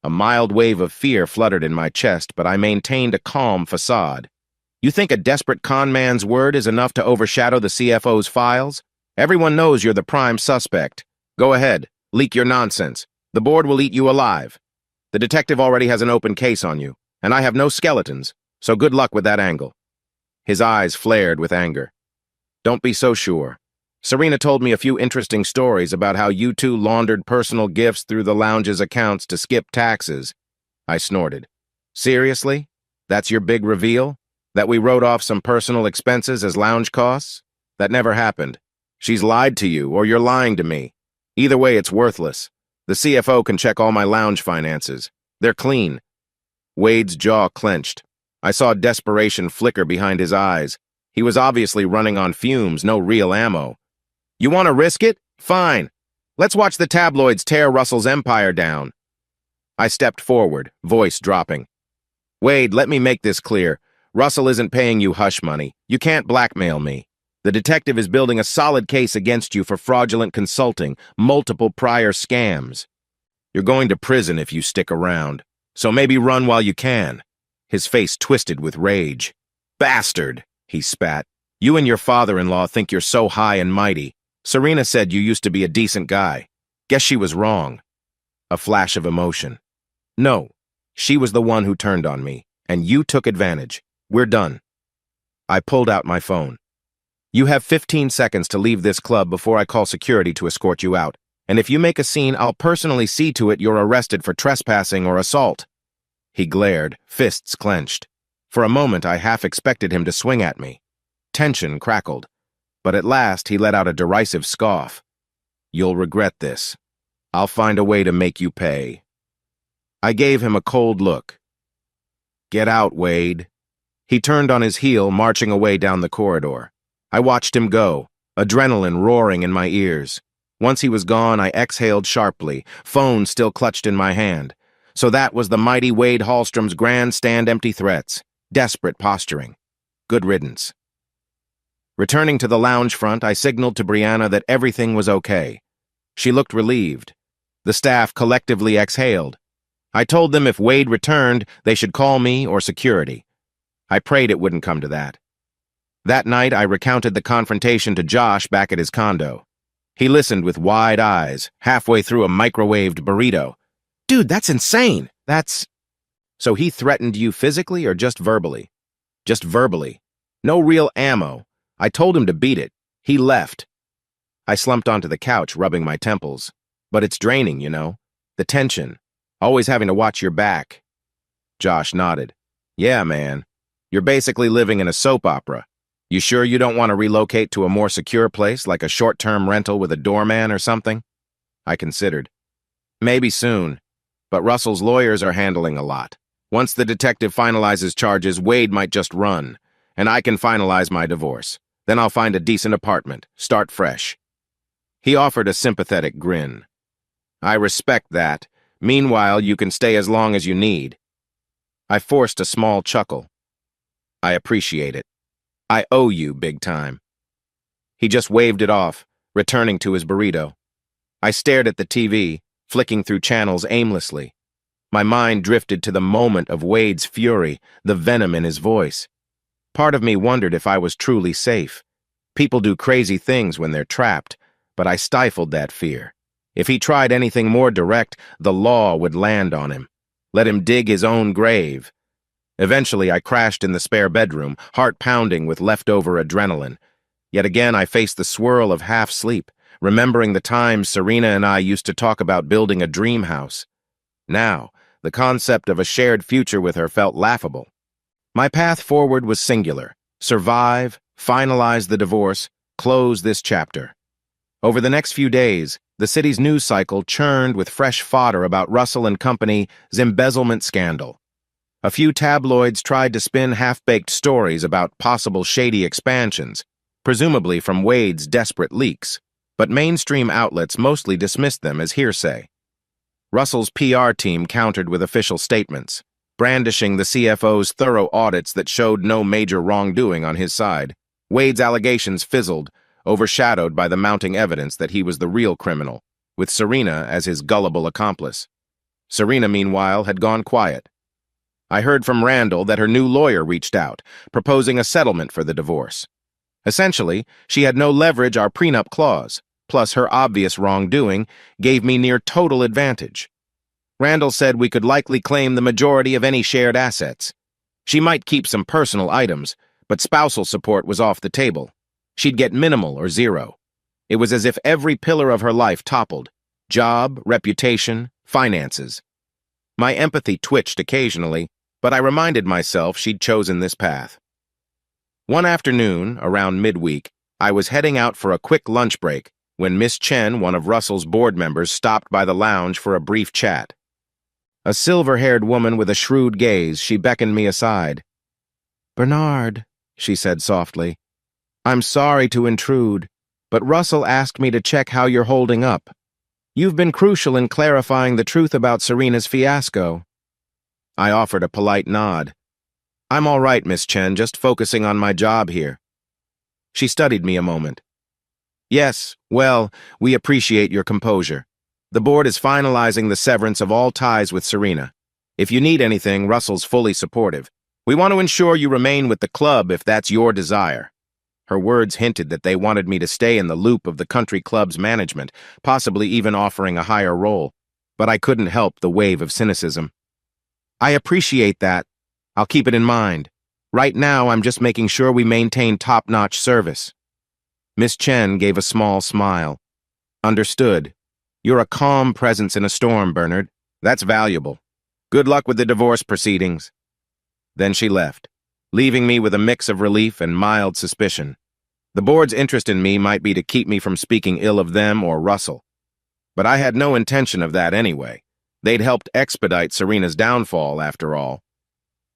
A mild wave of fear fluttered in my chest, but I maintained a calm facade. You think a desperate con man's word is enough to overshadow the CFO's files? Everyone knows you're the prime suspect. Go ahead, leak your nonsense. The board will eat you alive. The detective already has an open case on you, and I have no skeletons, so good luck with that angle. His eyes flared with anger. Don't be so sure. Serena told me a few interesting stories about how you two laundered personal gifts through the lounge's accounts to skip taxes. I snorted. Seriously? That's your big reveal? That we wrote off some personal expenses as lounge costs? That never happened. She's lied to you, or you're lying to me. Either way, it's worthless. The CFO can check all my lounge finances. They're clean. Wade's jaw clenched. I saw desperation flicker behind his eyes. He was obviously running on fumes, no real ammo. You want to risk it? Fine. Let's watch the tabloids tear Russell's empire down. I stepped forward, voice dropping. Wade, let me make this clear. Russell isn't paying you hush money. You can't blackmail me. The detective is building a solid case against you for fraudulent consulting, multiple prior scams. You're going to prison if you stick around, so maybe run while you can. His face twisted with rage. Bastard, he spat. You and your father-in-law think you're so high and mighty. Serena said you used to be a decent guy. Guess she was wrong. A flash of emotion. No, she was the one who turned on me, and you took advantage. We're done. I pulled out my phone. You have 15 seconds to leave this club before I call security to escort you out, and if you make a scene, I'll personally see to it you're arrested for trespassing or assault. He glared, fists clenched. For a moment, I half expected him to swing at me. Tension crackled, but at last he let out a derisive scoff. You'll regret this. I'll find a way to make you pay. I gave him a cold look. Get out, Wade. He turned on his heel, marching away down the corridor. I watched him go, adrenaline roaring in my ears. Once he was gone, I exhaled sharply, phone still clutched in my hand. So that was the mighty Wade Hallstrom's grandstand empty threats, desperate posturing. Good riddance. Returning to the lounge front, I signaled to Brianna that everything was okay. She looked relieved. The staff collectively exhaled. I told them if Wade returned, they should call me or security. I prayed it wouldn't come to that. That night, I recounted the confrontation to Josh back at his condo. He listened with wide eyes, halfway through a microwaved burrito. Dude, that's insane. So he threatened you physically or just verbally? Just verbally. No real ammo. I told him to beat it. He left. I slumped onto the couch, rubbing my temples. But it's draining, you know? The tension. Always having to watch your back. Josh nodded. Yeah, man. You're basically living in a soap opera. You sure you don't want to relocate to a more secure place, like a short-term rental with a doorman or something? I considered. Maybe soon. But Russell's lawyers are handling a lot. Once the detective finalizes charges, Wade might just run, and I can finalize my divorce. Then I'll find a decent apartment, start fresh. He offered a sympathetic grin. I respect that. Meanwhile, you can stay as long as you need. I forced a small chuckle. I appreciate it. I owe you big time. He just waved it off, returning to his burrito. I stared at the TV, flicking through channels aimlessly. My mind drifted to the moment of Wade's fury, the venom in his voice. Part of me wondered if I was truly safe. People do crazy things when they're trapped, but I stifled that fear. If he tried anything more direct, the law would land on him. Let him dig his own grave. Eventually, I crashed in the spare bedroom, heart pounding with leftover adrenaline. Yet again, I faced the swirl of half-sleep, remembering the times Serena and I used to talk about building a dream house. Now, the concept of a shared future with her felt laughable. My path forward was singular. Survive, finalize the divorce, close this chapter. Over the next few days, the city's news cycle churned with fresh fodder about Russell and Company's embezzlement scandal. A few tabloids tried to spin half-baked stories about possible shady expansions, presumably from Wade's desperate leaks, but mainstream outlets mostly dismissed them as hearsay. Russell's PR team countered with official statements, brandishing the CFO's thorough audits that showed no major wrongdoing on his side. Wade's allegations fizzled, overshadowed by the mounting evidence that he was the real criminal, with Serena as his gullible accomplice. Serena, meanwhile, had gone quiet. I heard from Randall that her new lawyer reached out, proposing a settlement for the divorce. Essentially, she had no leverage our prenup clause, plus her obvious wrongdoing gave me near total advantage. Randall said we could likely claim the majority of any shared assets. She might keep some personal items, but spousal support was off the table. She'd get minimal or zero. It was as if every pillar of her life toppled: job, reputation, finances. My empathy twitched occasionally, but I reminded myself she'd chosen this path. One afternoon, around midweek, I was heading out for a quick lunch break when Miss Chen, one of Russell's board members, stopped by the lounge for a brief chat. A silver-haired woman with a shrewd gaze, she beckoned me aside. "Bernard," she said softly, "I'm sorry to intrude, but Russell asked me to check how you're holding up. You've been crucial in clarifying the truth about Serena's fiasco." I offered a polite nod. "I'm all right, Miss Chen, just focusing on my job here." She studied me a moment. "Yes, well, we appreciate your composure. The board is finalizing the severance of all ties with Serena. If you need anything, Russell's fully supportive. We want to ensure you remain with the club if that's your desire." Her words hinted that they wanted me to stay in the loop of the country club's management, possibly even offering a higher role. But I couldn't help the wave of cynicism. "I appreciate that. I'll keep it in mind. Right now, I'm just making sure we maintain top-notch service." Miss Chen gave a small smile. "Understood. You're a calm presence in a storm, Bernard. That's valuable. Good luck with the divorce proceedings." Then she left, leaving me with a mix of relief and mild suspicion. The board's interest in me might be to keep me from speaking ill of them or Russell. But I had no intention of that anyway. They'd helped expedite Serena's downfall, after all.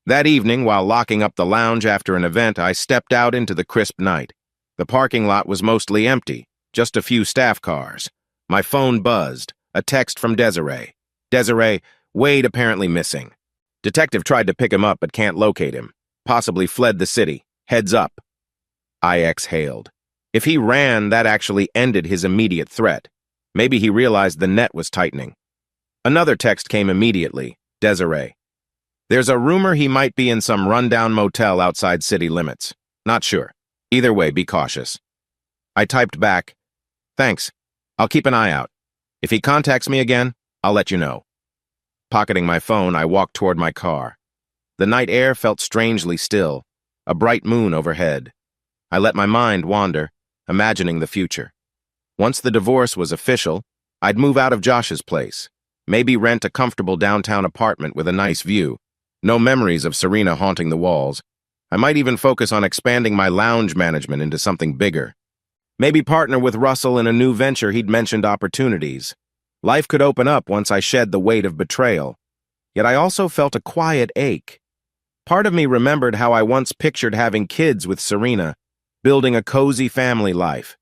That evening, while locking up the lounge after an event, I stepped out into the crisp night. The parking lot was mostly empty, just a few staff cars. My phone buzzed, a text from Desiree. "Desiree, Wade apparently missing. Detective tried to pick him up but can't locate him. Possibly fled the city. Heads up." I exhaled. If he ran, that actually ended his immediate threat. Maybe he realized the net was tightening. Another text came immediately. Desiree. "There's a rumor he might be in some rundown motel outside city limits. Not sure. Either way, be cautious." I typed back, "Thanks. I'll keep an eye out. If he contacts me again, I'll let you know." Pocketing my phone, I walked toward my car. The night air felt strangely still, a bright moon overhead. I let my mind wander, imagining the future. Once the divorce was official, I'd move out of Josh's place, maybe rent a comfortable downtown apartment with a nice view. No memories of Serena haunting the walls. I might even focus on expanding my lounge management into something bigger. Maybe partner with Russell in a new venture he'd mentioned opportunities. Life could open up once I shed the weight of betrayal. Yet I also felt a quiet ache. Part of me remembered how I once pictured having kids with Serena, building a cozy family life.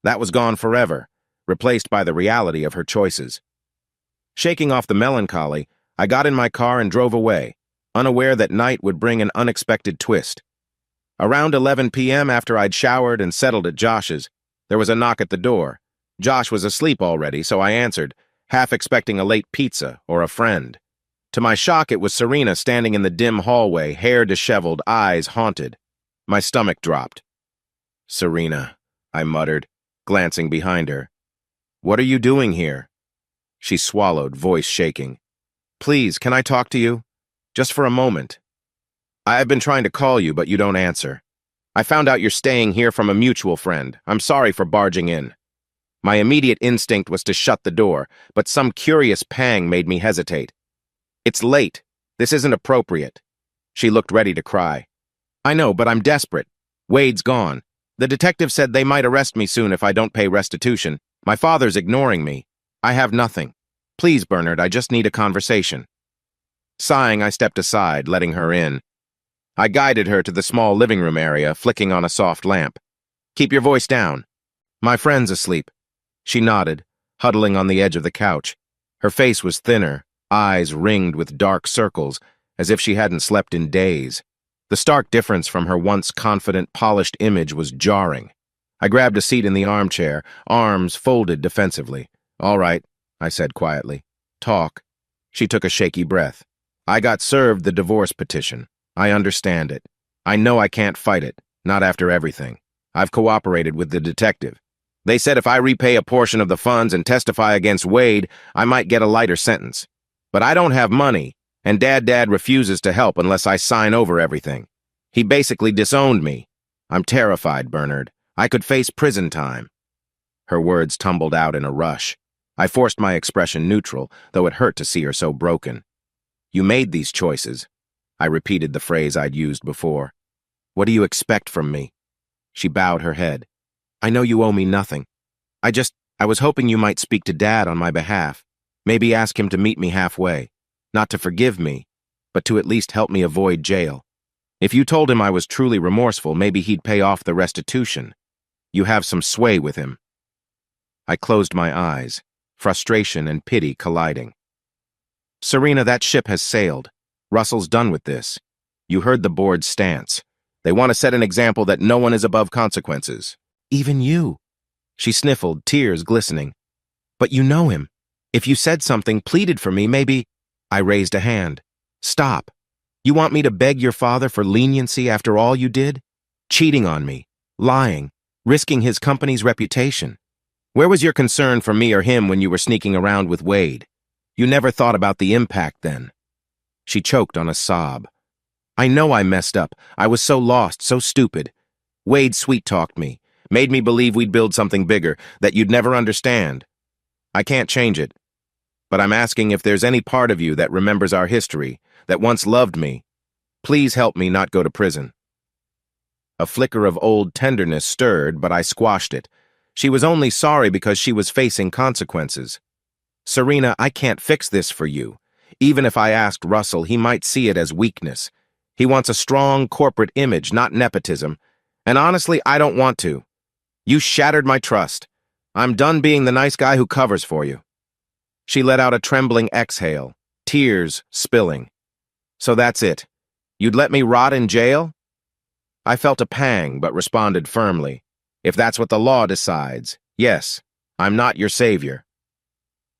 That was gone forever, replaced by the reality of her choices. Shaking off the melancholy, I got in my car and drove away, unaware that night would bring an unexpected twist. Around 11 p.m., after I'd showered and settled at Josh's, there was a knock at the door. Josh was asleep already, so I answered, half expecting a late pizza or a friend. To my shock, it was Serena standing in the dim hallway, hair disheveled, eyes haunted. My stomach dropped. "Serena," I muttered, glancing behind her. "What are you doing here?" She swallowed, voice shaking. "Please, can I talk to you? Just for a moment." "I've been trying to call you, but you don't answer. I found out you're staying here from a mutual friend. I'm sorry for barging in." My immediate instinct was to shut the door, but some curious pang made me hesitate. "It's late. This isn't appropriate." She looked ready to cry. "I know, but I'm desperate. Wade's gone. The detective said they might arrest me soon if I don't pay restitution. My father's ignoring me. I have nothing. Please, Bernard, I just need a conversation." Sighing, I stepped aside, letting her in. I guided her to the small living room area, flicking on a soft lamp. "Keep your voice down." "My friend's asleep." She nodded, huddling on the edge of the couch. Her face was thinner, eyes ringed with dark circles, as if she hadn't slept in days. The stark difference from her once confident, polished image was jarring. I grabbed a seat in the armchair, arms folded defensively. "All right," I said quietly. "Talk." She took a shaky breath. "I got served the divorce petition. I understand it. I know I can't fight it, not after everything. I've cooperated with the detective. They said if I repay a portion of the funds and testify against Wade, I might get a lighter sentence. But I don't have money, and Dad refuses to help unless I sign over everything. He basically disowned me. I'm terrified, Bernard. I could face prison time." Her words tumbled out in a rush. I forced my expression neutral, though it hurt to see her so broken. "You made these choices." I repeated the phrase I'd used before. "What do you expect from me?" She bowed her head. "I know you owe me nothing. I was hoping you might speak to Dad on my behalf. Maybe ask him to meet me halfway. Not to forgive me, but to at least help me avoid jail. If you told him I was truly remorseful, maybe he'd pay off the restitution. You have some sway with him." I closed my eyes, frustration and pity colliding. "Serena, that ship has sailed. Russell's done with this. You heard the board's stance. They want to set an example that no one is above consequences. Even you." She sniffled, tears glistening. "But you know him. If you said something, pleaded for me, maybe—" I raised a hand. "Stop. You want me to beg your father for leniency after all you did? Cheating on me, lying, risking his company's reputation. Where was your concern for me or him when you were sneaking around with Wade? You never thought about the impact then." She choked on a sob. "I know I messed up. I was so lost, so stupid. Wade sweet-talked me, made me believe we'd build something bigger, that you'd never understand. I can't change it. But I'm asking if there's any part of you that remembers our history, that once loved me. Please help me not go to prison." A flicker of old tenderness stirred, but I squashed it. She was only sorry because she was facing consequences. "Serena, I can't fix this for you. Even if I asked Russell, he might see it as weakness. He wants a strong corporate image, not nepotism. And honestly, I don't want to. You shattered my trust. I'm done being the nice guy who covers for you." She let out a trembling exhale, tears spilling. "So that's it. You'd let me rot in jail?" I felt a pang, but responded firmly. "If that's what the law decides, yes, I'm not your savior."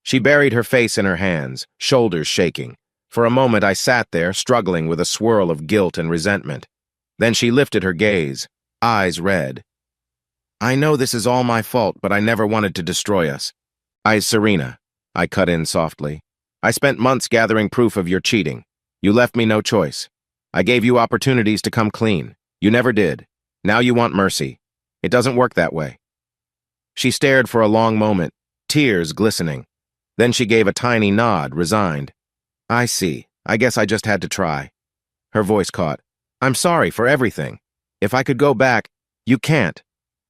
She buried her face in her hands, shoulders shaking. For a moment I sat there, struggling with a swirl of guilt and resentment. Then she lifted her gaze, eyes red. "I know this is all my fault, but I never wanted to destroy us." "Serena," I cut in softly. I spent months gathering proof of your cheating. You left me no choice. I gave you opportunities to come clean. You never did. Now you want mercy. It doesn't work that way." She stared for a long moment, tears glistening. Then she gave a tiny nod, resigned. "I see. I guess I just had to try." Her voice caught. "I'm sorry for everything. If I could go back—" "You can't,"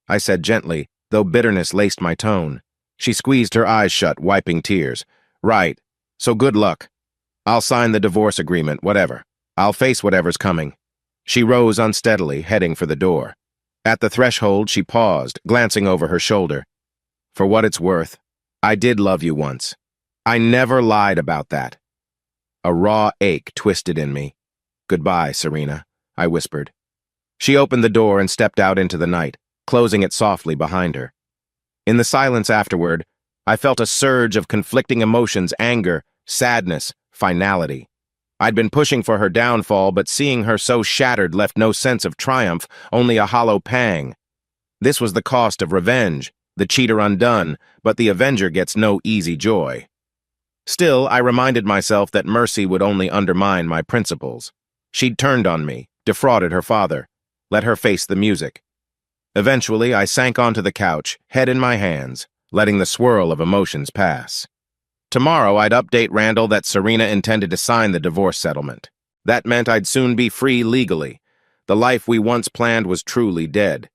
I said gently, though bitterness laced my tone. She squeezed her eyes shut, wiping tears. "Right. So good luck. I'll sign the divorce agreement, whatever. I'll face whatever's coming." She rose unsteadily, heading for the door. At the threshold, she paused, glancing over her shoulder. "For what it's worth, I did love you once. I never lied about that." A raw ache twisted in me. "Goodbye, Serena," I whispered. She opened the door and stepped out into the night, closing it softly behind her. In the silence afterward, I felt a surge of conflicting emotions: anger, sadness, finality. I'd been pushing for her downfall, but seeing her so shattered left no sense of triumph, only a hollow pang. This was the cost of revenge, the cheater undone, but the avenger gets no easy joy. Still, I reminded myself that mercy would only undermine my principles. She'd turned on me, defrauded her father. Let her face the music. Eventually, I sank onto the couch, head in my hands, letting the swirl of emotions pass. Tomorrow, I'd update Randall that Serena intended to sign the divorce settlement. That meant I'd soon be free legally. The life we once planned was truly dead.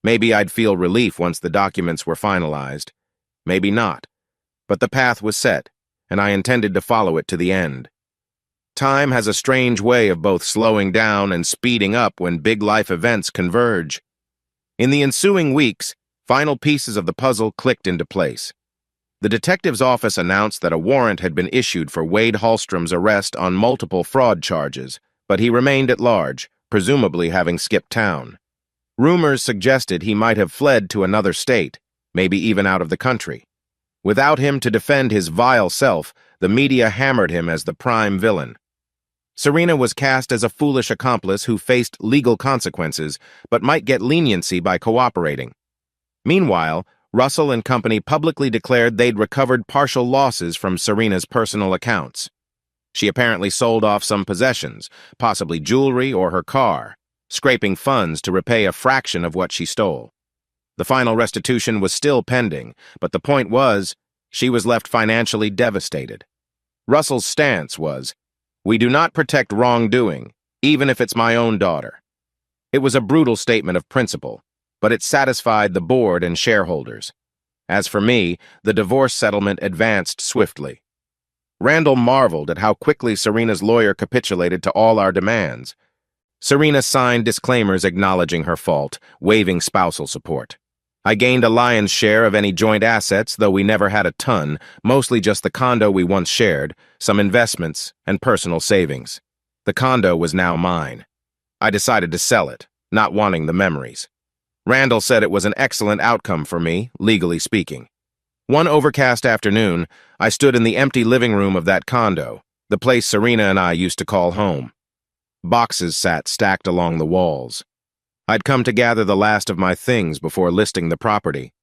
Maybe I'd feel relief once the documents were finalized. Maybe not. But the path was set, and I intended to follow it to the end. Time has a strange way of both slowing down and speeding up when big life events converge. In the ensuing weeks, final pieces of the puzzle clicked into place. The detective's office announced that a warrant had been issued for Wade Hallstrom's arrest on multiple fraud charges, but he remained at large, presumably having skipped town. Rumors suggested he might have fled to another state, maybe even out of the country. Without him to defend his vile self, the media hammered him as the prime villain. Serena was cast as a foolish accomplice who faced legal consequences, but might get leniency by cooperating. Meanwhile, Russell and company publicly declared they'd recovered partial losses from Serena's personal accounts. She apparently sold off some possessions, possibly jewelry or her car, scraping funds to repay a fraction of what she stole. The final restitution was still pending, but the point was, she was left financially devastated. Russell's stance was, "We do not protect wrongdoing, even if it's my own daughter." It was a brutal statement of principle, but it satisfied the board and shareholders. As for me, the divorce settlement advanced swiftly. Randall marveled at how quickly Serena's lawyer capitulated to all our demands. Serena signed disclaimers acknowledging her fault, waiving spousal support. I gained a lion's share of any joint assets, though we never had a ton, mostly just the condo we once shared, some investments, and personal savings. The condo was now mine. I decided to sell it, not wanting the memories. Randall said it was an excellent outcome for me, legally speaking. One overcast afternoon, I stood in the empty living room of that condo, the place Serena and I used to call home. Boxes sat stacked along the walls. I'd come to gather the last of my things before listing the property.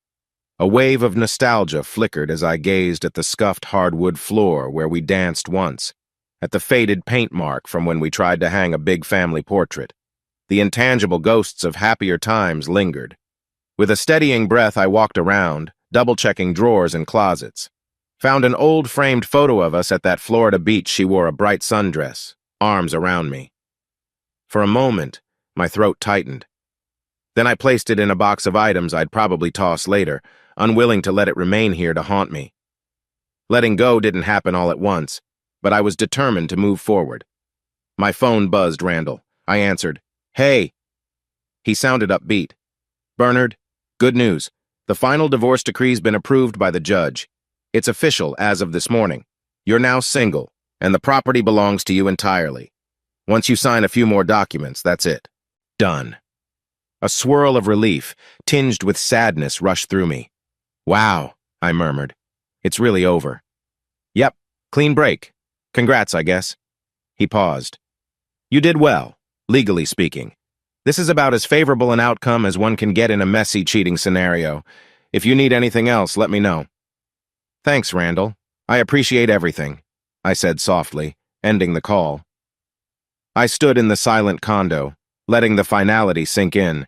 A wave of nostalgia flickered as I gazed at the scuffed hardwood floor where we danced once, at the faded paint mark from when we tried to hang a big family portrait. The intangible ghosts of happier times lingered. With a steadying breath, I walked around, double-checking drawers and closets. Found an old framed photo of us at that Florida beach. She wore a bright sundress, arms around me. For a moment, my throat tightened. Then I placed it in a box of items I'd probably toss later, unwilling to let it remain here to haunt me. Letting go didn't happen all at once, but I was determined to move forward. My phone buzzed Randall. I answered. "Hey." He sounded upbeat. "Bernard, good news. The final divorce decree's been approved by the judge. It's official as of this morning. You're now single, and the property belongs to you entirely. Once you sign a few more documents, that's it. Done." A swirl of relief, tinged with sadness, rushed through me. "Wow," I murmured. "It's really over." "Yep, clean break. Congrats, I guess." He paused. "You did well, legally speaking. This is about as favorable an outcome as one can get in a messy cheating scenario. If you need anything else, let me know." "Thanks, Randall. I appreciate everything." I said softly, ending the call. I stood in the silent condo, letting the finality sink in.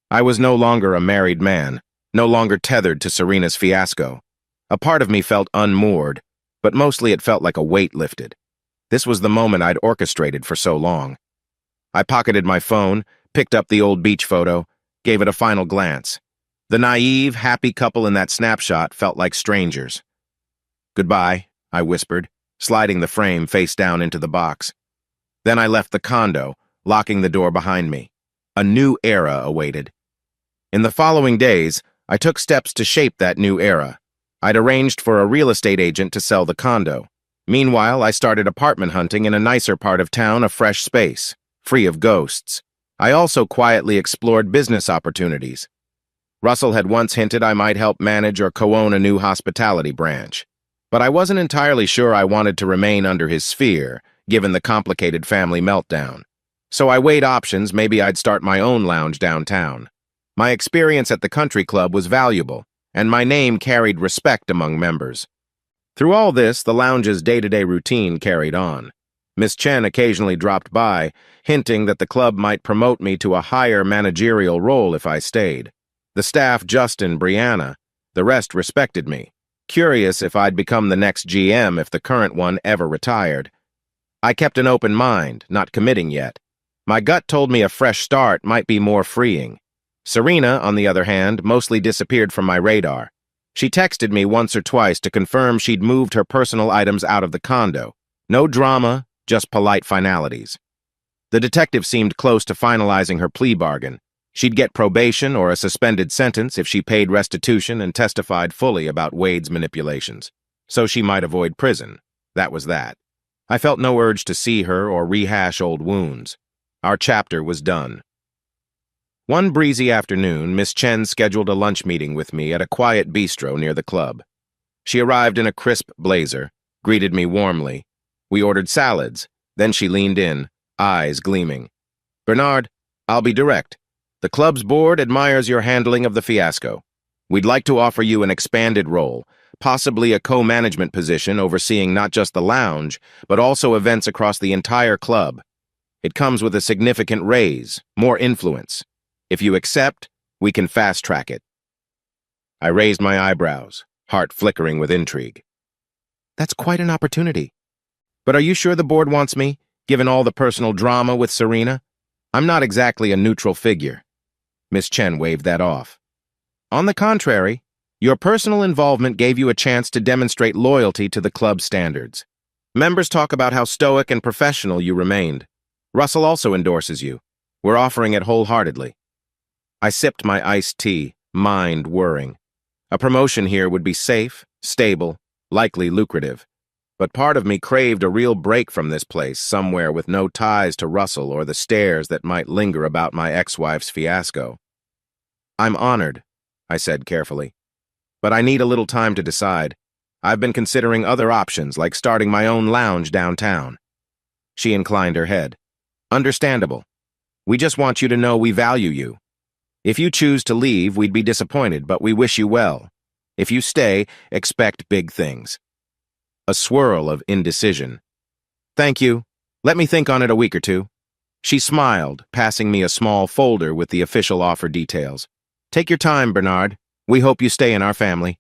I was no longer a married man, no longer tethered to Serena's fiasco. A part of me felt unmoored, but mostly it felt like a weight lifted. This was the moment I'd orchestrated for so long. I pocketed my phone, picked up the old beach photo, gave it a final glance. The naive, happy couple in that snapshot felt like strangers. "Goodbye," I whispered, sliding the frame face down into the box. Then I left the condo, locking the door behind me. A new era awaited. In the following days, I took steps to shape that new era. I'd arranged for a real estate agent to sell the condo. Meanwhile, I started apartment hunting in a nicer part of town, a fresh space, free of ghosts. I also quietly explored business opportunities. Russell had once hinted I might help manage or co-own a new hospitality branch. But I wasn't entirely sure I wanted to remain under his sphere, given the complicated family meltdown. So I weighed options. Maybe I'd start my own lounge downtown. My experience at the country club was valuable, and my name carried respect among members. Through all this, the lounge's day-to-day routine carried on. Miss Chen occasionally dropped by, hinting that the club might promote me to a higher managerial role if I stayed. The staff, Justin, Brianna, the rest respected me, curious if I'd become the next GM if the current one ever retired. I kept an open mind, not committing yet. My gut told me a fresh start might be more freeing. Serena, on the other hand, mostly disappeared from my radar. She texted me once or twice to confirm she'd moved her personal items out of the condo. No drama, just polite finalities. The detective seemed close to finalizing her plea bargain. She'd get probation or a suspended sentence if she paid restitution and testified fully about Wade's manipulations. So she might avoid prison. That was that. I felt no urge to see her or rehash old wounds. Our chapter was done. One breezy afternoon, Miss Chen scheduled a lunch meeting with me at a quiet bistro near the club. She arrived in a crisp blazer, greeted me warmly. We ordered salads. Then she leaned in, eyes gleaming. "Bernard, I'll be direct. The club's board admires your handling of the fiasco. We'd like to offer you an expanded role, possibly a co-management position overseeing not just the lounge, but also events across the entire club. It comes with a significant raise, more influence. If you accept, we can fast-track it." I raised my eyebrows, heart flickering with intrigue. "That's quite an opportunity. But are you sure the board wants me, given all the personal drama with Serena? I'm not exactly a neutral figure." Miss Chen waved that off. "On the contrary, your personal involvement gave you a chance to demonstrate loyalty to the club's standards. Members talk about how stoic and professional you remained. Russell also endorses you. We're offering it wholeheartedly." I sipped my iced tea, mind whirring. A promotion here would be safe, stable, likely lucrative. But part of me craved a real break from this place, somewhere with no ties to Russell or the stares that might linger about my ex-wife's fiasco. "I'm honored," I said carefully. "But I need a little time to decide. I've been considering other options, like starting my own lounge downtown." She inclined her head. "Understandable. We just want you to know we value you. If you choose to leave, we'd be disappointed, but we wish you well. If you stay, expect big things." A swirl of indecision. "Thank you. Let me think on it a week or two." She smiled, passing me a small folder with the official offer details. "Take your time, Bernard. We hope you stay in our family."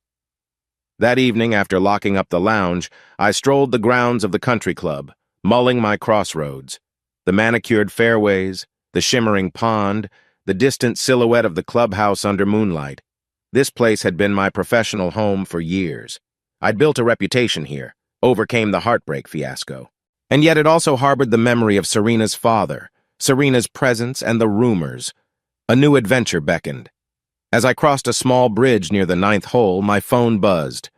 That evening, after locking up the lounge, I strolled the grounds of the country club, mulling my crossroads. The manicured fairways, the shimmering pond, the distant silhouette of the clubhouse under moonlight. This place had been my professional home for years. I'd built a reputation here, overcame the heartbreak fiasco. And yet it also harbored the memory of Serena's father, Serena's presence, and the rumors. A new adventure beckoned. As I crossed a small bridge near the 9th hole, my phone buzzed.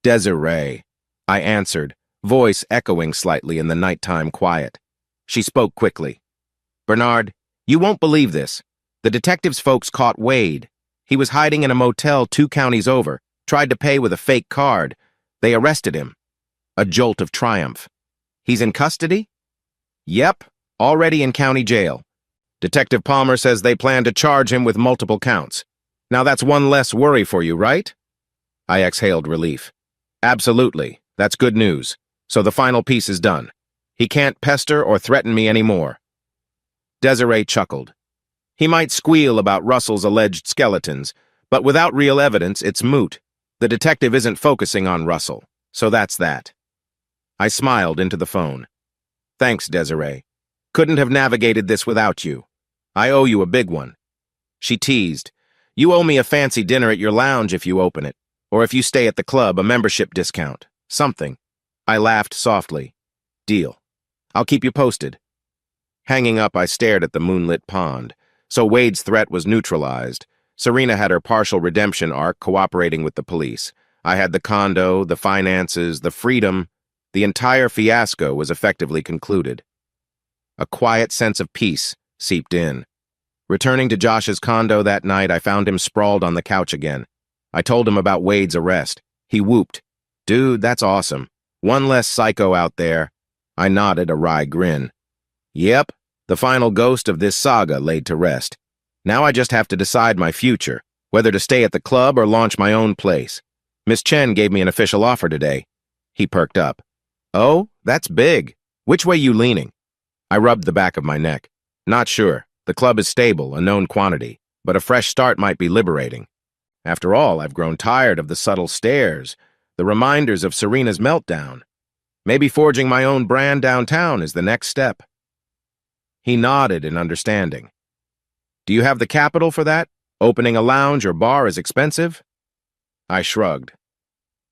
"Desiree." I answered, voice echoing slightly in the nighttime quiet. She spoke quickly. "Bernard, you won't believe this. The detectives folks caught Wade. He was hiding in a motel 2 counties over, tried to pay with a fake card. They arrested him." A jolt of triumph. "He's in custody?" "Yep, already in county jail. Detective Palmer says they plan to charge him with multiple counts. Now that's one less worry for you, right?" I exhaled relief. "Absolutely. That's good news. So the final piece is done. He can't pester or threaten me anymore. Desiree chuckled. He might squeal about Russell's alleged skeletons, but without real evidence, it's moot. The detective isn't focusing on Russell, so that's that. I smiled into the phone. Thanks, Desiree. Couldn't have navigated this without you. I owe you a big one. She teased. You owe me a fancy dinner at your lounge if you open it, or if you stay at the club, a membership discount. Something. I laughed softly. Deal. I'll keep you posted. Hanging up, I stared at the moonlit pond. So Wade's threat was neutralized. Serena had her partial redemption arc cooperating with the police. I had the condo, the finances, the freedom. The entire fiasco was effectively concluded. A quiet sense of peace seeped in. Returning to Josh's condo that night, I found him sprawled on the couch again. I told him about Wade's arrest. He whooped. Dude, that's awesome. One less psycho out there. I nodded, a wry grin. Yep, the final ghost of this saga laid to rest. Now I just have to decide my future, whether to stay at the club or launch my own place. Miss Chen gave me an official offer today. He perked up. Oh, that's big. Which way you leaning? I rubbed the back of my neck. Not sure. The club is stable, a known quantity, but a fresh start might be liberating. After all, I've grown tired of the subtle stares, the reminders of Serena's meltdown. Maybe forging my own brand downtown is the next step. He nodded in understanding. Do you have the capital for that? Opening a lounge or bar is expensive? I shrugged.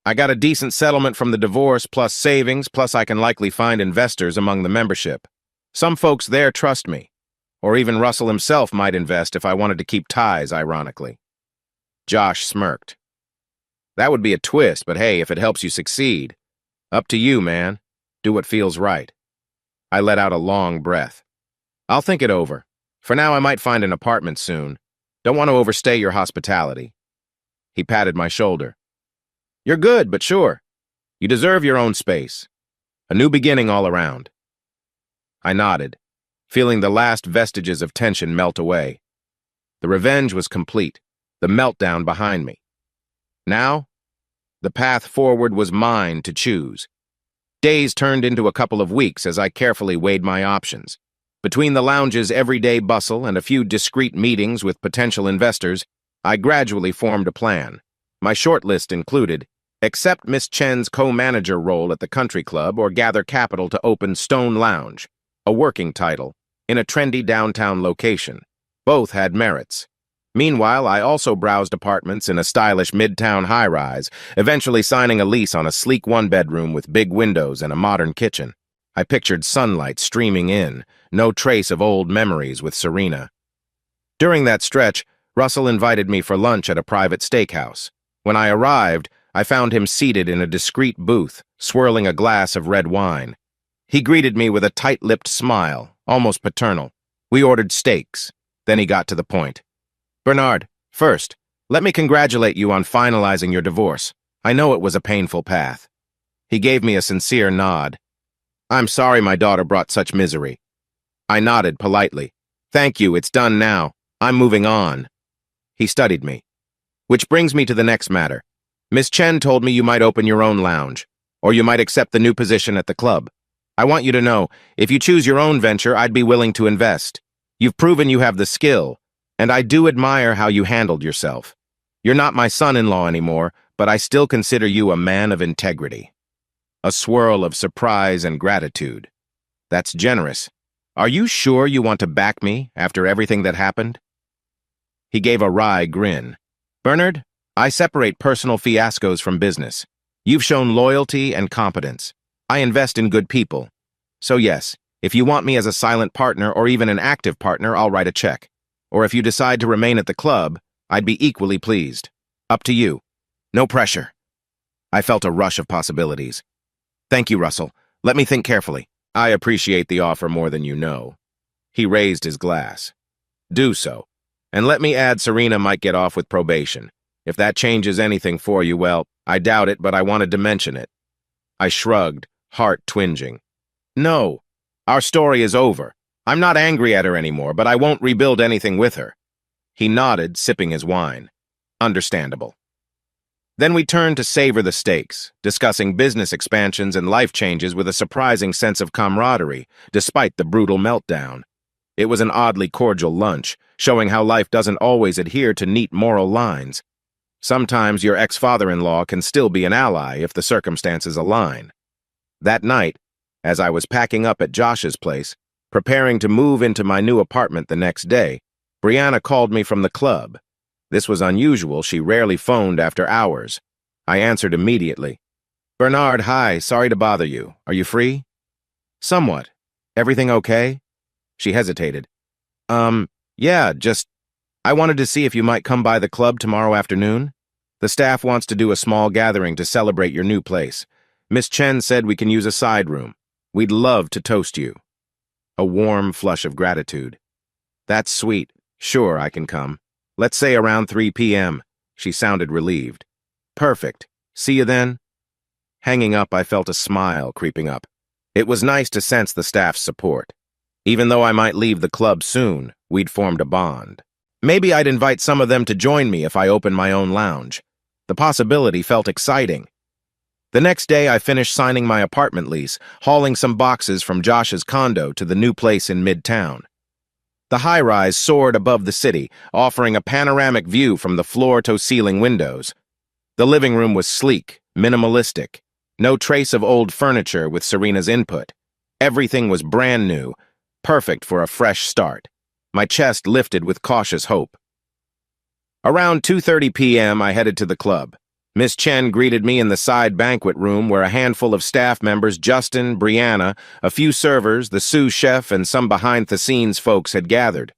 I got a decent settlement from the divorce, plus savings, plus I can likely find investors among the membership. Some folks there trust me. Or even Russell himself might invest if I wanted to keep ties, ironically. Josh smirked. That would be a twist, but hey, if it helps you succeed. Up to you, man. Do what feels right. I let out a long breath. I'll think it over. For now, I might find an apartment soon. Don't want to overstay your hospitality. He patted my shoulder. You're good, but sure. You deserve your own space. A new beginning all around. I nodded, feeling the last vestiges of tension melt away. The revenge was complete, the meltdown behind me. Now, the path forward was mine to choose. Days turned into a couple of weeks as I carefully weighed my options. Between the lounge's everyday bustle and a few discreet meetings with potential investors, I gradually formed a plan. My short list included, accept Miss Chen's co-manager role at the country club or gather capital to open Stone Lounge, a working title, in a trendy downtown location. Both had merits. Meanwhile, I also browsed apartments in a stylish midtown high-rise, eventually signing a lease on a sleek one-bedroom with big windows and a modern kitchen. I pictured sunlight streaming in, no trace of old memories with Serena. During that stretch, Russell invited me for lunch at a private steakhouse. When I arrived, I found him seated in a discreet booth, swirling a glass of red wine. He greeted me with a tight-lipped smile, almost paternal. We ordered steaks. Then he got to the point. Bernard, first, let me congratulate you on finalizing your divorce. I know it was a painful path. He gave me a sincere nod. I'm sorry my daughter brought such misery. I nodded politely. Thank you, it's done now. I'm moving on. He studied me. Which brings me to the next matter. Miss Chen told me you might open your own lounge, or you might accept the new position at the club. I want you to know, if you choose your own venture, I'd be willing to invest. You've proven you have the skill, and I do admire how you handled yourself. You're not my son-in-law anymore, but I still consider you a man of integrity. A swirl of surprise and gratitude. That's generous. Are you sure you want to back me after everything that happened? He gave a wry grin. Bernard, I separate personal fiascos from business. You've shown loyalty and competence. I invest in good people. So yes, if you want me as a silent partner or even an active partner, I'll write a check. Or if you decide to remain at the club, I'd be equally pleased. Up to you. No pressure. I felt a rush of possibilities. Thank you, Russell. Let me think carefully. I appreciate the offer more than you know. He raised his glass. Do so. And let me add, Serena might get off with probation. If that changes anything for you, well, I doubt it, but I wanted to mention it. I shrugged, heart twinging. No, our story is over. I'm not angry at her anymore, but I won't rebuild anything with her. He nodded, sipping his wine. Understandable. Then we turned to savor the steaks, discussing business expansions and life changes with a surprising sense of camaraderie, despite the brutal meltdown. It was an oddly cordial lunch, showing how life doesn't always adhere to neat moral lines. Sometimes your ex-father-in-law can still be an ally if the circumstances align. That night, as I was packing up at Josh's place, preparing to move into my new apartment the next day, Brianna called me from the club. This was unusual. She rarely phoned after hours. I answered immediately. "Bernard, hi, sorry to bother you. Are you free?" "Somewhat. Everything okay?" She hesitated. Yeah, I wanted to see if you might come by the club tomorrow afternoon. The staff wants to do a small gathering to celebrate your new place. Miss Chen said we can use a side room. We'd love to toast you." A warm flush of gratitude. "That's sweet. Sure, I can come. Let's say around 3 p.m. She sounded relieved. "Perfect. See you then?" Hanging up, I felt a smile creeping up. It was nice to sense the staff's support. Even though I might leave the club soon, we'd formed a bond. Maybe I'd invite some of them to join me if I opened my own lounge. The possibility felt exciting. The next day, I finished signing my apartment lease, hauling some boxes from Josh's condo to the new place in Midtown. The high-rise soared above the city, offering a panoramic view from the floor-to-ceiling windows. The living room was sleek, minimalistic. No trace of old furniture with Serena's input. Everything was brand new, perfect for a fresh start. My chest lifted with cautious hope. Around 2:30 p.m., I headed to the club. Miss Chen greeted me in the side banquet room where a handful of staff members, Justin, Brianna, a few servers, the sous chef, and some behind-the-scenes folks had gathered.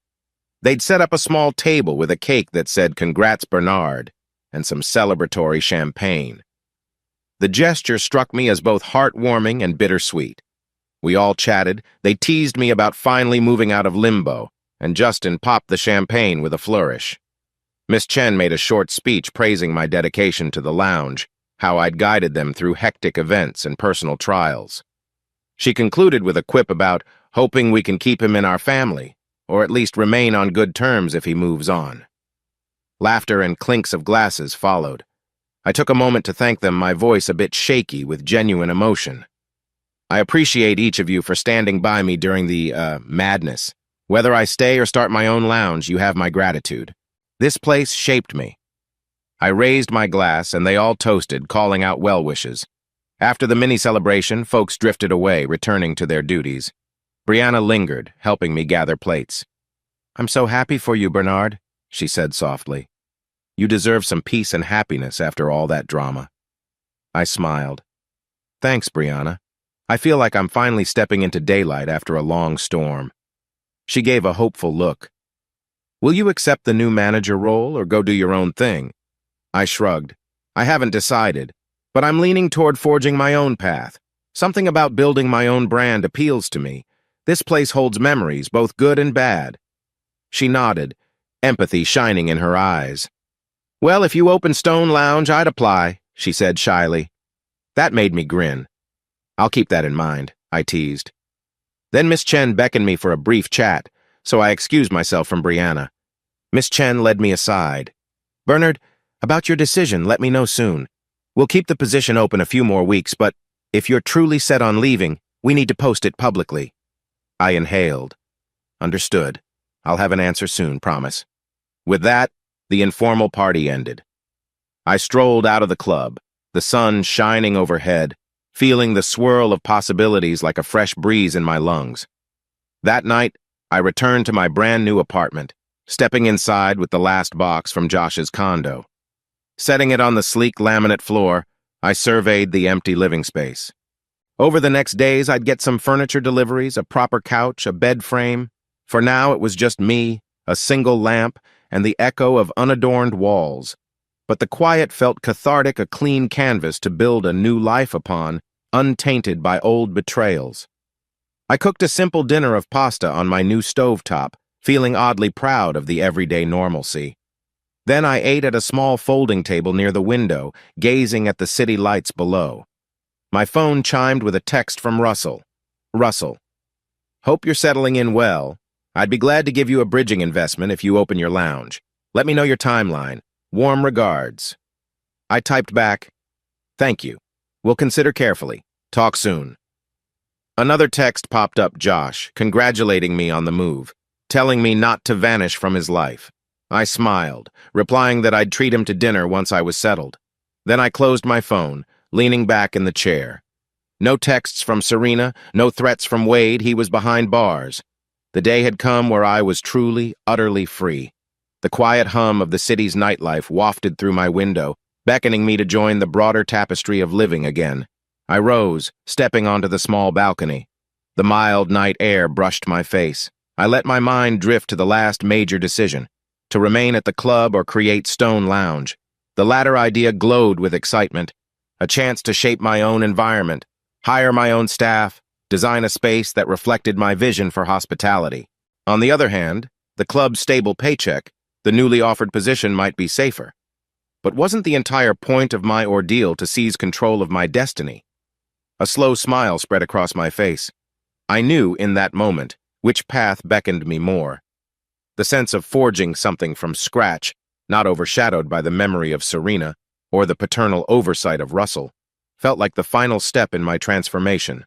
They'd set up a small table with a cake that said, "Congrats, Bernard," and some celebratory champagne. The gesture struck me as both heartwarming and bittersweet. We all chatted. They teased me about finally moving out of limbo, and Justin popped the champagne with a flourish. Miss Chen made a short speech praising my dedication to the lounge, how I'd guided them through hectic events and personal trials. She concluded with a quip about hoping we can keep him in our family, or at least remain on good terms if he moves on. Laughter and clinks of glasses followed. I took a moment to thank them, my voice a bit shaky with genuine emotion. "I appreciate each of you for standing by me during the, madness. Whether I stay or start my own lounge, you have my gratitude. This place shaped me." I raised my glass, and they all toasted, calling out well wishes. After the mini-celebration, folks drifted away, returning to their duties. Brianna lingered, helping me gather plates. "I'm so happy for you, Bernard," she said softly. "You deserve some peace and happiness after all that drama." I smiled. "Thanks, Brianna. I feel like I'm finally stepping into daylight after a long storm." She gave a hopeful look. "Will you accept the new manager role or go do your own thing?" I shrugged. "I haven't decided, but I'm leaning toward forging my own path. Something about building my own brand appeals to me. This place holds memories, both good and bad." She nodded, empathy shining in her eyes. "Well, if you open Stone Lounge, I'd apply," she said shyly. That made me grin. "I'll keep that in mind," I teased. Then Miss Chen beckoned me for a brief chat, so I excused myself from Brianna. Miss Chen led me aside. "Bernard, about your decision, let me know soon. We'll keep the position open a few more weeks, but if you're truly set on leaving, we need to post it publicly." I inhaled. "Understood. I'll have an answer soon, promise." With that, the informal party ended. I strolled out of the club, the sun shining overhead, feeling the swirl of possibilities like a fresh breeze in my lungs. That night, I returned to my brand new apartment, stepping inside with the last box from Josh's condo. Setting it on the sleek laminate floor, I surveyed the empty living space. Over the next days, I'd get some furniture deliveries, a proper couch, a bed frame. For now, it was just me, a single lamp, and the echo of unadorned walls. But the quiet felt cathartic, a clean canvas to build a new life upon, untainted by old betrayals. I cooked a simple dinner of pasta on my new stovetop, feeling oddly proud of the everyday normalcy. Then I ate at a small folding table near the window, gazing at the city lights below. My phone chimed with a text from Russell. "Russell, hope you're settling in well. I'd be glad to give you a bridging investment if you open your lounge. Let me know your timeline. Warm regards." I typed back, "Thank you. We'll consider carefully. Talk soon." Another text popped up, Josh, congratulating me on the move, telling me not to vanish from his life. I smiled, replying that I'd treat him to dinner once I was settled. Then I closed my phone, leaning back in the chair. No texts from Serena, no threats from Wade. He was behind bars. The day had come where I was truly, utterly free. The quiet hum of the city's nightlife wafted through my window, beckoning me to join the broader tapestry of living again. I rose, stepping onto the small balcony. The mild night air brushed my face. I let my mind drift to the last major decision, to remain at the club or create Stone Lounge. The latter idea glowed with excitement, a chance to shape my own environment, hire my own staff, design a space that reflected my vision for hospitality. On the other hand, the club's stable paycheck, the newly offered position might be safer. But wasn't the entire point of my ordeal to seize control of my destiny? A slow smile spread across my face. I knew in that moment which path beckoned me more. The sense of forging something from scratch, not overshadowed by the memory of Serena or the paternal oversight of Russell, felt like the final step in my transformation.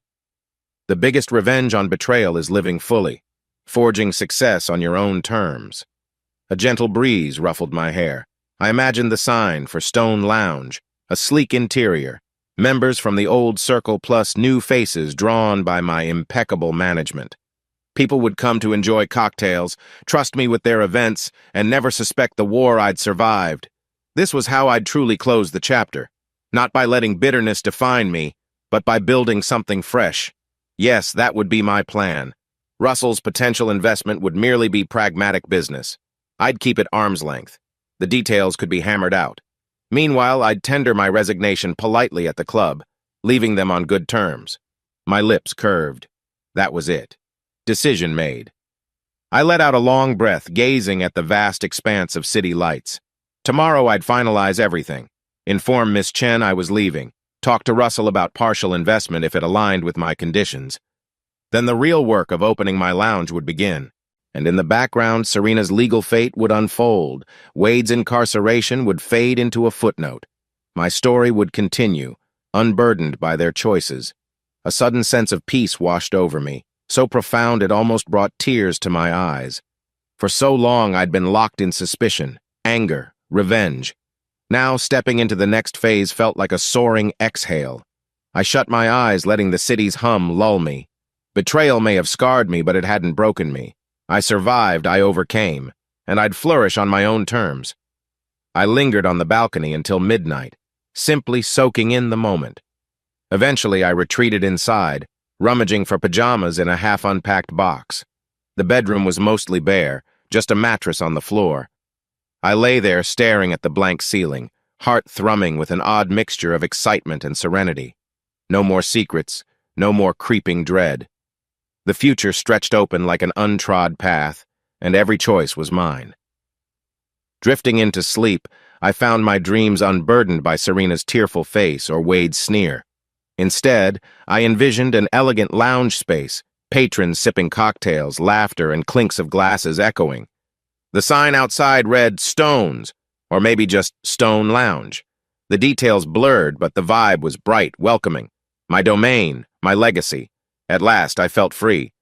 The biggest revenge on betrayal is living fully, forging success on your own terms. A gentle breeze ruffled my hair. I imagined the sign for Stone Lounge, a sleek interior, members from the old circle plus new faces drawn by my impeccable management. People would come to enjoy cocktails, trust me with their events, and never suspect the war I'd survived. This was how I'd truly close the chapter, not by letting bitterness define me, but by building something fresh. Yes, that would be my plan. Russell's potential investment would merely be pragmatic business. I'd keep it arm's length. The details could be hammered out. Meanwhile, I'd tender my resignation politely at the club, leaving them on good terms. My lips curved. That was it. Decision made. I let out a long breath, gazing at the vast expanse of city lights. Tomorrow I'd finalize everything. Inform Miss Chen I was leaving. Talk to Russell about partial investment if it aligned with my conditions. Then the real work of opening my lounge would begin. And in the background, Serena's legal fate would unfold. Wade's incarceration would fade into a footnote. My story would continue, unburdened by their choices. A sudden sense of peace washed over me, so profound it almost brought tears to my eyes. For so long I'd been locked in suspicion, anger, revenge. Now stepping into the next phase felt like a soaring exhale. I shut my eyes, letting the city's hum lull me. Betrayal may have scarred me, but it hadn't broken me. I survived, I overcame, and I'd flourish on my own terms. I lingered on the balcony until midnight, simply soaking in the moment. Eventually, I retreated inside, rummaging for pajamas in a half-unpacked box. The bedroom was mostly bare, just a mattress on the floor. I lay there staring at the blank ceiling, heart thrumming with an odd mixture of excitement and serenity. No more secrets, no more creeping dread. The future stretched open like an untrod path, and every choice was mine. Drifting into sleep, I found my dreams unburdened by Serena's tearful face or Wade's sneer. Instead, I envisioned an elegant lounge space, patrons sipping cocktails, laughter, and clinks of glasses echoing. The sign outside read Stones, or maybe just Stone Lounge. The details blurred, but the vibe was bright, welcoming. My domain, my legacy. At last, I felt free.